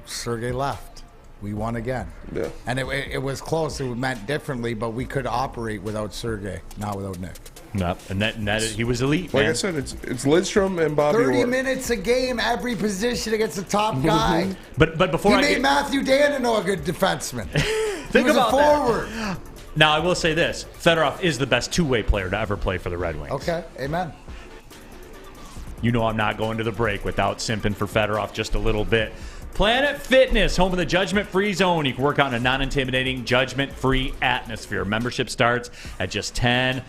Sergey left. We won again. Yeah. And it was close. It meant differently, but we could operate without Sergey, not without Nick. No, and that he was elite, man. Like I said, it's Lidstrom and Bobby 30 Orr. minutes a game, every position against the top guy. But before he made Matthew Dandino a good defenseman. Think he was about a forward. That. Now, I will say this. Fedorov is the best two-way player to ever play for the Red Wings. Okay, amen. You know I'm not going to the break without simping for Fedorov just a little bit. Planet Fitness, home of the judgment-free zone. You can work out in a non-intimidating, judgment-free atmosphere. Membership starts at just $10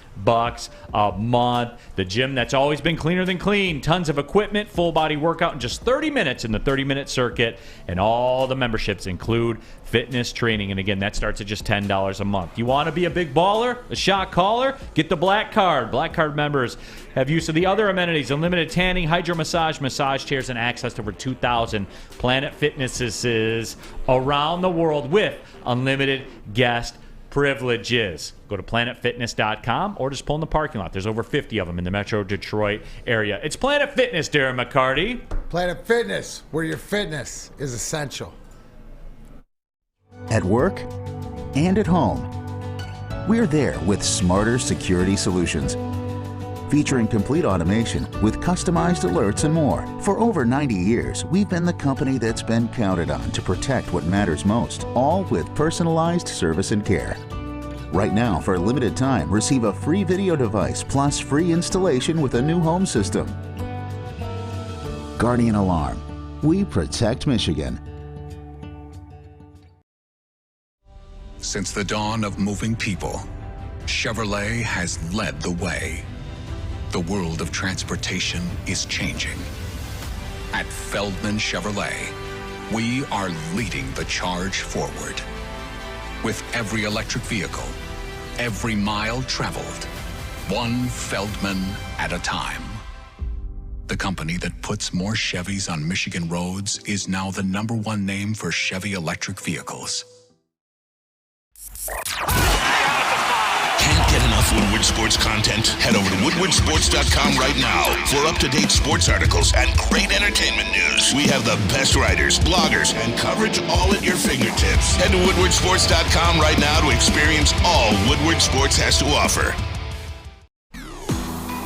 a month. The gym that's always been cleaner than clean. Tons of equipment, full-body workout in just 30 minutes in the 30-minute circuit. And all the memberships include fitness training. And again, that starts at just $10 a month. You want to be a big baller, a shot caller? Get the Black Card. Black Card members have use of the other amenities: unlimited tanning, hydro massage chairs, and access to over 2,000 Planet Fitnesses around the world with unlimited guest privileges. Go to planetfitness.com or just pull in the parking lot. There's over 50 of them in the Metro Detroit area. It's Planet Fitness, Darren McCarty. Planet Fitness, where your fitness is essential. At work and at home, we're there with smarter security solutions. Featuring complete automation with customized alerts and more. For over 90 years, we've been the company that's been counted on to protect what matters most, all with personalized service and care. Right now, for a limited time, receive a free video device plus free installation with a new home system. Guardian Alarm. We protect Michigan. Since the dawn of moving people, Chevrolet has led the way. The world of transportation is changing. At Feldman Chevrolet, we are leading the charge forward. With every electric vehicle, every mile traveled, one Feldman at a time. The company that puts more Chevys on Michigan roads is now the #1 name for Chevy electric vehicles. Can't get enough Woodward Sports content? Head over to woodwardsports.com right now for up-to-date sports articles and great entertainment news. We have the best writers, bloggers, and coverage all at your fingertips. Head to woodwardsports.com right now to experience all Woodward Sports has to offer.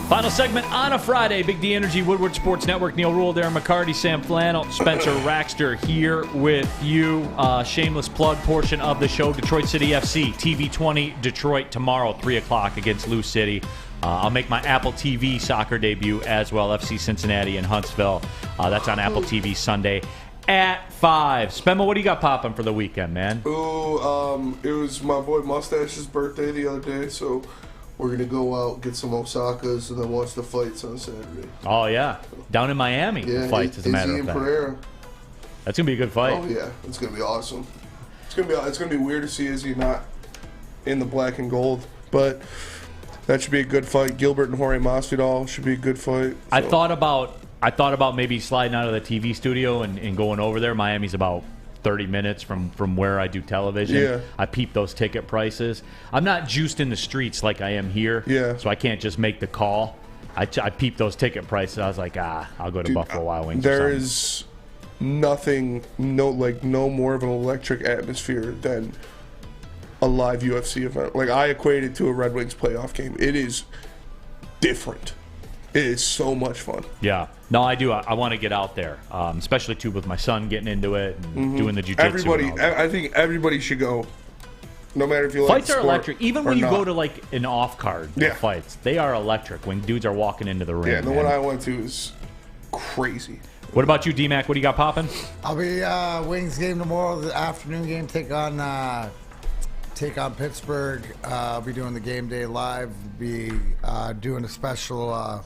Final segment on a Friday. Big D Energy, Woodward Sports Network. Neal, Ruhl, Darren, McCarty, Sam Flannel, Spencer Raxter here with you. Shameless plug portion of the show. Detroit City FC, TV20 Detroit tomorrow, 3 o'clock against Lou City. I'll make my Apple TV soccer debut as well. FC Cincinnati and Huntsville. That's on Apple TV Sunday at 5. Spenma, what do you got popping for the weekend, man? It was my boy Mustache's birthday the other day, so we're going to go out, get some Osakas, and then watch the fights on Saturday. Oh, yeah. Down in Miami, the fights, as a matter of fact. Pereira. That's going to be a good fight. Oh, yeah. It's going to be awesome. It's going to be weird to see Izzy not in the black and gold, but that should be a good fight. Gilbert and Jorge Masvidal should be a good fight. So. I thought about maybe sliding out of the TV studio and going over there. Miami's about 30 minutes from where I do television. Yeah. I peep those ticket prices. I'm not juiced in the streets like I am here, so I can't just make the call. I peep those ticket prices. I was like, I'll go to Buffalo Wild Wings. There is nothing, no more of an electric atmosphere than a live UFC event. Like, I equate it to a Red Wings playoff game. It is different. It is so much fun. Yeah. No, I do. I want to get out there, especially, too, with my son getting into it and doing the jiu-jitsu. I think everybody should go, no matter if you like fights are electric. Even when you go to, like, an off-card fights, they are electric when dudes are walking into the ring. Yeah, the one I went to is crazy. What about you, D-Mac? What do you got popping? I'll be Wings game tomorrow, the afternoon game, take on Pittsburgh. I'll be doing the game day live. Be doing a special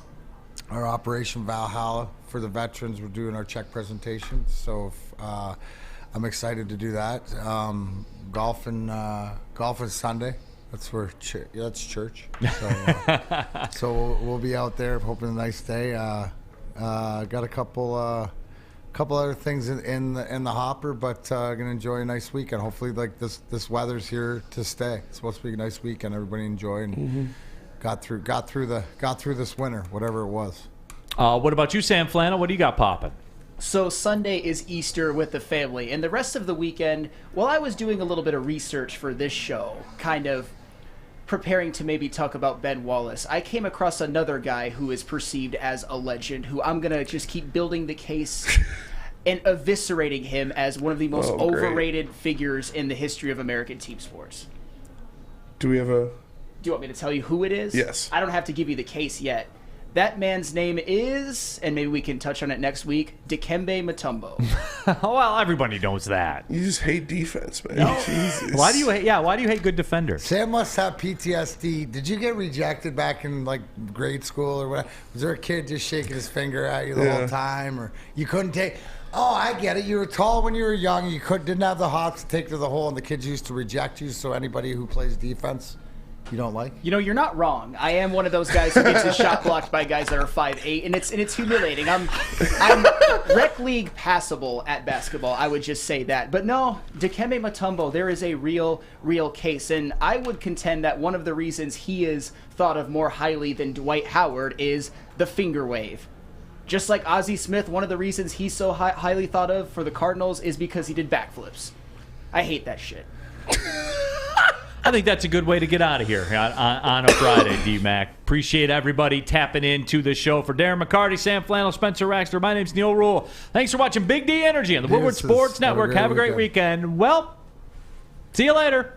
our Operation Valhalla for the veterans. We're doing our check presentation, so I'm excited to do that. Golfing Sunday. That's where that's church. So we'll be out there, hoping a nice day. Got a couple other things in the hopper, but gonna enjoy a nice weekend. Hopefully, like this weather's here to stay. It's supposed to be a nice weekend. Everybody enjoy and got through this winter, whatever it was. What about you, Sam Flannel? What do you got popping? So Sunday is Easter with the family, and the rest of the weekend, while I was doing a little bit of research for this show, kind of preparing to maybe talk about Ben Wallace, I came across another guy who is perceived as a legend, who I'm going to just keep building the case and eviscerating him as one of the most overrated figures in the history of American team sports. Do you want me to tell you who it is? Yes. I don't have to give you the case yet. That man's name is, and maybe we can touch on it next week, Dikembe Mutombo. Well, everybody knows that. You just hate defense, man. No. Jesus. Why do you hate good defenders? Sam must have PTSD. Did you get rejected back in like grade school or whatever? Was there a kid just shaking his finger at you the whole time, or you couldn't take? Oh, I get it. You were tall when you were young. You didn't have the hops to take to the hole, and the kids used to reject you. So anybody who plays defense, you don't like? You know, you're not wrong. I am one of those guys who gets his shot blocked by guys that are 5'8", and it's humiliating. I'm rec league passable at basketball. I would just say that. But no, Dikembe Mutombo, there is a real case, and I would contend that one of the reasons he is thought of more highly than Dwight Howard is the finger wave. Just like Ozzie Smith, one of the reasons he's so highly thought of for the Cardinals is because he did backflips. I hate that shit. I think that's a good way to get out of here on a Friday, D-Mac. Appreciate everybody tapping into the show. For Darren McCarty, Sam Flannel, Spencer Raxter, my name's Neal Ruhl. Thanks for watching Big D Energy on the Woodward Sports Network. Have a great weekend. Well, see you later.